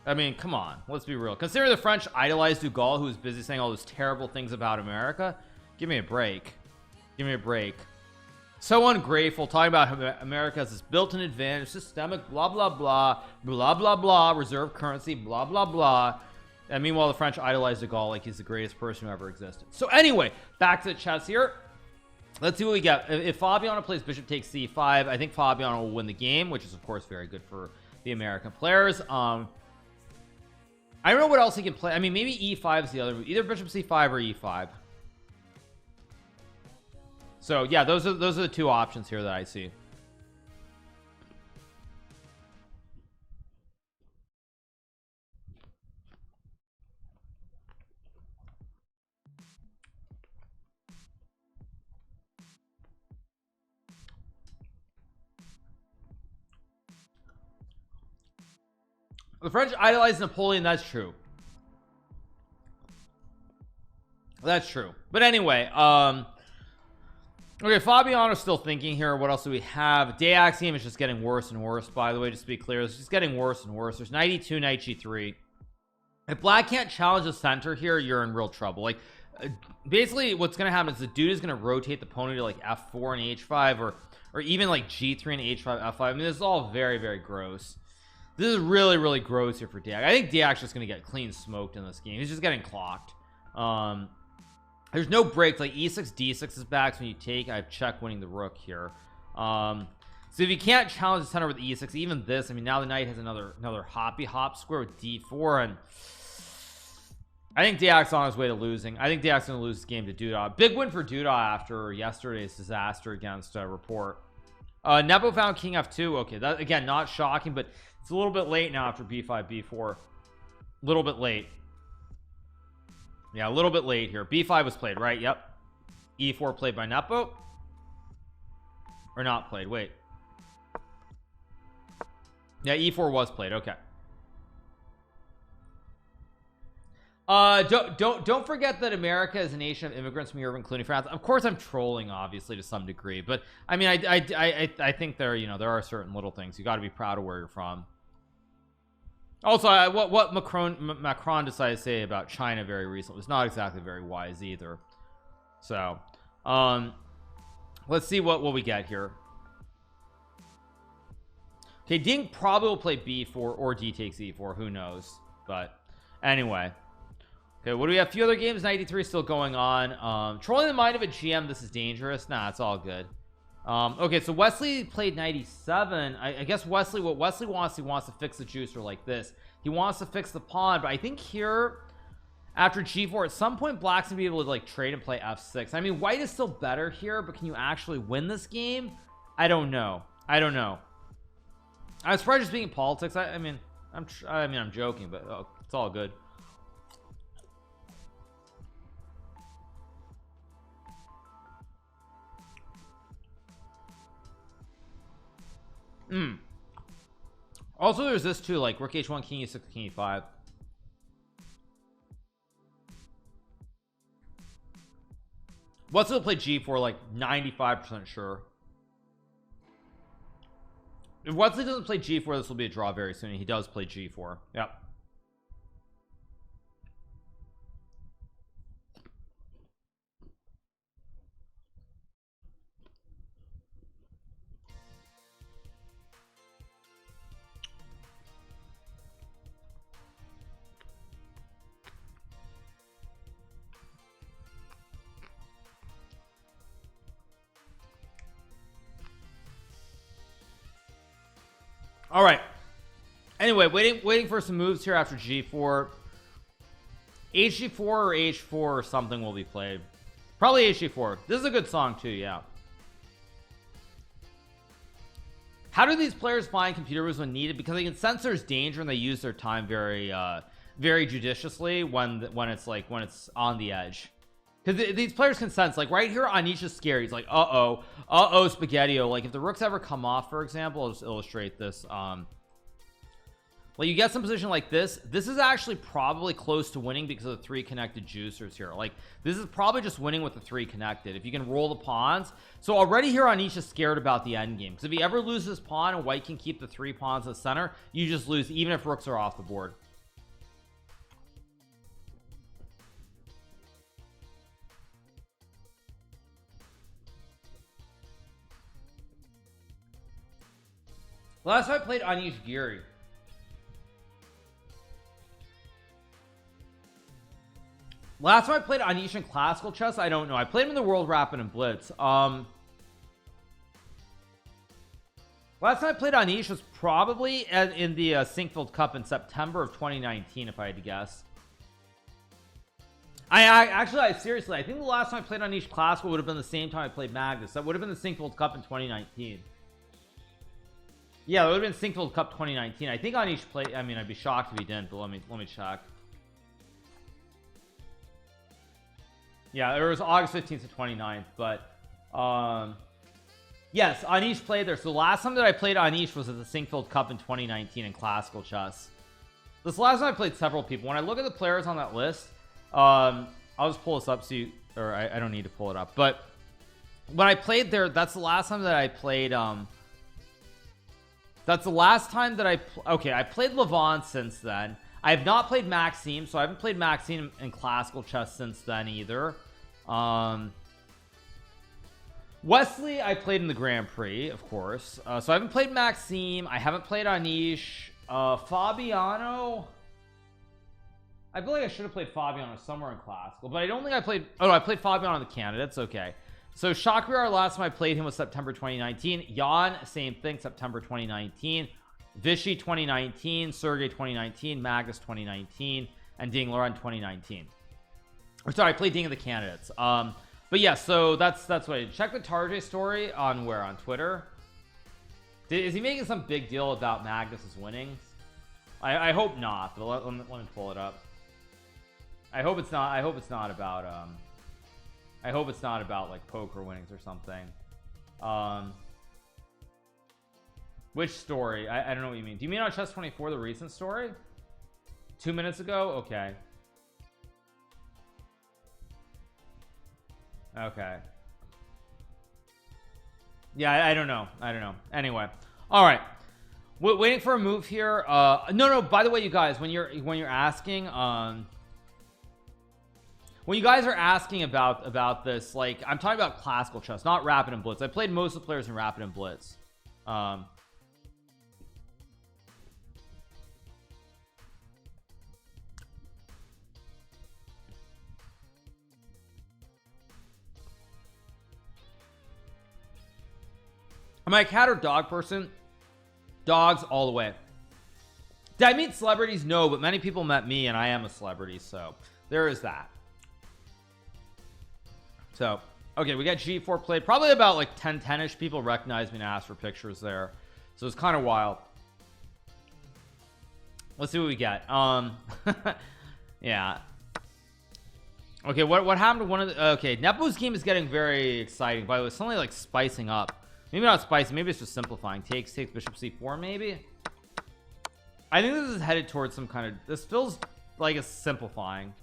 I mean, come on, let's be real. Consider the French idolized Dugal, who was busy saying all those terrible things about America. Give me a break. Give me a break. So ungrateful, talking about America as this built-in advantage, systemic, blah blah blah, blah blah blah, reserve currency, blah blah blah. And meanwhile, the French idolize de Gaulle like he's the greatest person who ever existed. So anyway, back to the chess here. Let's see what we get. If Fabiano plays bishop takes c5, I think Fabiano will win the game, which is of course very good for the American players. I don't know what else he can play. I mean, maybe e5 is the other move. Either bishop c5 or e5. So yeah, those are the two options here that I see. The French idolize Napoleon. That's true. That's true. But anyway, okay, Fabiano's still thinking here. What else do we have? Day axiom is just getting worse and worse, by the way, just to be clear. It's just getting worse and worse. There's knight e2, knight g3. If black can't challenge the center here, you're in real trouble. Like, basically what's going to happen is the dude is going to rotate the pony to like f4 and h5, or even like g3 and h5, f5. I mean, this is all very, very gross. This is really, really gross here for Diak. I think Diak's just going to get clean smoked in this game. He's just getting clocked. There's no breaks. Like e6, d6 is back. So when you take, I have check winning the rook here. So if you can't challenge the center with e6, even this, I mean, now the knight has another hoppy hop square with d4, and I think Diak's on his way to losing. I think Diak's going to lose this game to Duda. Big win for Duda after yesterday's disaster against Rapport. Nepo found king f2. Okay, that again, not shocking, but it's a little bit late now after b5 b4. A little bit late. Yeah, a little bit late here. b5 was played, right? Yep. e4 played by Nepo, or not played? Wait. Yeah, e4 was played. Okay. Don't forget that America is a nation of immigrants from Europe, including France. Of course, I'm trolling, obviously, to some degree, but I mean, I think there, you know, there are certain little things you got to be proud of where you're from. Also, what Macron decided to say about China very recently was not exactly very wise either. So let's see what we get here. Okay, Ding probably will play b4 or d takes e4, who knows. But anyway, okay, what do we have? A few other games. 93 still going on. Trolling the mind of a GM, this is dangerous. Nah, it's all good. Okay, so Wesley played 97. I guess what Wesley wants, he wants to fix the juicer like this. He wants to fix the pawn, but I think here after g4 at some point black's gonna be able to like trade and play f6. I mean, white is still better here, but can you actually win this game? I don't know. I was surprised just being in politics. I mean I'm joking, but it's all good. Also there's this too, like rook h1, king e6, king e5. Wesley will play g4, like 95% sure. If Wesley doesn't play g4, this will be a draw very soon. He does play g4. Yep. All right, anyway, waiting for some moves here after g4. hg4 or h4 or something will be played, probably hg4. This is a good song too. Yeah, how do these players find computer moves when needed? Because they can sense there's danger and they use their time very judiciously when it's on the edge. Because these players can sense, like right here Anish is scared. He's like, uh-oh spaghetti-o. Like if the rooks ever come off, for example, I'll just illustrate this. Like you get some position like this is actually probably close to winning because of the 3 connected juicers here. Like this is probably just winning with the 3 connected if you can roll the pawns. So already here Anish is scared about the end game, because if he ever loses pawn and white can keep the 3 pawns in the center, you just lose even if rooks are off the board. Last time I played Anish Giri. Last time I played Anish in classical chess, I don't know. I played him in the World Rapid and Blitz. Last time I played Anish was probably in the Sinkfield Cup in September of 2019, if I had to guess. I seriously, I think the last time I played Anish classical would have been the same time I played Magnus. That would have been the Sinkfield Cup in 2019. Yeah, it would have been Sinkfield Cup 2019. I think Anish played. I mean, I'd be shocked if he didn't, but let me check. Yeah, it was August 15th to 29th, but yes, Anish played there. So the last time that I played Anish was at the Sinkfield Cup in 2019 in classical chess. This last time I played several people. When I look at the players on that list, I'll just pull this up so you, or I don't need to pull it up, but when I played there, that's the last time that I played that's the last time that I played Levon since then. I have not played Maxime, so I haven't played Maxime in classical chess since then either. Wesley I played in the Grand Prix, of course. So I haven't played Maxime. I haven't played Anish. Fabiano, I feel like I should have played Fabiano somewhere in classical, but I don't think I played. Oh no, I played Fabiano in the candidates. Okay, so Shakriar, last time I played him was September 2019. Jan, same thing, September 2019. Vichy 2019, Sergey 2019, Magnus 2019, and Ding Laurent 2019. Or sorry, I played Ding in the candidates. But yeah, so that's what I did. Check the Tarjay story on where? On Twitter. Is he making some big deal about Magnus's winnings? I hope not, but let me pull it up. I hope it's not about I hope it's not about like poker winnings or something. Which story? I don't know what you mean. Do you mean on Chess 24, the recent story? 2 minutes ago? Okay. Okay. Yeah, I don't know. Anyway. All right. Waiting for a move here. No, by the way, you guys, when you're asking, when you guys are asking about this, like, I'm talking about classical chess, not rapid and blitz. I played most of the players in rapid and blitz. Am I a cat or dog person? Dogs all the way. Did I meet celebrities? No, but many people met me, and I am a celebrity, so there is that. So, okay, we got G4 played. Probably about like 10-ish people recognized me and asked for pictures there. So it's kind of wild. Let's see what we get. Yeah. Okay, what happened to one of the... Okay, Nepo's game is getting very exciting. By the way, it's suddenly like spicing up. Maybe not spicy, maybe it's just simplifying. Takes bishop c4, maybe. I think this is headed towards some kind of... This feels like it's simplifying.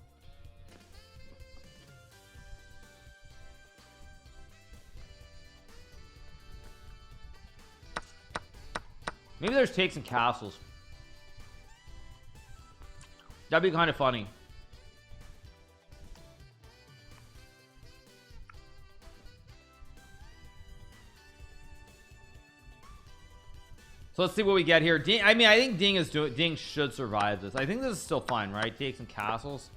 Maybe there's takes and castles. That'd be kind of funny. So let's see what we get here. Ding, I mean, I think Ding should survive this. I think this is still fine, right? Takes and castles.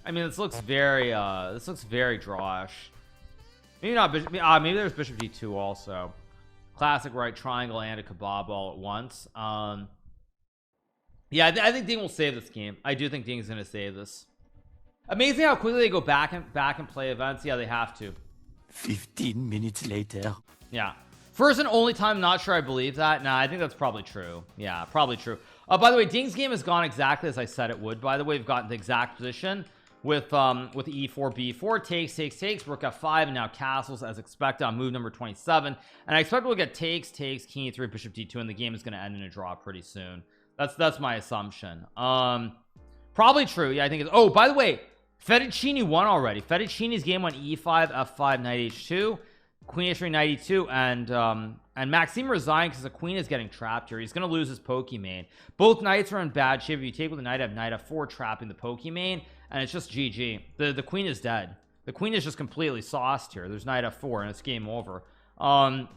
I mean, this looks very drawish. Maybe not bishop. Maybe there's bishop d2 also. Classic right triangle and a kebab all at once. Yeah, I think Ding will save this game. I do think Ding's gonna save this. Amazing how quickly they go back and play events. Yeah, they have to. 15 minutes later. Yeah. First and only time, not sure I believe that. Nah, I think that's probably true. Yeah, probably true. By the way, Ding's game has gone exactly as I said it would. By the way, we've gotten the exact position with e4, b4, takes, rook f5, and now castles as expected on move number 27. And I expect we'll get takes, king e3, bishop d2, and the game is going to end in a draw pretty soon. That's my assumption. Probably true. Yeah, I think it's... Oh, by the way, Fettuccini won already. Fettuccini's game went e5, f5, knight h2. Queen h3, knight e2, and Maxime resigned because the queen is getting trapped here. He's going to lose his Pokemon. Both knights are in bad shape. If you take with the knight f4, trapping the Pokemon, and it's just GG. The queen is dead. The queen is just completely sauced here. There's knight f4, and it's game over. So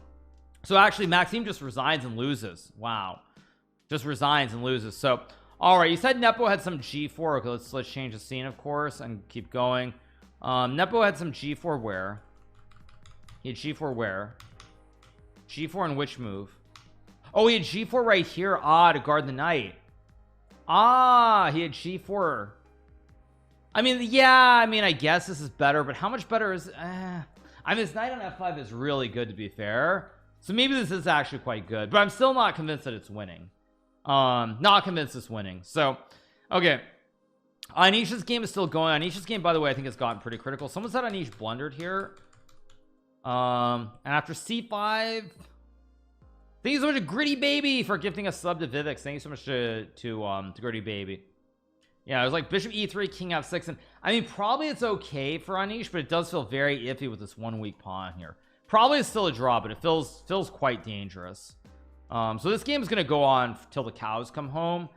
actually, Maxime just resigns and loses. Wow, just resigns and loses. So, all right, you said Nepo had some g4. Okay, let's change the scene, of course, and keep going. Nepo had some g4 where. He had g4 where? G4 in which move? Oh, he had g4 right here. To guard the knight. He had g4. I mean, yeah, I guess this is better, but how much better is... I mean, this knight on f5 is really good, to be fair. So maybe this is actually quite good, but I'm still not convinced that it's winning. Not convinced it's winning. So, okay. Anish's game is still going. Anish's game, by the way, I think has gotten pretty critical. Someone said Anish blundered here. And after c5, thank you so much to Gritty Baby for gifting a sub to Vivix. Thank you so much to Gritty Baby. Yeah, it was like bishop e3, king f6, and I mean, probably it's okay for Anish, but it does feel very iffy with this 1 weak pawn here. Probably it's still a draw, but it feels quite dangerous. So this game is going to go on till the cows come home.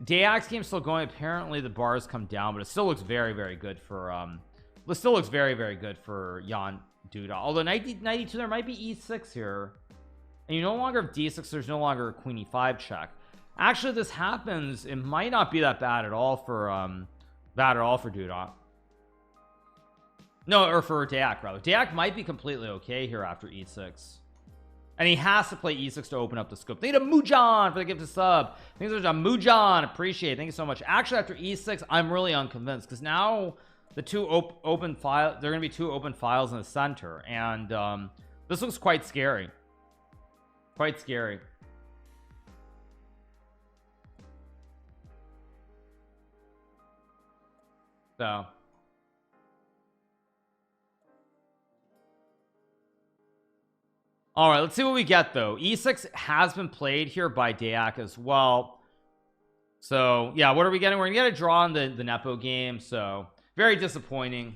Dayak's game's still going. Apparently the bars come down, but it still looks very good for it still looks very good for Jan Duda. Although 92, there might be e6 here, and you no longer have d6. There's no longer a queen e5 check. Actually, if this happens, it might not be that bad at all for Duda. No, or for Dayak rather. Dayak might be completely okay here after e6, and he has to play e6 to open up the scope. Thank you to Mujan for the gift of sub. Thank you so much, Mujan. Appreciate it. Thank you so much. Actually, after e6, I'm really unconvinced because now the two open file, there are going to be two open files in the center, and this looks quite scary. Quite scary. So, all right, let's see what we get though. e6 has been played here by Dayak as well. So yeah, what are we getting? We're gonna get a draw in the Nepo game, so very disappointing.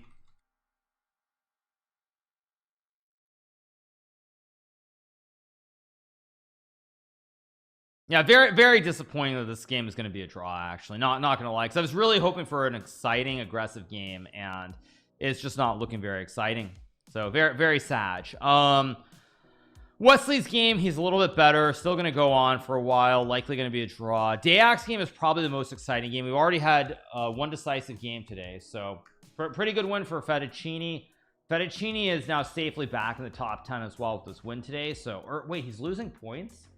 Yeah, very disappointing that this game is going to be a draw, actually. Not gonna lie, because I was really hoping for an exciting, aggressive game, and it's just not looking very exciting. So very sad. Wesley's game, he's a little bit better, still gonna go on for a while, likely gonna be a draw. Dayak's game is probably the most exciting game. We've already had one decisive game today, so pretty good win for Fettuccini. Fettuccini is now safely back in the top 10 as well with this win today. So, or wait, he's losing points?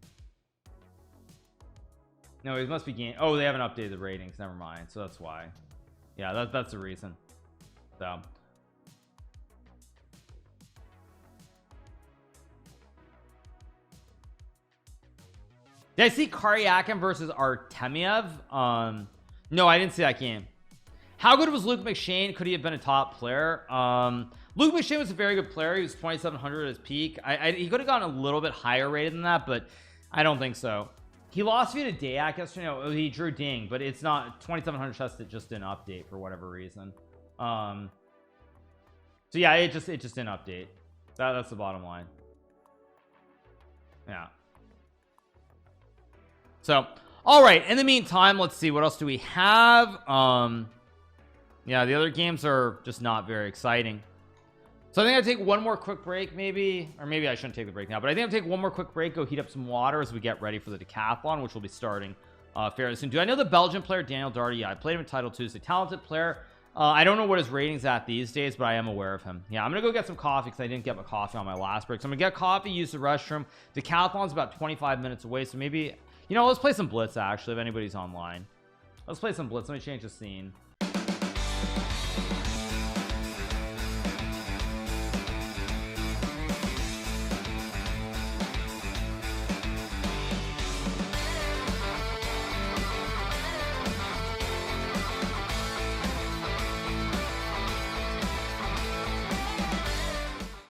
No, he must be gaining. Oh, they haven't updated the ratings. Never mind. So that's why. Yeah, that's the reason. So did I see Karyakin versus Artemiev? No, I didn't see that game. How good was Luke McShane? Could he have been a top player? Luke McShane was a very good player. He was 2,700 at his peak. He could have gone a little bit higher rated than that, but I don't think so. He lost via to Dayak yesterday. No, he drew Ding, but it's not 2,700 chess that just didn't update for whatever reason. So yeah, it just didn't update. That's the bottom line. Yeah. So all right, in the meantime, let's see what else do we have. Yeah, the other games are just not very exciting. So I think I'll take one more quick break, maybe, or maybe I shouldn't take the break now, but I think I'll take one more quick break, go heat up some water as we get ready for the decathlon, which will be starting fairly soon. Do I know the Belgian player Daniel Darty? Yeah, I played him in Title 2. He's a talented player. I don't know what his rating's at these days, but I am aware of him. Yeah, I'm gonna go get some coffee because I didn't get my coffee on my last break. So I'm gonna get coffee, use the restroom. Decathlon's about 25 minutes away, so maybe, you know, let's play some Blitz actually if anybody's online. Let's play some Blitz. Let me change the scene.